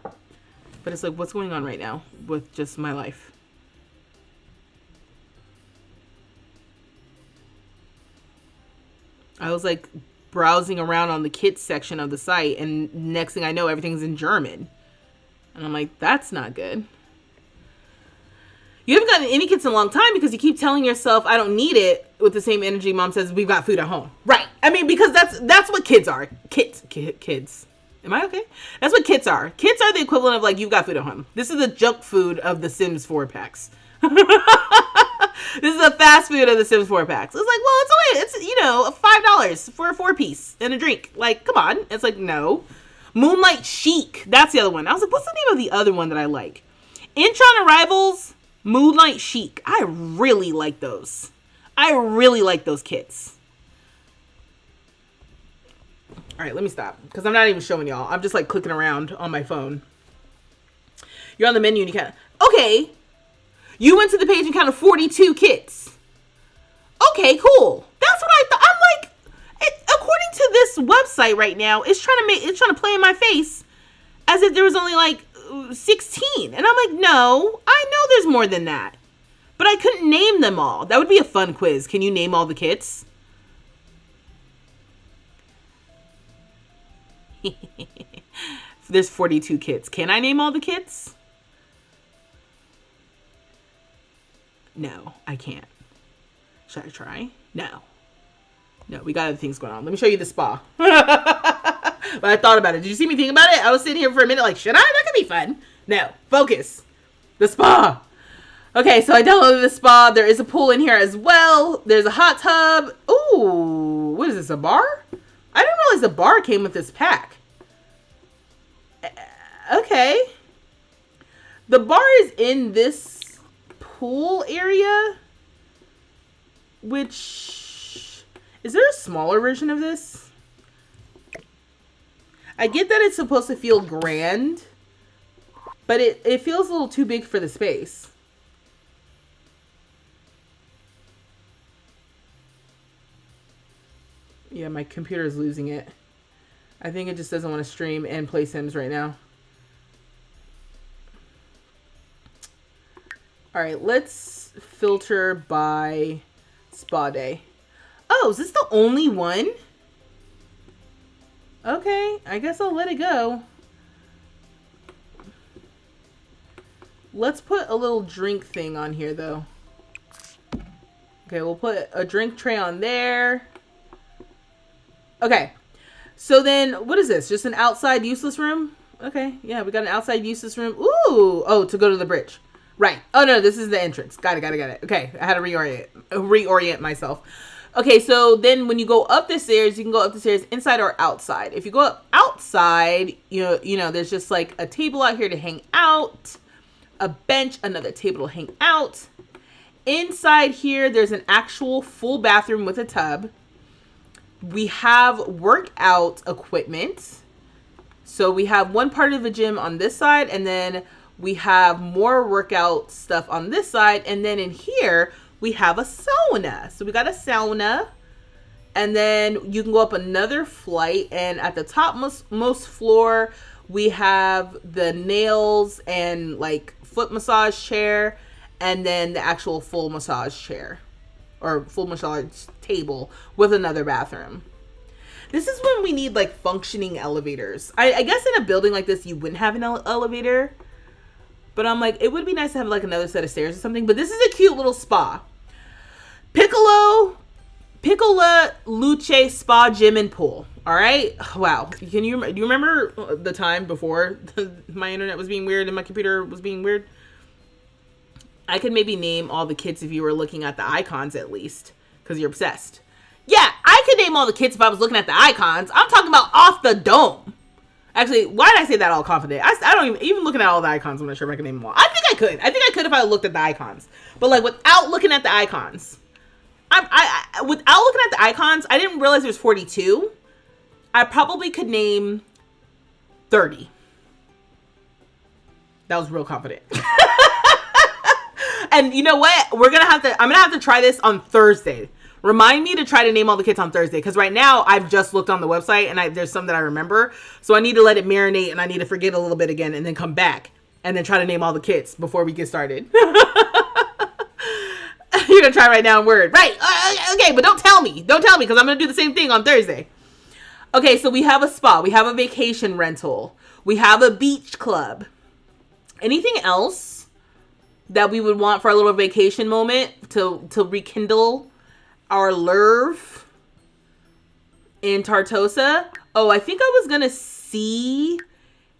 Speaker 1: But it's like, what's going on right now with just my life? I was like browsing around on the kids section of the site, and next thing I know, everything's in German. And I'm like, that's not good. You haven't gotten any kits in a long time because you keep telling yourself, I don't need it, with the same energy mom says, we've got food at home. Right. I mean, because that's what kids are. Kids. Am I okay? That's what kits are. Kits are the equivalent of like, you've got food at home. This is the junk food of the Sims 4 packs. This is the fast food of the Sims 4 packs. It's like, well, it's you know, $5 for a 4-piece and a drink. Like, come on. It's like, no. Moonlight Chic. That's the other one. I was like, what's the name of the other one that I like? Intron Arrivals, Moonlight Chic. I really like those. I really like those kits. All right, let me stop because I'm not even showing y'all. I'm just like clicking around on my phone. You're on the menu and you can't. Okay. You went to the page and counted 42 kits. Okay, cool. That's what I thought. I'm like, according to this website right now, it's trying to play in my face as if there was only like 16. And I'm like, no, I know there's more than that. But I couldn't name them all. That would be a fun quiz. Can you name all the kits? There's 42 kits. Can I name all the kits? No, I can't. Should I try? No, we got other things going on. Let me show you the spa. But I thought about it. Did you see me think about it? I was sitting here for a minute like, should I? That could be fun. No, focus. The spa. Okay, so I downloaded the spa. There is a pool in here as well. There's a hot tub. Ooh, what is this, a bar? I didn't realize the bar came with this pack. Okay. The bar is in this pool area, which, is there a smaller version of this? I get that it's supposed to feel grand, but it feels a little too big for the space. Yeah, my computer is losing it. I think it just doesn't want to stream and play Sims right now. All right, let's filter by spa day. Oh, is this the only one? Okay, I guess I'll let it go. Let's put a little drink thing on here, though. Okay, we'll put a drink tray on there. Okay, so then what is this? Just an outside useless room? Okay, yeah, we got an outside useless room. Ooh, oh, to go to the bridge. Right. Oh, no, this is the entrance. Got it. Okay, I had to reorient myself. Okay, so then when you go up the stairs, you can go up the stairs inside or outside. If you go up outside, you know, there's just like a table out here to hang out, a bench, another table to hang out. Inside here, there's an actual full bathroom with a tub. We have workout equipment. So we have one part of the gym on this side, and then we have more workout stuff on this side. And then in here, we have a sauna. So we got a sauna. And then you can go up another flight. And at the topmost floor, we have the nails and like foot massage chair. And then the actual full massage chair. Or full massage table with another bathroom. This is when we need like functioning elevators. I guess in a building like this, you wouldn't have an elevator. But I'm like, it would be nice to have like another set of stairs or something. But this is a cute little spa. Piccola Luce Spa Gym and Pool. All right. Wow. Do you remember the time before my internet was being weird and my computer was being weird? I could maybe name all the kits if you were looking at the icons at least. Because you're obsessed. Yeah, I could name all the kits if I was looking at the icons. I'm talking about off the dome. Actually, why did I say that all confident? I don't even looking at all the icons, I'm not sure if I can name them all. I think I could if I looked at the icons. But like without looking at the icons. Without looking at the icons, I didn't realize there's 42. I probably could name 30. That was real confident. And you know what? I'm gonna have to try this on Thursday. Remind me to try to name all the kits on Thursday. Because right now, I've just looked on the website and there's some that I remember. So I need to let it marinate and I need to forget a little bit again and then come back. And then try to name all the kits before we get started. You're going to try right now in Word. Right. Okay, but don't tell me. Don't tell me because I'm going to do the same thing on Thursday. Okay, so we have a spa. We have a vacation rental. We have a beach club. Anything else? that we would want for our little vacation moment to rekindle our love in Tartosa. Oh, I think I was gonna see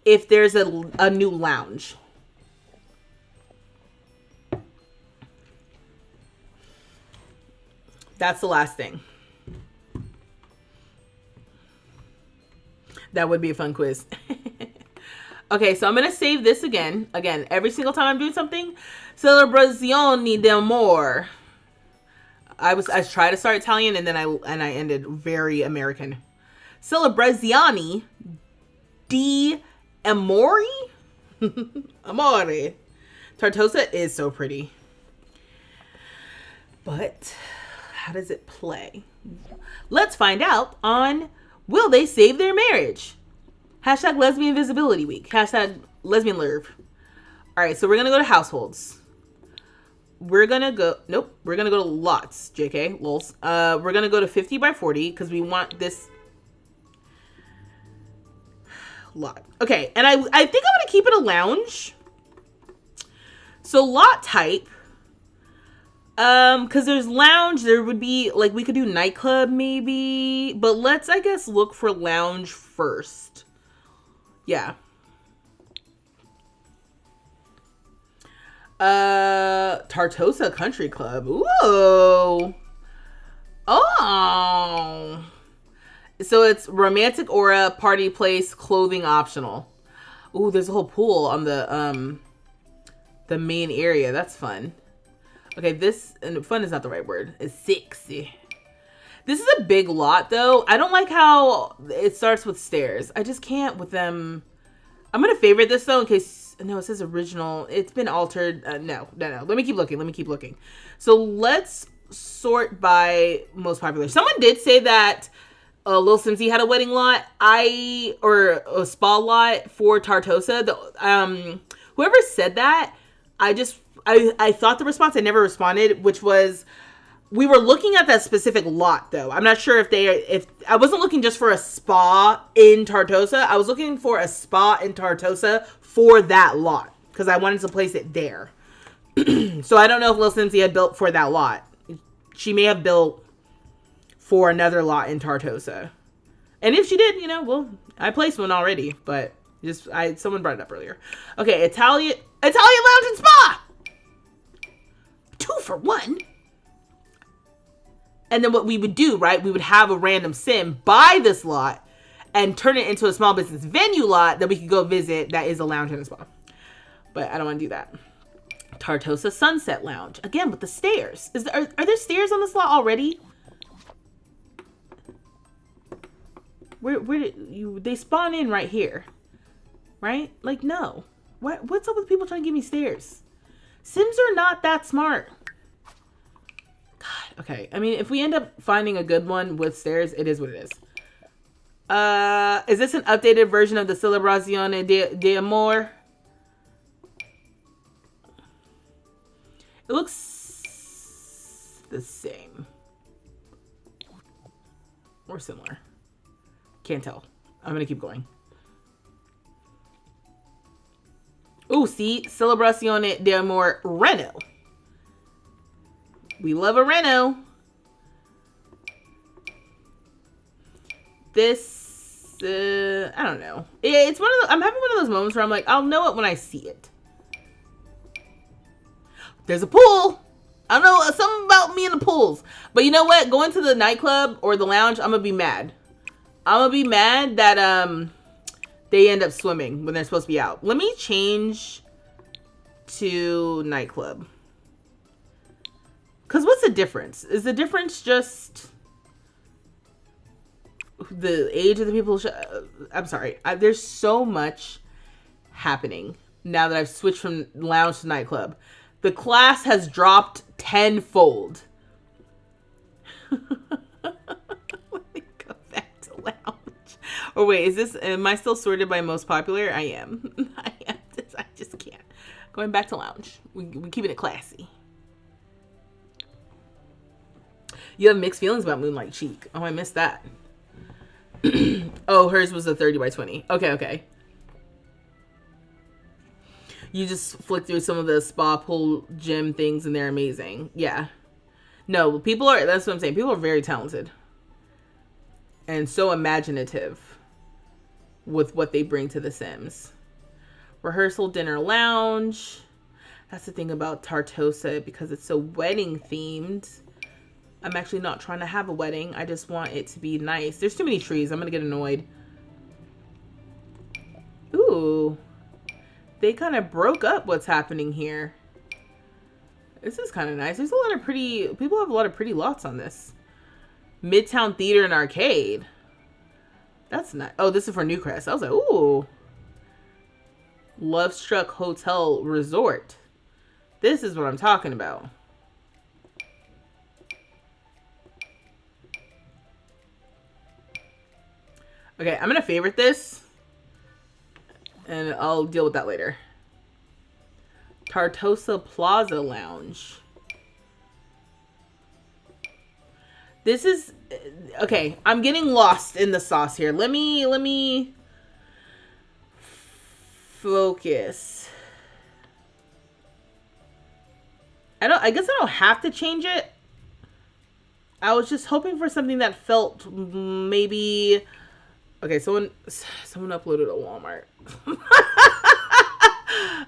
Speaker 1: if there's a new lounge. That's the last thing. That would be a fun quiz. Okay, so I'm gonna save this again. Again, every single time I'm doing something. Celebrazioni d'amore. I tried to start Italian and then I ended very American. Celebrazioni di amore. Amore. Tartosa is so pretty. But how does it play? Let's find out on Will They Save Their Marriage? Hashtag Lesbian Visibility Week. Hashtag Lesbian Love. All right, so we're going to go to households. We're going to go, nope, we're going to go to lots, JK, lols. We're going to go to 50 by 40 because we want this lot. Okay, and I think I'm going to keep it a lounge. So lot type, because there's lounge, there would be, like, we could do nightclub maybe, but let's, I guess, look for lounge first. Yeah. Tartosa Country Club. Ooh. Oh. So it's romantic aura, party place, clothing optional. Ooh, there's a whole pool on the main area. That's fun. Okay, this, and fun is not the right word. It's sexy. This is a big lot, though. I don't like how it starts with stairs. I just can't with them. I'm going to favorite this, though, in case... No, it says original. It's been altered. No. Let me keep looking. So let's sort by most popular. Someone did say that Lil Simsy had a wedding lot. Or a spa lot for Tartosa. Whoever said that, I thought the response, I never responded, which was... We were looking at that specific lot, though. I'm not sure if I wasn't looking just for a spa in Tartosa. I was looking for a spa in Tartosa for that lot because I wanted to place it there. So I don't know if Lil Cincy had built for that lot. She may have built for another lot in Tartosa. And if she did, well, I placed one already, but someone brought it up earlier. Okay, Italian Lounge and Spa. 2 for 1. And then what we would do, right, we would have a random sim buy this lot and turn it into a small business venue lot that we could go visit that is a lounge and a spa. But I don't want to do that. Tartosa Sunset Lounge. Again, with the stairs. Are there stairs on this lot already? Where they spawn in right here. Right? Like, no. What's up with people trying to give me stairs? Sims are not that smart. God, okay. I mean, if we end up finding a good one with stairs, it is what it is. Is this an updated version of the Celebrazione de Amor? It looks the same. Or similar. Can't tell. I'm gonna keep going. Ooh, see? Celebrazione de Amor Reno. We love a Reno. This, I don't know. It's one of I'm having one of those moments where I'm like, I'll know it when I see it. There's a pool. I don't know, something about me and the pools. But you know what? Going to the nightclub or the lounge, I'm gonna be mad. I'm gonna be mad that they end up swimming when they're supposed to be out. Let me change to nightclub. Because what's the difference? Is the difference just the age of the people? I'm sorry. There's so much happening now that I've switched from lounge to nightclub. The class has dropped tenfold. Let me go back to lounge. Or wait, am I still sorted by most popular? I am. I just can't. Going back to lounge. We're keeping it classy. You have mixed feelings about Moonlight Cheek. Oh, I missed that. Oh, hers was a 30 by 20. Okay. You just flick through some of the spa pool gym things and they're amazing. Yeah. No, people are, that's what I'm saying. People are very talented. And so imaginative with what they bring to The Sims. Rehearsal, dinner, lounge. That's the thing about Tartosa, because it's so wedding themed. I'm actually not trying to have a wedding. I just want it to be nice. There's too many trees. I'm going to get annoyed. Ooh. They kind of broke up what's happening here. This is kind of nice. There's a lot of pretty... People have a lot of pretty lots on this. Midtown Theater and Arcade. That's nice. Oh, this is for Newcrest. I was like, ooh. Love Struck Hotel Resort. This is what I'm talking about. Okay, I'm going to favorite this. And I'll deal with that later. Tartosa Plaza Lounge. This is... Okay, I'm getting lost in the sauce here. Let me focus. I guess I don't have to change it. I was just hoping for something that felt maybe... Okay, someone uploaded a Walmart.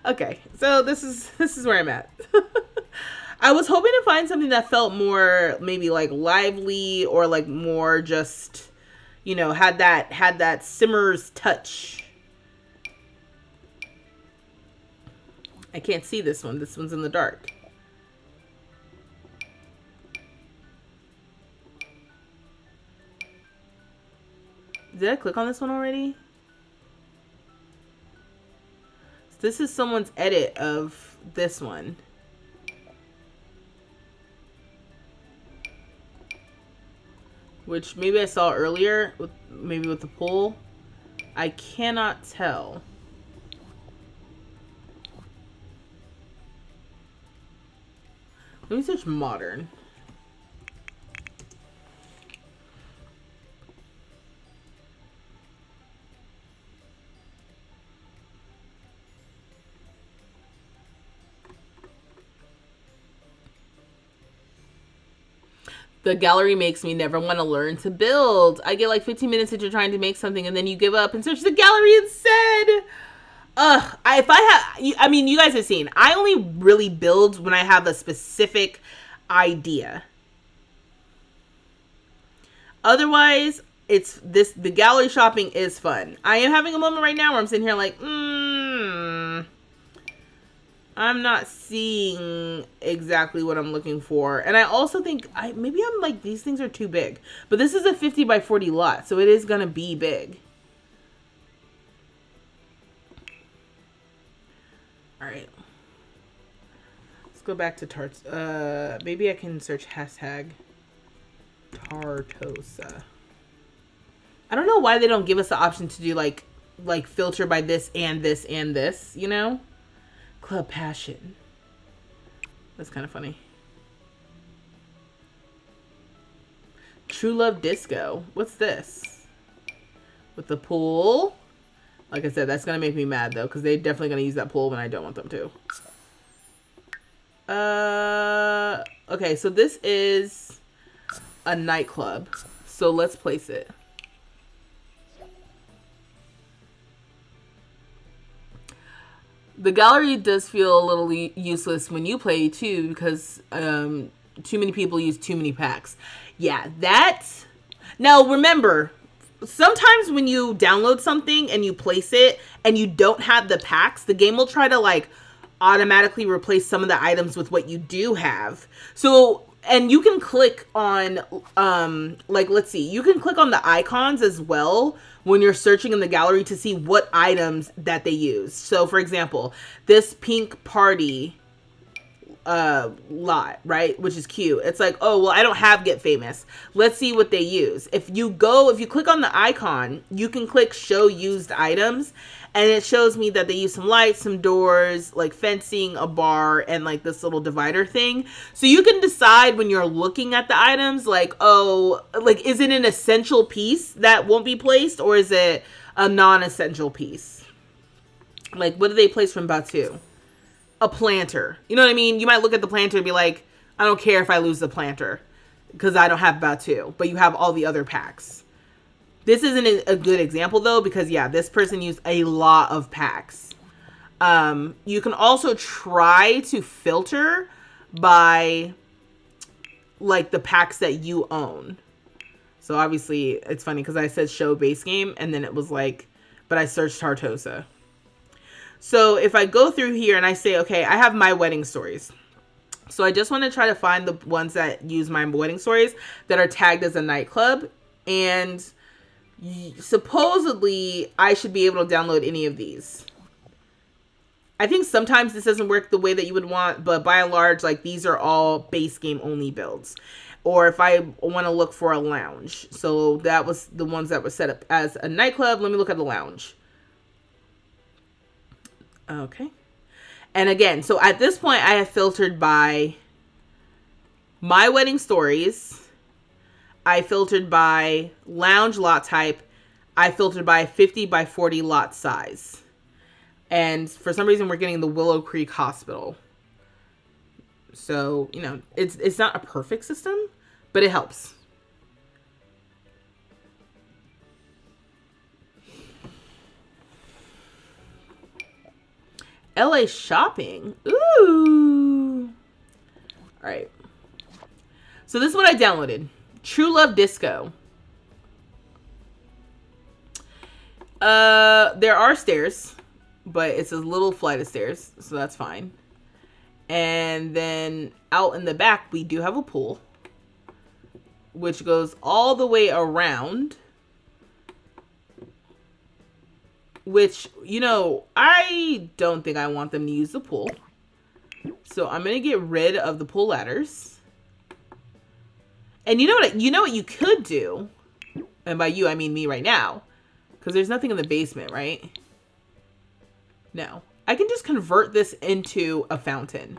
Speaker 1: Okay, so this is where I'm at. I was hoping to find something that felt more maybe like lively or like more just, you know, had that Simmers touch. I can't see this one. This one's in the dark. Did I click on this one already? This is someone's edit of this one. Which maybe I saw earlier, maybe with the poll. I cannot tell. Let me search modern. The gallery makes me never want to learn to build. I get like 15 minutes that you're trying to make something and then you give up and search the gallery instead. I mean, you guys have seen, I only really build when I have a specific idea. Otherwise, the gallery shopping is fun. I am having a moment right now where I'm sitting here like, I'm not seeing exactly what I'm looking for. And I also think maybe I'm like, these things are too big. But this is a 50 by 40 lot, so it is going to be big. All right. Let's go back to Tarts. Maybe I can search hashtag Tartosa. I don't know why they don't give us the option to do like filter by this and this and this, you know? Club Passion. That's kind of funny. True Love Disco. What's this? With the pool. Like I said, that's going to make me mad though, because they're definitely going to use that pool when I don't want them to. Okay, so this is a nightclub. So let's place it. The gallery does feel a little useless when you play too, because too many people use too many packs. Yeah, that's... Now remember, sometimes when you download something and you place it and you don't have the packs, the game will try to like automatically replace some of the items with what you do have. So, and you can click on, like, let's see, you can click on the icons as well when you're searching in the gallery to see what items that they use. So for example, this pink party lot, right, which is cute. It's like, oh, well, I don't have Get Famous. Let's see what they use. If you click on the icon, you can click show used items, and it shows me that they use some lights, some doors, like fencing, a bar, and like this little divider thing. So you can decide when you're looking at the items, like, oh, like, is it an essential piece that won't be placed, or is it a non-essential piece? Like, what do they place from Batu? a planter. You know what I mean? You might look at the planter and be like, I don't care if I lose the planter because I don't have Batu, but you have all the other packs. This isn't a good example though, because yeah, this person used a lot of packs. You can also try to filter by like the packs that you own. So obviously it's funny because I said show base game and then it was like, but I searched Tartosa. So if I go through here and I say, okay, I have my wedding stories. So I just want to try to find the ones that use my wedding stories that are tagged as a nightclub. And supposedly I should be able to download any of these. I think sometimes this doesn't work the way that you would want, but by and large, like these are all base game only builds. Or if I want to look for a lounge. So that was the ones that were set up as a nightclub. Let me look at the lounge. Okay. And again, so at this point I have filtered by my wedding stories. I filtered by lounge lot type. I filtered by 50 by 40 lot size. And for some reason, we're getting the Willow Creek Hospital. So, you know, it's not a perfect system, but it helps. LA shopping. Ooh. All right. So this is what I downloaded. True Love Disco. There are stairs. But it's a little flight of stairs, so that's fine. And then out in the back, we do have a pool, which goes all the way around. Which, you know, I don't think I want them to use the pool. So I'm going to get rid of the pool ladders. And you know what you could do? And by you, I mean me right now. Because there's nothing in the basement, right? No, I can just convert this into a fountain.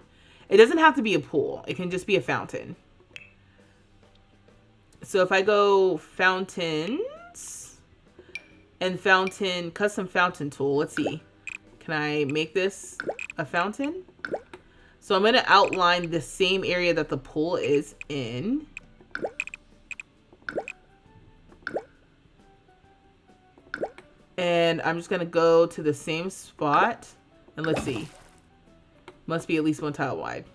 Speaker 1: It doesn't have to be a pool. It can just be a fountain. So if I go fountains and fountain, custom fountain tool, let's see. Can I make this a fountain? So I'm going to outline the same area that the pool is in. And I'm just going to go to the same spot. And let's see. Must be at least one tile wide.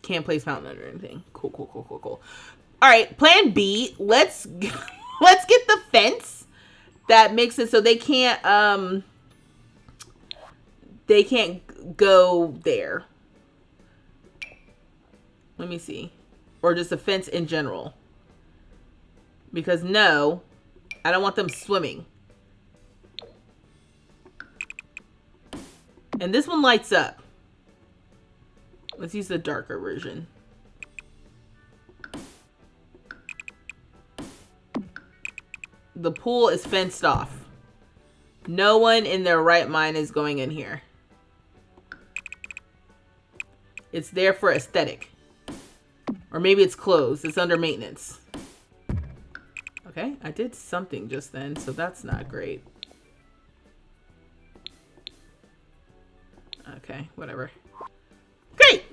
Speaker 1: Can't place fountain under anything. Cool. All right, plan B. Let's get the fence that makes it so they can't go there. Let me see. Or just a fence in general. Because no, I don't want them swimming. And this one lights up. Let's use the darker version. The pool is fenced off. No one in their right mind is going in here. It's there for aesthetic. Or maybe it's closed. It's under maintenance. Okay, I did something just then, so that's not great. Okay, whatever. Great!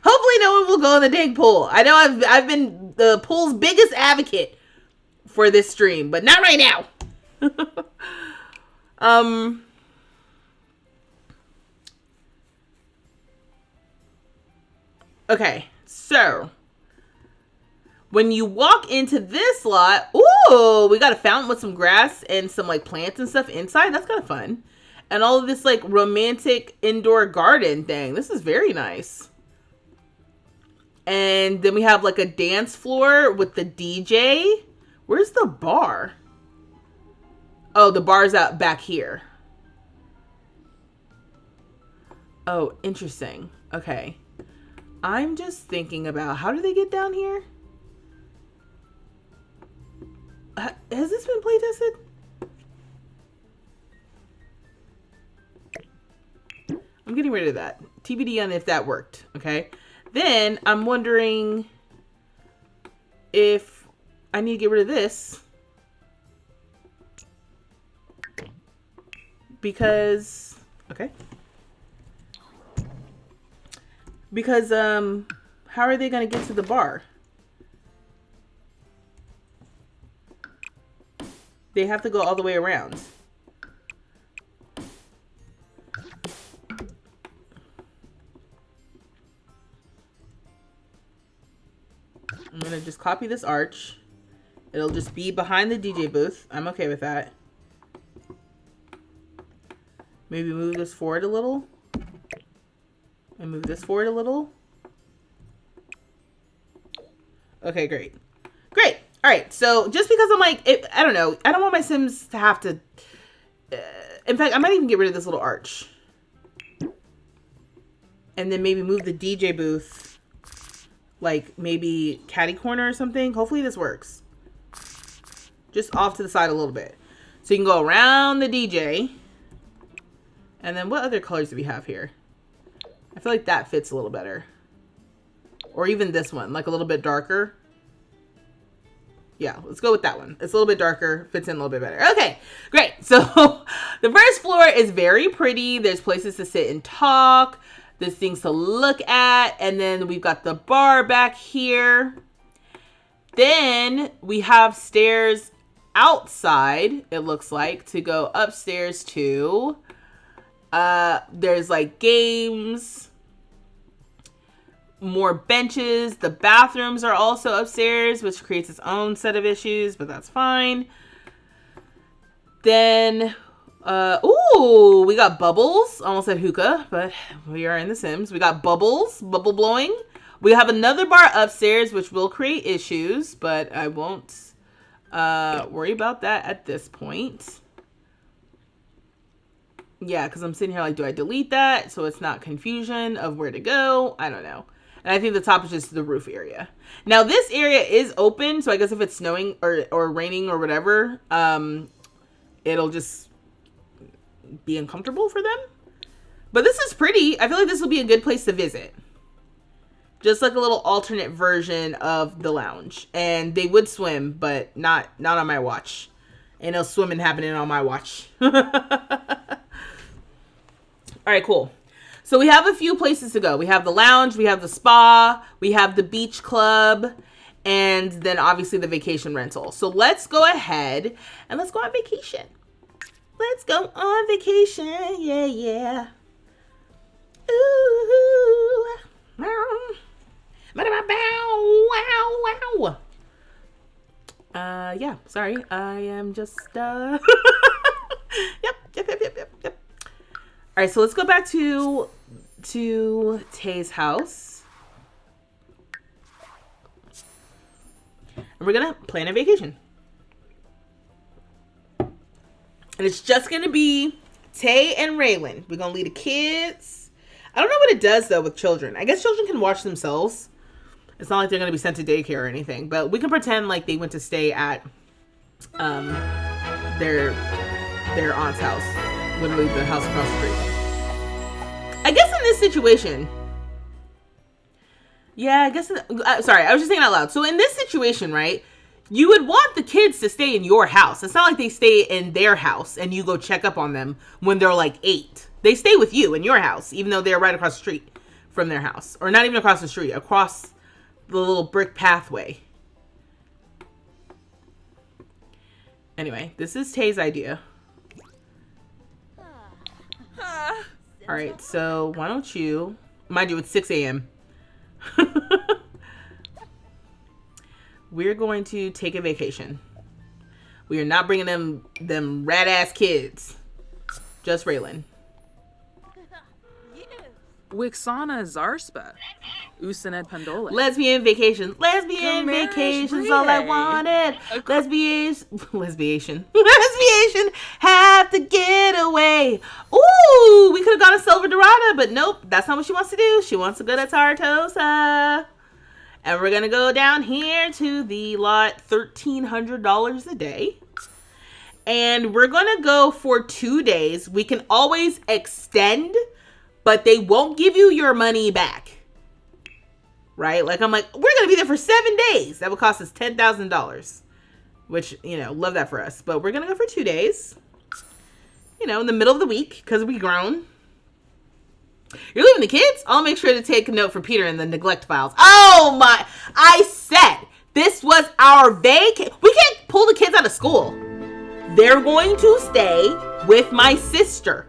Speaker 1: Hopefully no one will go in the dang pool. I know I've been the pool's biggest advocate for this stream, but not right now. Okay, so when you walk into this lot, ooh, we got a fountain with some grass and some like plants and stuff inside. That's kind of fun. And all of this like romantic indoor garden thing. This is very nice. And then we have like a dance floor with the DJ. Where's the bar? Oh, the bar's out back here. Oh, interesting. Okay. I'm just thinking about how do they get down here? Has this been play tested? I'm getting rid of that. TBD on if that worked. Okay. Then I'm wondering if I need to get rid of this. Because, okay. Because, how are they going to get to the bar? They have to go all the way around. I'm going to just copy this arch. It'll just be behind the DJ booth. I'm okay with that. Maybe move this forward a little. And move this forward a little. Okay, great. Great. All right. So just because I'm like, I don't know. I don't want my Sims to have to. In fact, I might even get rid of this little arch. And then maybe move the DJ booth. Like maybe catty corner or something. Hopefully this works. Just off to the side a little bit. So you can go around the DJ. And then what other colors do we have here? I feel like that fits a little better. Or even this one, like a little bit darker. Yeah, let's go with that one. It's a little bit darker, fits in a little bit better. Okay, great. So the first floor is very pretty. There's places to sit and talk. There's things to look at. And then we've got the bar back here. Then we have stairs outside, it looks like, to go upstairs to. There's like games, more benches. The bathrooms are also upstairs, which creates its own set of issues, but that's fine. Then, ooh, we got bubbles. Almost said hookah, but we are in The Sims. We got bubbles, bubble blowing. We have another bar upstairs, which will create issues, but I won't worry about that at this point. Yeah, because I'm sitting here like, do I delete that so it's not confusion of where to go? I don't know. And I think the top is just the roof area. Now, this area is open, so I guess if it's snowing or raining or whatever, it'll just be uncomfortable for them. But this is pretty. I feel like this will be a good place to visit. Just like a little alternate version of the lounge. And they would swim, but not on my watch. Ain't no swimming happening on my watch. All right, cool. So we have a few places to go. We have the lounge, we have the spa, we have the beach club, and then obviously the vacation rental. So let's go ahead and let's go on vacation. Let's go on vacation. Yeah, yeah. Ooh. Wow. Wow. Yeah, sorry. I am just, Yep. All right, so let's go back to Tay's house. And we're going to plan a vacation. And it's just going to be Tay and Raylan. We're going to leave the kids. I don't know what it does, though, with children. I guess children can watch themselves. It's not like they're going to be sent to daycare or anything. But we can pretend like they went to stay at their aunt's house. Literally the house across the street. I guess in this situation, yeah, I guess, sorry, I was just thinking out loud. So in this situation, right, you would want the kids to stay in your house. It's not like they stay in their house and you go check up on them when they're like 8. They stay with you in your house, even though they're right across the street from their house. Or not even across the street, across the little brick pathway. Anyway, this is Tay's idea. All right, so why don't you, mind you, it's 6 a.m. We're going to take a vacation. We are not bringing them rat ass kids. Just Raylan.
Speaker 2: Wixana Zarspa. Usanet Pandola.
Speaker 1: Lesbian vacation. Lesbian vacation's all I wanted. Lesbiation have to get away. Ooh, we could have gone to Silver Dorada, but nope, that's not what she wants to do. She wants to go to Tartosa. And we're going to go down here to the lot, $1,300 a day. And we're going to go for 2 days. We can always extend, but they won't give you your money back. right? Like, I'm like, we're going to be there for 7 days. That would cost us $10,000, which, you know, love that for us. But we're going to go for 2 days, you know, in the middle of the week because we grown. You're leaving the kids? I'll make sure to take a note for Peter in the neglect files. Oh my, I said this was our vacation. We can't pull the kids out of school. They're going to stay with my sister.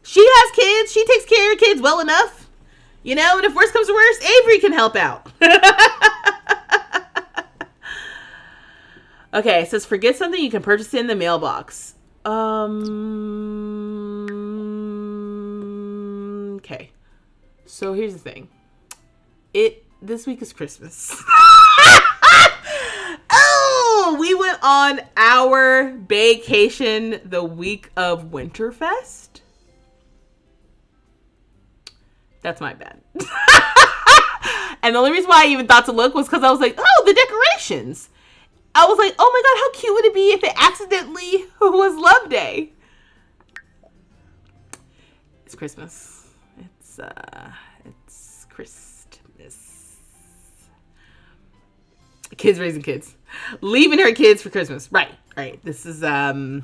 Speaker 1: She has kids. She takes care of kids well enough. You know, and if worse comes to worse, Avery can help out. Okay, it says forget something you can purchase in the mailbox. Okay. So here's the thing. This week is Christmas. Oh, we went on our vacation the week of Winterfest. That's my bad. And the only reason why I even thought to look was because I was like, oh, the decorations. I was like, oh my God, how cute would it be if it accidentally was Love Day? It's Christmas. It's Christmas. Kids raising kids. Leaving her kids for Christmas. Right. This is, that's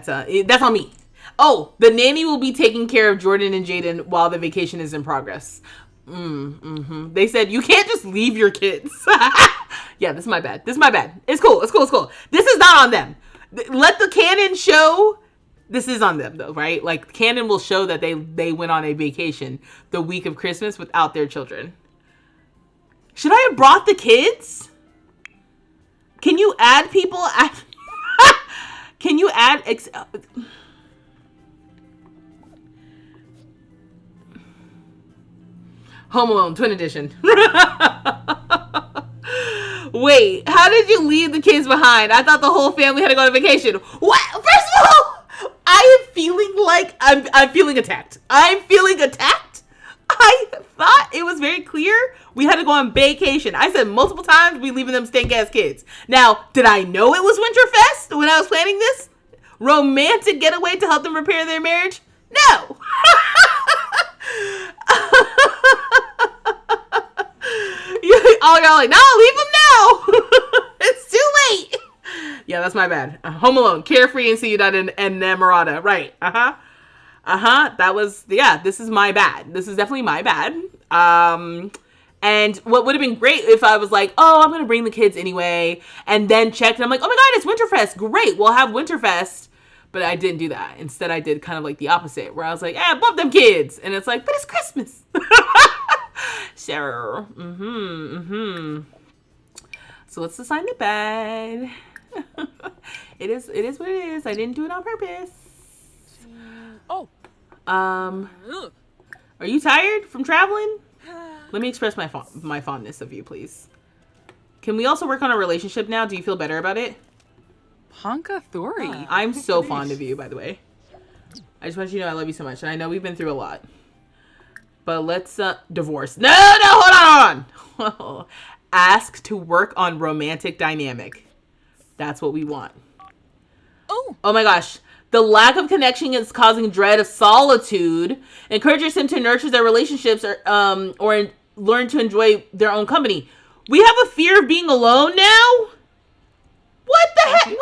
Speaker 1: on me. Oh, the nanny will be taking care of Jordan and Jaden while the vacation is in progress. They said, you can't just leave your kids. Yeah, this is my bad. It's cool. This is not on them. Let the canon show this is on them, though, right? Like, canon will show that they went on a vacation the week of Christmas without their children. Should I have brought the kids? Can you add people? Can you add... Home Alone, Twin Edition. Wait, how did you leave the kids behind? I thought the whole family had to go on vacation. What? First of all, I am feeling like I'm feeling attacked. I thought it was very clear we had to go on vacation. I said multiple times we leaving them stank ass kids. Now, did I know it was Winterfest when I was planning this? Romantic getaway to help them repair their marriage? No. All y'all like, no, leave them now. It's too late. Yeah, that's my bad. Home Alone, Carefree and See You Done in Namorada. Right. That was, yeah, this is my bad. This is definitely my bad. And what would have been great if I was like, oh, I'm going to bring the kids anyway. And then checked and I'm like, oh my God, it's Winterfest. Great. We'll have Winterfest. But I didn't do that. Instead, I did kind of like the opposite where I was like, bump them kids. And it's like, but it's Christmas. Sure. So let's assign the bed. It is what it is. I didn't do it on purpose.
Speaker 2: Oh.
Speaker 1: Are you tired from traveling? Let me express my fondness of you, please. Can we also work on our relationship now? Do you feel better about it?
Speaker 2: Honka Thori.
Speaker 1: I'm so fond of you, by the way. I just want you to know I love you so much. And I know we've been through a lot. But let's divorce. No, hold on. Ask to work on romantic dynamic. That's what we want. Oh my gosh. The lack of connection is causing dread of solitude. Encourages them to nurture their relationships or learn to enjoy their own company. We have a fear of being alone now? What the heck?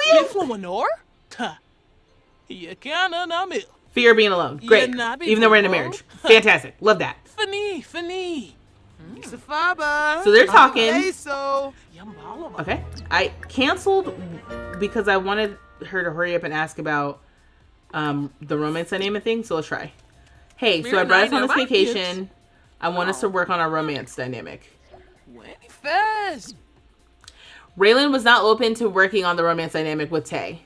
Speaker 1: Fear of being alone. Great. Even though we're in a marriage. Fantastic. Love that.
Speaker 4: Funny.
Speaker 1: So they're talking. Okay. I canceled because I wanted her to hurry up and ask about the romance dynamic thing. So let's try. Hey, so I brought us on this vacation. I want us to work on our romance dynamic. Raylan was not open to working on the romance dynamic with Tay.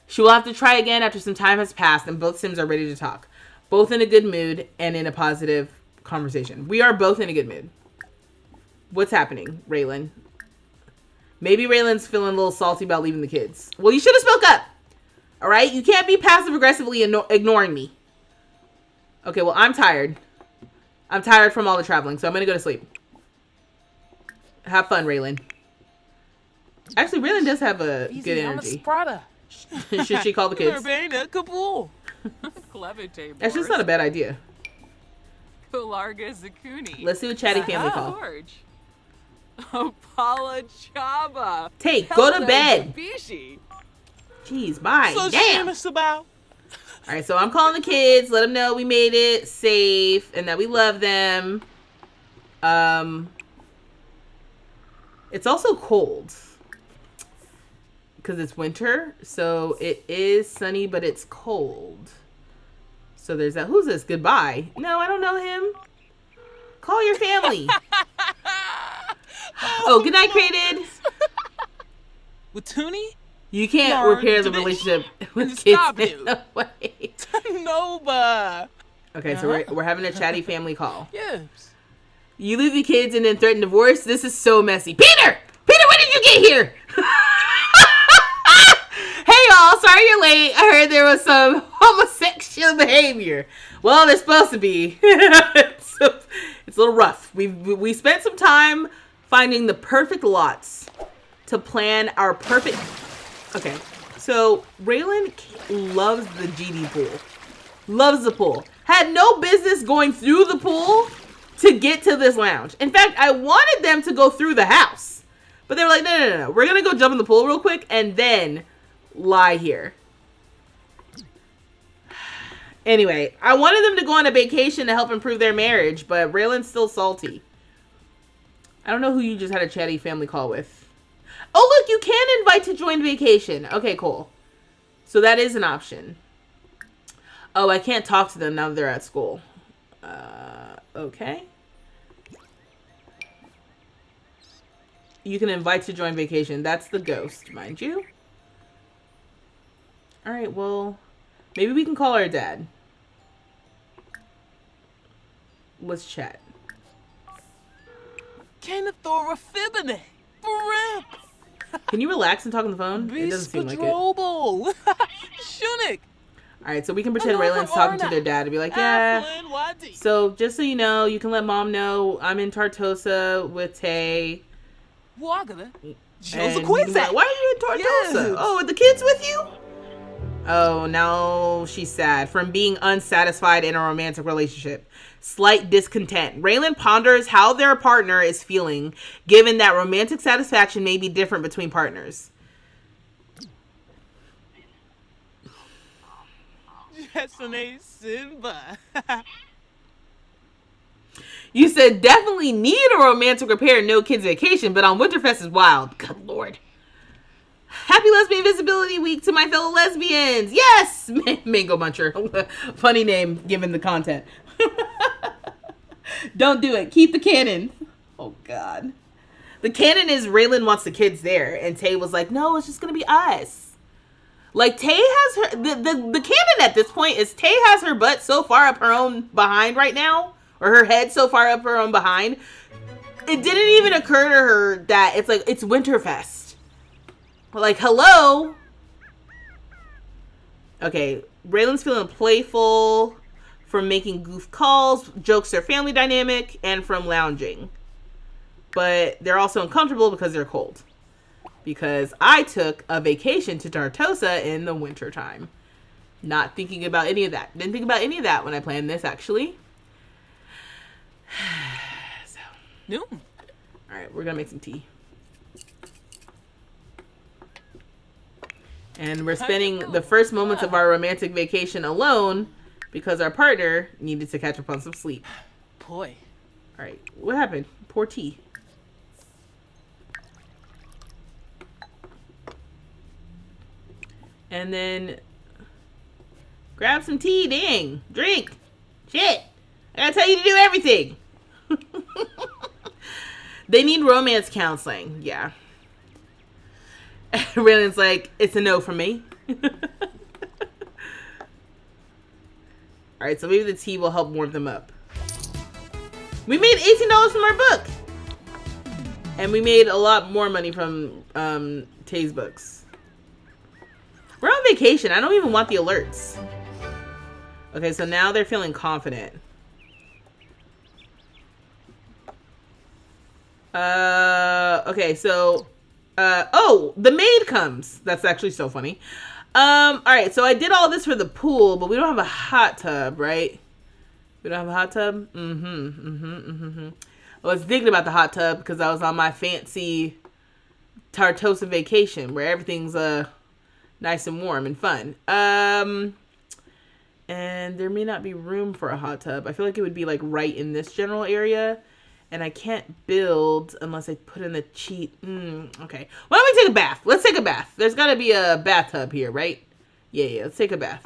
Speaker 1: She will have to try again after some time has passed and both Sims are ready to talk. Both in a good mood and in a positive conversation. We are both in a good mood. What's happening, Raylan? Maybe Raylan's feeling a little salty about leaving the kids. Well, you should have spoke up. All right? You can't be passive-aggressively ignoring me. Okay, well, I'm tired. I'm tired from all the traveling, so I'm going to go to sleep. Have fun, Raylan. Actually, Raylan does have a good energy. Should she call the kids? That's just not a bad idea.
Speaker 2: Fularga Zakuni.
Speaker 1: Let's do a chatty family call.
Speaker 2: George. Opala Chaba.
Speaker 1: Take, go to
Speaker 2: Hello,
Speaker 1: bed.
Speaker 2: Bishi.
Speaker 1: Jeez, bye.
Speaker 4: So
Speaker 1: Damn.
Speaker 4: Seamus about.
Speaker 1: All right, so I'm calling the kids. Let them know we made it safe and that we love them. It's also cold because it's winter, so it is sunny, but it's cold. So there's that. Who's this? Goodbye. No, I don't know him. Call your family. Oh, good night, Created.
Speaker 4: With Toonie?
Speaker 1: You can't
Speaker 4: No,
Speaker 1: repair the
Speaker 4: did it-
Speaker 1: relationship with kids.
Speaker 4: Stop
Speaker 1: in
Speaker 4: it.
Speaker 1: no way.
Speaker 4: Nova.
Speaker 1: Okay, so we're having a chatty family call.
Speaker 4: Yes.
Speaker 1: You leave the kids and then threaten divorce? This is so messy. Peter! Peter, when did you get here? Hey, y'all. Sorry you're late. I heard there was some homosexual behavior. Well, there's supposed to be. It's a little rough. We spent some time finding the perfect lots to plan our perfect... Okay, so Raylan loves the GD pool. Loves the pool. Had no business going through the pool to get to this lounge. In fact, I wanted them to go through the house. But they were like, no. We're going to go jump in the pool real quick and then lie here. Anyway, I wanted them to go on a vacation to help improve their marriage, but Raylan's still salty. I don't know who you just had a chatty family call with. Oh, look, you can invite to join vacation. Okay, cool. So that is an option. Oh, I can't talk to them now that they're at school. Okay. You can invite to join vacation. That's the ghost, mind you. All right, well, maybe we can call our dad. Let's chat.
Speaker 4: Canathora Fibine. Brimp.
Speaker 1: Can you relax and talk on the phone? It doesn't seem like it.
Speaker 4: Bispadrobal. Shunik.
Speaker 1: All right, so we can pretend
Speaker 4: Hello
Speaker 1: Raylan's
Speaker 4: from
Speaker 1: talking to
Speaker 4: Arna.
Speaker 1: their dad and be like, yeah.
Speaker 4: Afflin, YD.
Speaker 1: So just so you know, you can let mom know I'm in Tartosa with Tay.
Speaker 4: Wagada.
Speaker 1: And
Speaker 4: Joseph
Speaker 1: you can be like, why are you in Tartosa?
Speaker 4: Yes.
Speaker 1: Oh, are the kids with you? Oh, now she's sad from being unsatisfied in a romantic relationship. Slight discontent. Raylan ponders how their partner is feeling, given that romantic satisfaction may be different between partners.
Speaker 4: Jessene Simba.
Speaker 1: You said definitely need a romantic repair, no kids vacation, but on Winterfest is wild. Good Lord. Happy Lesbian Visibility Week to my fellow lesbians. Yes! Mango Muncher. Funny name given the content. Don't do it. Keep the canon. Oh, God. The canon is Raylan wants the kids there, and Tay was like, no, it's just going to be us. Like, Tay has her... The canon at this point is Tay has her butt so far up her own behind right now, or her head so far up her own behind, it didn't even occur to her that it's like, it's Winterfest. Like, hello? Okay, Raylan's feeling playful from making goof calls, jokes their family dynamic, and from lounging. But they're also uncomfortable because they're cold. Because I took a vacation to Tartosa in the winter time. Not thinking about any of that. Didn't think about any of that when I planned this, actually. So.
Speaker 4: No.
Speaker 1: Alright, we're gonna make some tea. And we're spending the first moments of our romantic vacation alone because our partner needed to catch up on some sleep.
Speaker 4: Boy.
Speaker 1: Alright, what happened? Pour tea. And then grab some tea, dang. Drink. Shit. I gotta tell you to do everything. They need romance counseling. Yeah. Raylan's like, it's a no from me. Alright, so maybe the tea will help warm them up. We made $18 from our book. And we made a lot more money from Tay's books. We're on vacation. I don't even want the alerts. Okay, so now they're feeling confident. Okay, so oh, the maid comes. That's actually so funny. All right, so I did all this for the pool, but we don't have a hot tub, right? We don't have a hot tub? I was thinking about the hot tub because I was on my fancy Tartosa vacation where everything's nice and warm and fun. And there may not be room for a hot tub. I feel like it would be like right in this general area. And I can't build unless I put in the cheat. Okay. Why don't we take a bath? Let's take a bath. There's got to be a bathtub here, right? Yeah. Let's take a bath.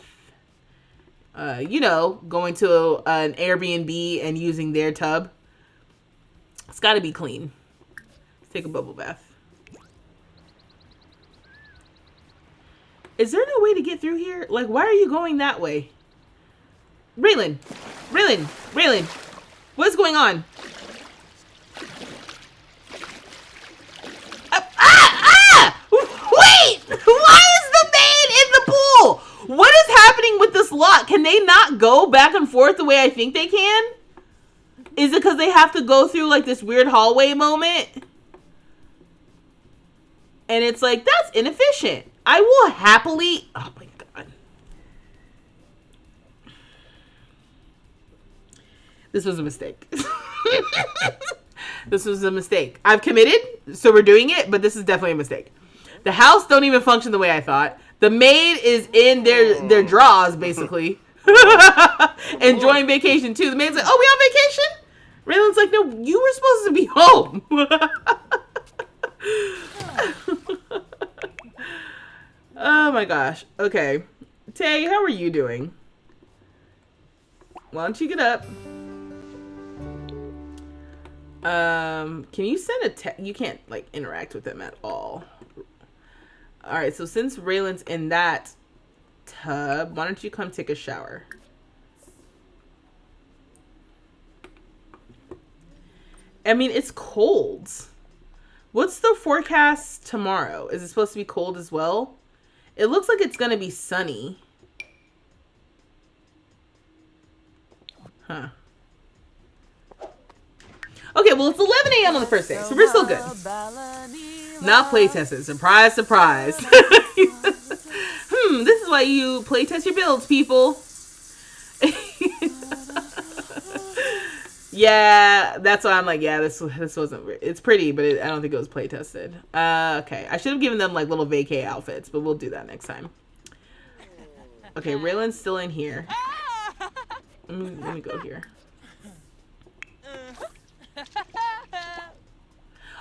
Speaker 1: You know, going to an Airbnb and using their tub. It's got to be clean. Let's take a bubble bath. Is there no way to get through here? Like, why are you going that way? Raylan! What's going on? Wait! Why is the maid in the pool? What is happening with this lot? Can they not go back and forth the way I think they can? Is it because they have to go through like this weird hallway moment? And it's like, that's inefficient. I will happily... Oh my god. This was a mistake. This was a mistake. I've committed, so we're doing it, but this is definitely a mistake. The house don't even function the way I thought. The maid is in their drawers, basically. Enjoying vacation, too. The maid's like, oh, we on vacation? Raylan's like, no, you were supposed to be home. Oh, my gosh. Okay. Tay, how are you doing? Why don't you get up? Can you send a text? You can't, like, interact with them at all. Alright, so since Raylan's in that tub, why don't you come take a shower? I mean, it's cold. What's the forecast tomorrow? Is it supposed to be cold as well? It looks like it's gonna be sunny. Huh. Okay, well, it's 11 a.m. on the first day, so we're still good. Not play tested. Surprise, surprise. This is why you play test your builds, people. Yeah, that's why I'm like, yeah, this wasn't, it's pretty, but I don't think it was play tested. Okay, I should have given them like little vacay outfits, but we'll do that next time. Okay, Raylan's still in here. Let me go here.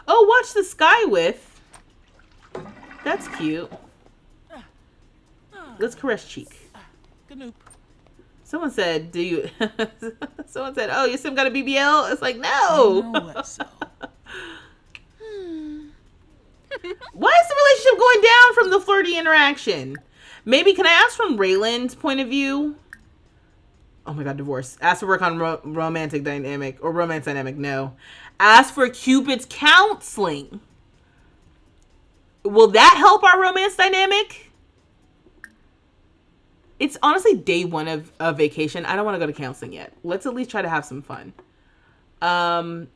Speaker 1: Oh, watch the sky with. That's cute. Let's caress cheek. Someone said, do you... Someone said, oh, your sim got a BBL? It's like, no. Why is the relationship going down from the flirty interaction? Maybe, can I ask from Raylan's point of view? Oh my god, divorce. Ask to work on romantic dynamic. Or romance dynamic, no. Ask for Cupid's counseling. Will that help our romance dynamic? It's honestly day one of vacation. I don't want to go to counseling yet. Let's at least try to have some fun.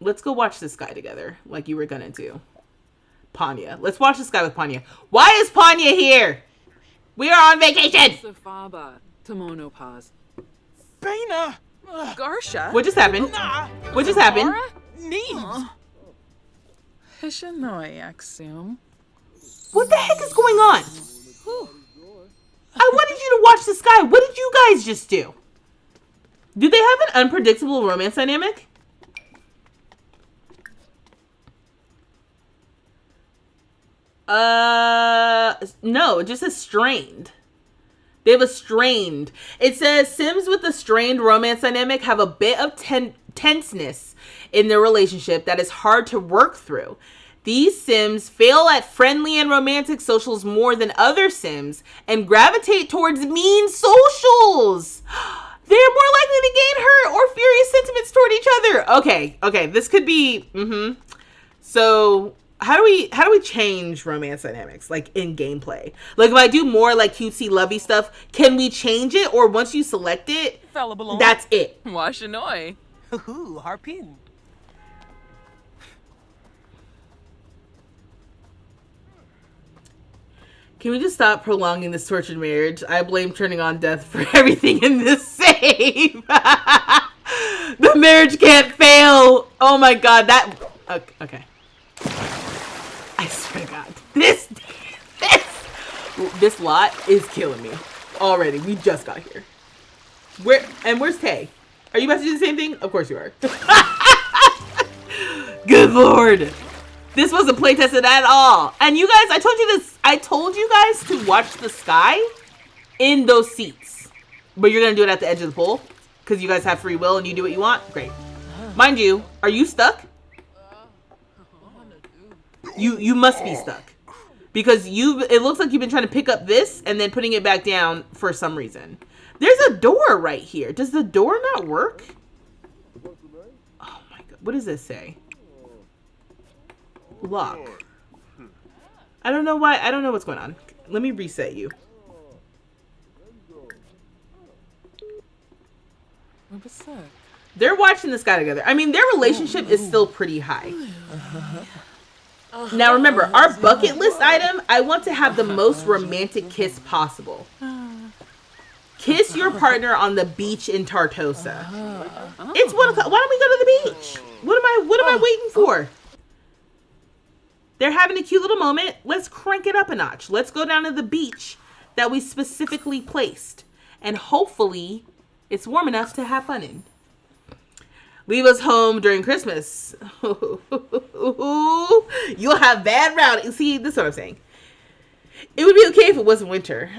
Speaker 1: Let's go watch this guy together, like you were gonna do. Panya. Let's watch this guy with Panya. Why is Panya here? We are on vacation!
Speaker 2: Safaba, Tamonopaz.
Speaker 4: Baina!
Speaker 2: Garsha?
Speaker 1: What just happened?
Speaker 4: Nah!
Speaker 1: What just happened?
Speaker 4: Needs!
Speaker 2: Hishanoi Axiom.
Speaker 1: What the heck is going on? I wanted you to watch the sky. What did you guys just do? Do they have an unpredictable romance dynamic? No, it just says strained. They have a strained. It says Sims with a strained romance dynamic have a bit of tenseness in their relationship that is hard to work through. These Sims fail at friendly and romantic socials more than other Sims and gravitate towards mean socials. They're more likely to gain hurt or furious sentiments toward each other. Okay, this could be. So how do we change romance dynamics like in gameplay? Like if I do more like cutesy lovey stuff, can we change it, or once you select it, that's it?
Speaker 2: Washanoi.
Speaker 4: Hoo-hoo, harpin.
Speaker 1: Can we just stop prolonging this tortured marriage? I blame turning on death for everything in this save. The marriage can't fail. Oh my god, that. Okay. I swear to God, this lot is killing me already. We just got here. Where's Tay? Are you about to do the same thing? Of course you are. Good lord. This wasn't play tested at all. And you guys, I told you this. I told you guys to watch the sky in those seats. But you're going to do it at the edge of the pool? Because you guys have free will and you do what you want? Great. Mind you, are you stuck? You must be stuck. Because it looks like you've been trying to pick up this and then putting it back down for some reason. There's a door right here. Does the door not work? Oh my god. What does this say? Lock. I don't know why. I don't know what's going on. Let me reset you. They're watching this guy together. I mean, their relationship is still pretty high. Now remember, our bucket list item, I want to have the most romantic kiss possible. Kiss your partner on the beach in Tartosa. It's 1 o'clock. Why don't we go to the beach? What am I waiting for? They're having a cute little moment. Let's crank it up a notch. Let's go down to the beach that we specifically placed. And hopefully it's warm enough to have fun in. Leave us home during Christmas. You'll have bad routing. See, this is what I'm saying. It would be okay if it wasn't winter.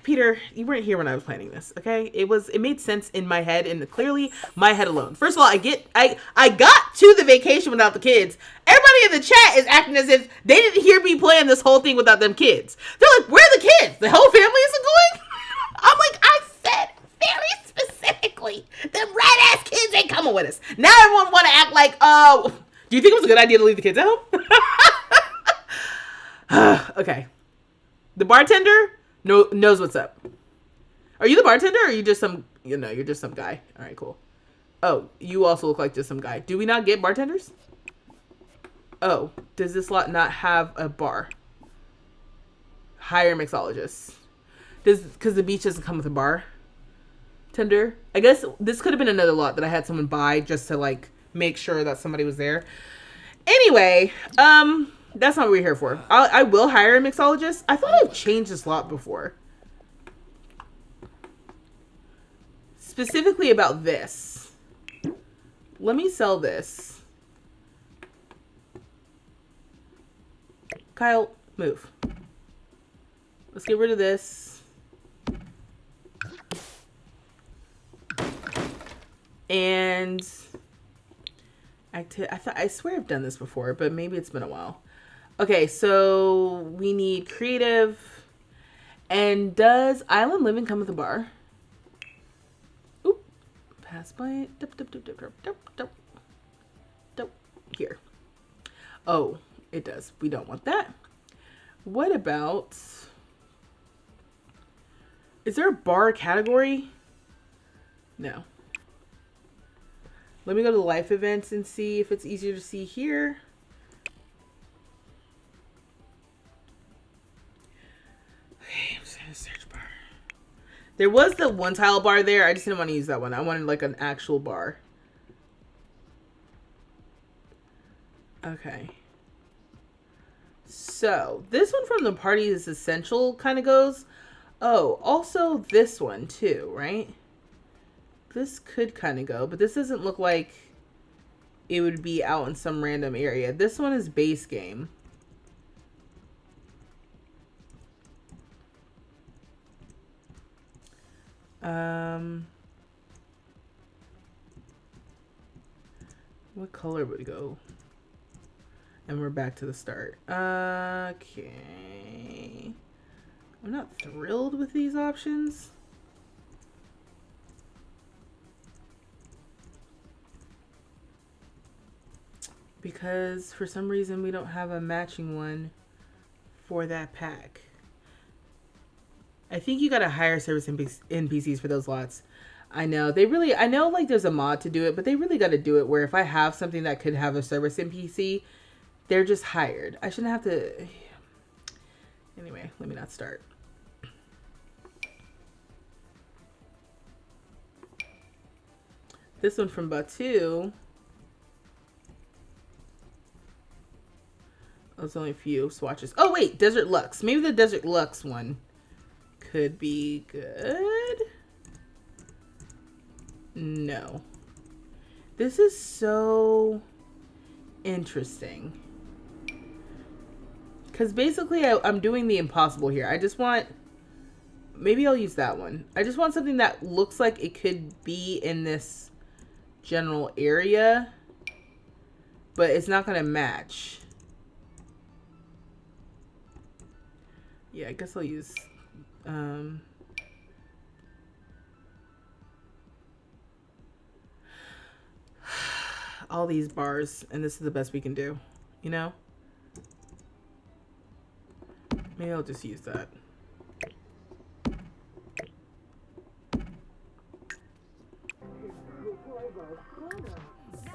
Speaker 1: Peter, you weren't here when I was planning this, okay? It made sense in my head, and clearly my head alone. First of all, I got to the vacation without the kids. Everybody in the chat is acting as if they didn't hear me plan this whole thing without them kids. They're like, where are the kids? The whole family isn't going? I'm like, I said very specifically, them rat ass kids ain't coming with us. Now everyone want to act like, do you think it was a good idea to leave the kids at home? Okay. The bartender knows what's up. Are you the bartender or are you just some, you're just some guy? All right, cool. Oh, you also look like just some guy. Do we not get bartenders? Oh, does this lot not have a bar? Hire mixologists. Because the beach doesn't come with a bar tender. I guess this could have been another lot that I had someone buy just to like make sure that somebody was there. Anyway, that's not what we're here for. I will hire a mixologist. I thought I've changed this lot before. Specifically about this. Let me sell this. Kyle, move. Let's get rid of this. And I swear I've done this before, but maybe it's been a while. Okay, so we need creative. And does Island Living come with a bar? Oop. Pass by it. Here. Oh, it does. We don't want that. What about... Is there a bar category? No. Let me go to the life events and see if it's easier to see here. Okay, I'm just gonna search bar. There was the one tile bar there. I just didn't want to use that one. I wanted like an actual bar. Okay. So this one from the party is essential kind of goes. Oh, also this one too, right? This could kind of go, but this doesn't look like it would be out in some random area. This one is base game. What color would go? And we're back to the start. Okay. I'm not thrilled with these options. Because for some reason we don't have a matching one for that pack. I think you gotta hire service NPCs for those lots. I know I know like there's a mod to do it, but they really gotta do it where if I have something that could have a service NPC, they're just hired. I shouldn't have to. Anyway, let me not start. This one from Batu. There's only a few swatches. Oh, wait. Desert Luxe. Maybe the Desert Luxe one could be good. No. This is so interesting. Because basically I'm doing the impossible here. I just want... Maybe I'll use that one. I just want something that looks like it could be in this general area. But it's not going to match. Yeah, I guess I'll use... all these bars, and this is the best we can do, you know? Maybe I'll just use that.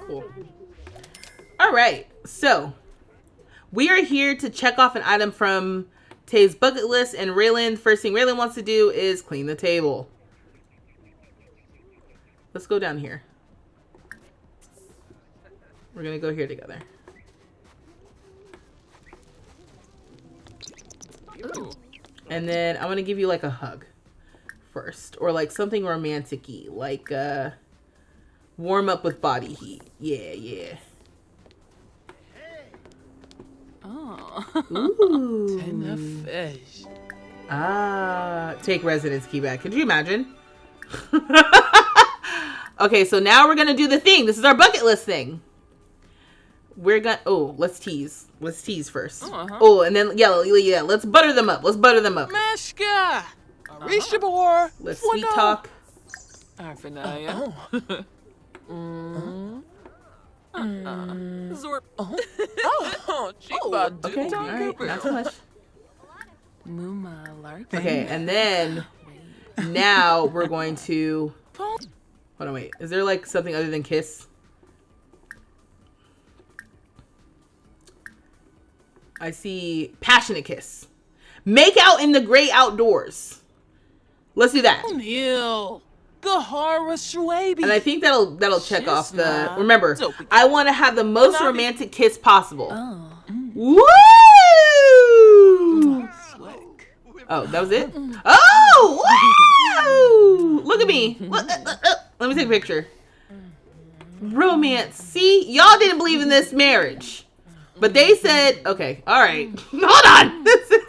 Speaker 1: Cool. All right, so we are here to check off an item from Tay's bucket list, and Raylan, first thing Raylan wants to do is clean the table. Let's go down here. We're gonna go here together.
Speaker 2: Ooh.
Speaker 1: And then I want to give you like a hug first, or like something romantic-y, like warm up with body heat. Yeah, yeah.
Speaker 2: Oh.
Speaker 1: Ooh.
Speaker 4: Tender fish.
Speaker 1: Ah, take residence key back. Could you imagine? Okay, so now we're gonna do the thing. This is our bucket list thing. We're gonna, oh, let's tease. Let's tease first. Oh, and then, yeah, let's butter them up. Let's butter them up.
Speaker 4: Meshka. Arishabor.
Speaker 1: Let's sweet talk.
Speaker 2: Arfanaya. Zorp.
Speaker 4: Oh, Chiba.
Speaker 1: Okay, all right, not too much.
Speaker 2: Muma Lark.
Speaker 1: Okay, and then, now we're going to, hold on, wait. Is there like something other than kiss? I see passionate kiss. Make out in the great outdoors. Let's do that.
Speaker 4: Hill. Gahara Shwabi.
Speaker 1: And I think that'll check off the.
Speaker 4: Shisma.
Speaker 1: Remember,
Speaker 4: Dopey.
Speaker 1: I want to have the most
Speaker 4: Nabi.
Speaker 1: romantic kiss possible.
Speaker 2: Oh.
Speaker 1: Woo!
Speaker 4: Slick.
Speaker 1: Oh, that was it. Oh, wow! Look at me. Let me take a picture. Romance. See, y'all didn't believe in this marriage. But they said, okay, all right. Hold on. This is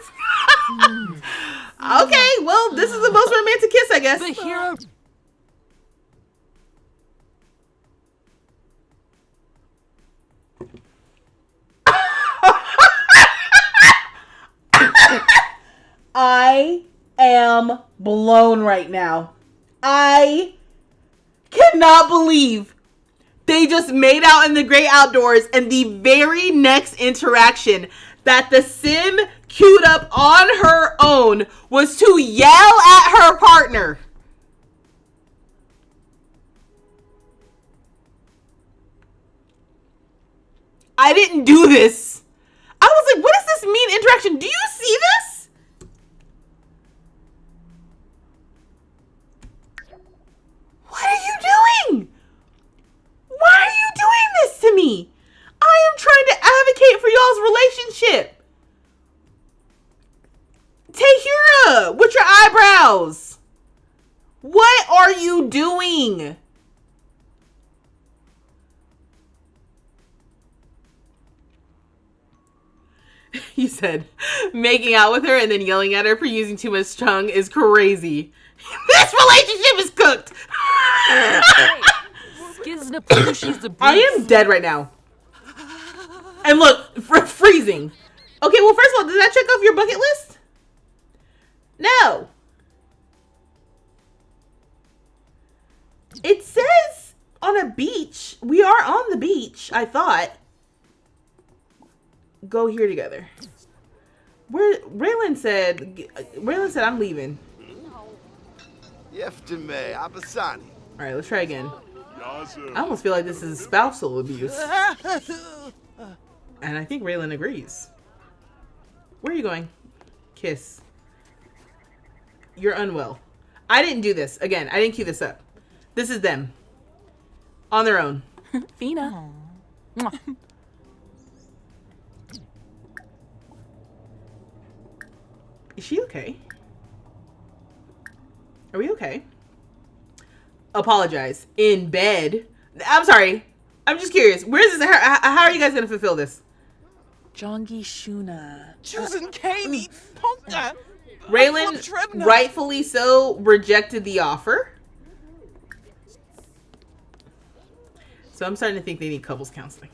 Speaker 1: okay. Well, this is the most romantic kiss, I guess.
Speaker 4: The hero.
Speaker 1: I am blown right now. I cannot believe they just made out in the great outdoors, and the very next interaction that the sim queued up on her own was to yell at her partner. I didn't do this. I was like, what does this mean, interaction? Do you see this? What are you doing? Why are you doing this to me? I am trying to advocate for y'all's relationship. Tahira, with your eyebrows. What are you doing? He said, making out with her and then yelling at her for using too much tongue is crazy. This relationship is cooked. I am dead right now. And look, freezing. Okay, well, first of all, did that check off your bucket list? No. It says on a beach. We are on the beach, I thought. Go here together. Raylan said I'm leaving.
Speaker 6: Yeftime Abasani.
Speaker 1: All right, let's try again. I almost feel like this is spousal abuse. And I think Raylan agrees. Where are you going? Kiss. You're unwell. I didn't do this. Again, I didn't cue this up. This is them. On their own.
Speaker 2: Fina. Mwah.
Speaker 1: Is she okay? Are we okay? Apologize. In bed. I'm sorry. I'm just curious. Where's this? How are you guys gonna fulfill this?
Speaker 2: Jongi Shuna.
Speaker 4: Choosing Katie. Ponka.
Speaker 1: Raylan, rightfully so, rejected the offer. So I'm starting to think they need couples counseling.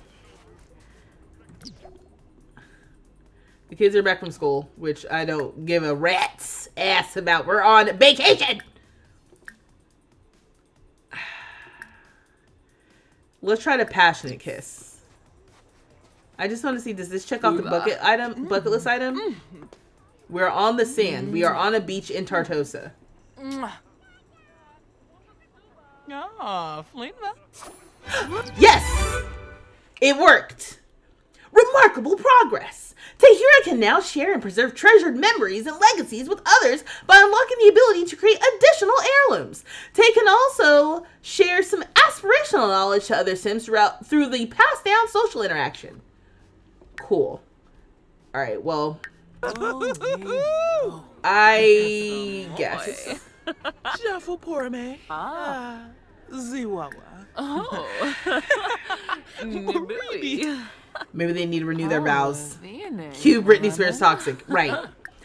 Speaker 1: The kids are back from school, which I don't give a rat's ass about. We're on vacation. Let's try the passionate kiss. I just want to see, does this check off the bucket list item? We're on the sand. We are on a beach in Tartosa.
Speaker 4: Ah, Flynn.
Speaker 1: Yes! It worked. Remarkable progress. Tahira can now share and preserve treasured memories and legacies with others by unlocking the ability to create additional heirlooms. Tay can also share some aspirational knowledge to other Sims through the passed down social interaction. Cool. Alright, well, I guess.
Speaker 4: Jaffa Porame. Ziwawa.
Speaker 2: Oh. Nibui.
Speaker 1: Maybe they need to renew their vows.
Speaker 2: Viene.
Speaker 1: Cue Britney Spears toxic. Right.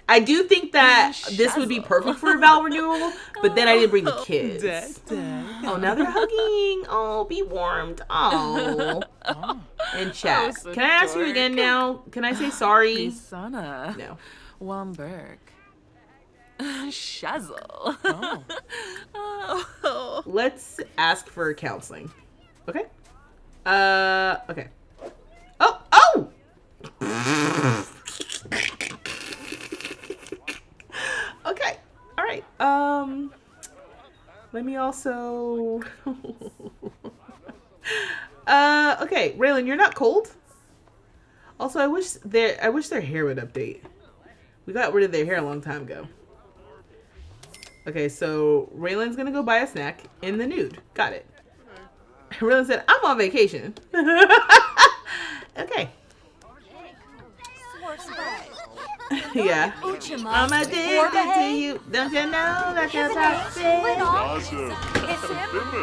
Speaker 1: I do think that this would be perfect for a vow renewal, but then I didn't bring the kids. Oh, now they're hugging. Oh, be warmed. Oh. In chat.
Speaker 2: so
Speaker 1: Can I ask you again now? Can I say sorry?
Speaker 2: Sana.
Speaker 1: No.
Speaker 2: Wamberg. Shazzle.
Speaker 4: Oh.
Speaker 2: Oh.
Speaker 1: Let's ask for counseling. Okay. Okay. Oh! Okay. All right. Let me also. Okay, Raylan, you're not cold. Also, I wish their hair would update. We got rid of their hair a long time ago. Okay, so Raylan's gonna go buy a snack in the nude. Got it. Raylan said, "I'm on vacation." Okay. Yeah. I'm addicted to you. Don't you know that you're toxic?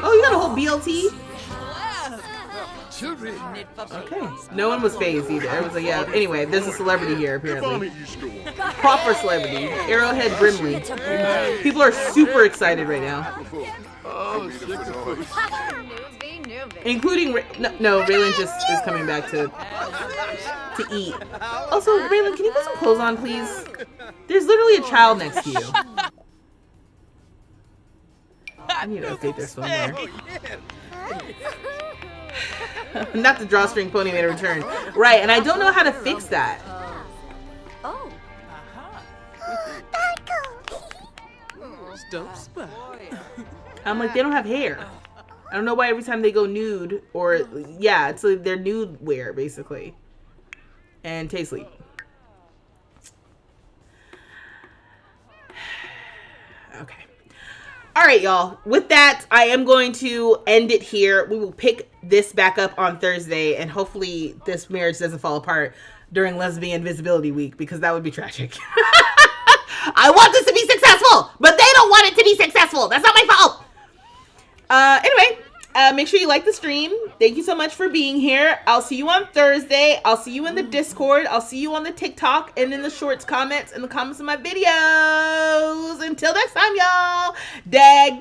Speaker 1: Oh, you got a whole BLT? Okay. No one was phased either. It was like, yeah. Anyway, there's a celebrity here, apparently. Proper celebrity. Arrowhead Brimley. People are super excited right now. Including, no, Raylan just is coming back to eat. Also, Raylan, can you put some clothes on, please? There's literally a child next to you. I need to update this one more. Not the drawstring pony made a return. Right, and I don't know how to fix that.
Speaker 5: Oh.
Speaker 1: I'm like, they don't have hair. I don't know why every time they go nude, or yeah, it's like their nude wear basically. And Tay sleep. Okay. All right, y'all. With that, I am going to end it here. We will pick this back up on Thursday, and hopefully this marriage doesn't fall apart during Lesbian Visibility Week, because that would be tragic. I want this to be successful, but they don't want it to be successful. That's not my fault. Anyway, make sure you like the stream. Thank you so much for being here. I'll see you on Thursday. I'll see you in the Discord. I'll see you on the TikTok and in the shorts comments and the comments of my videos. Until next time, y'all. Dag dag.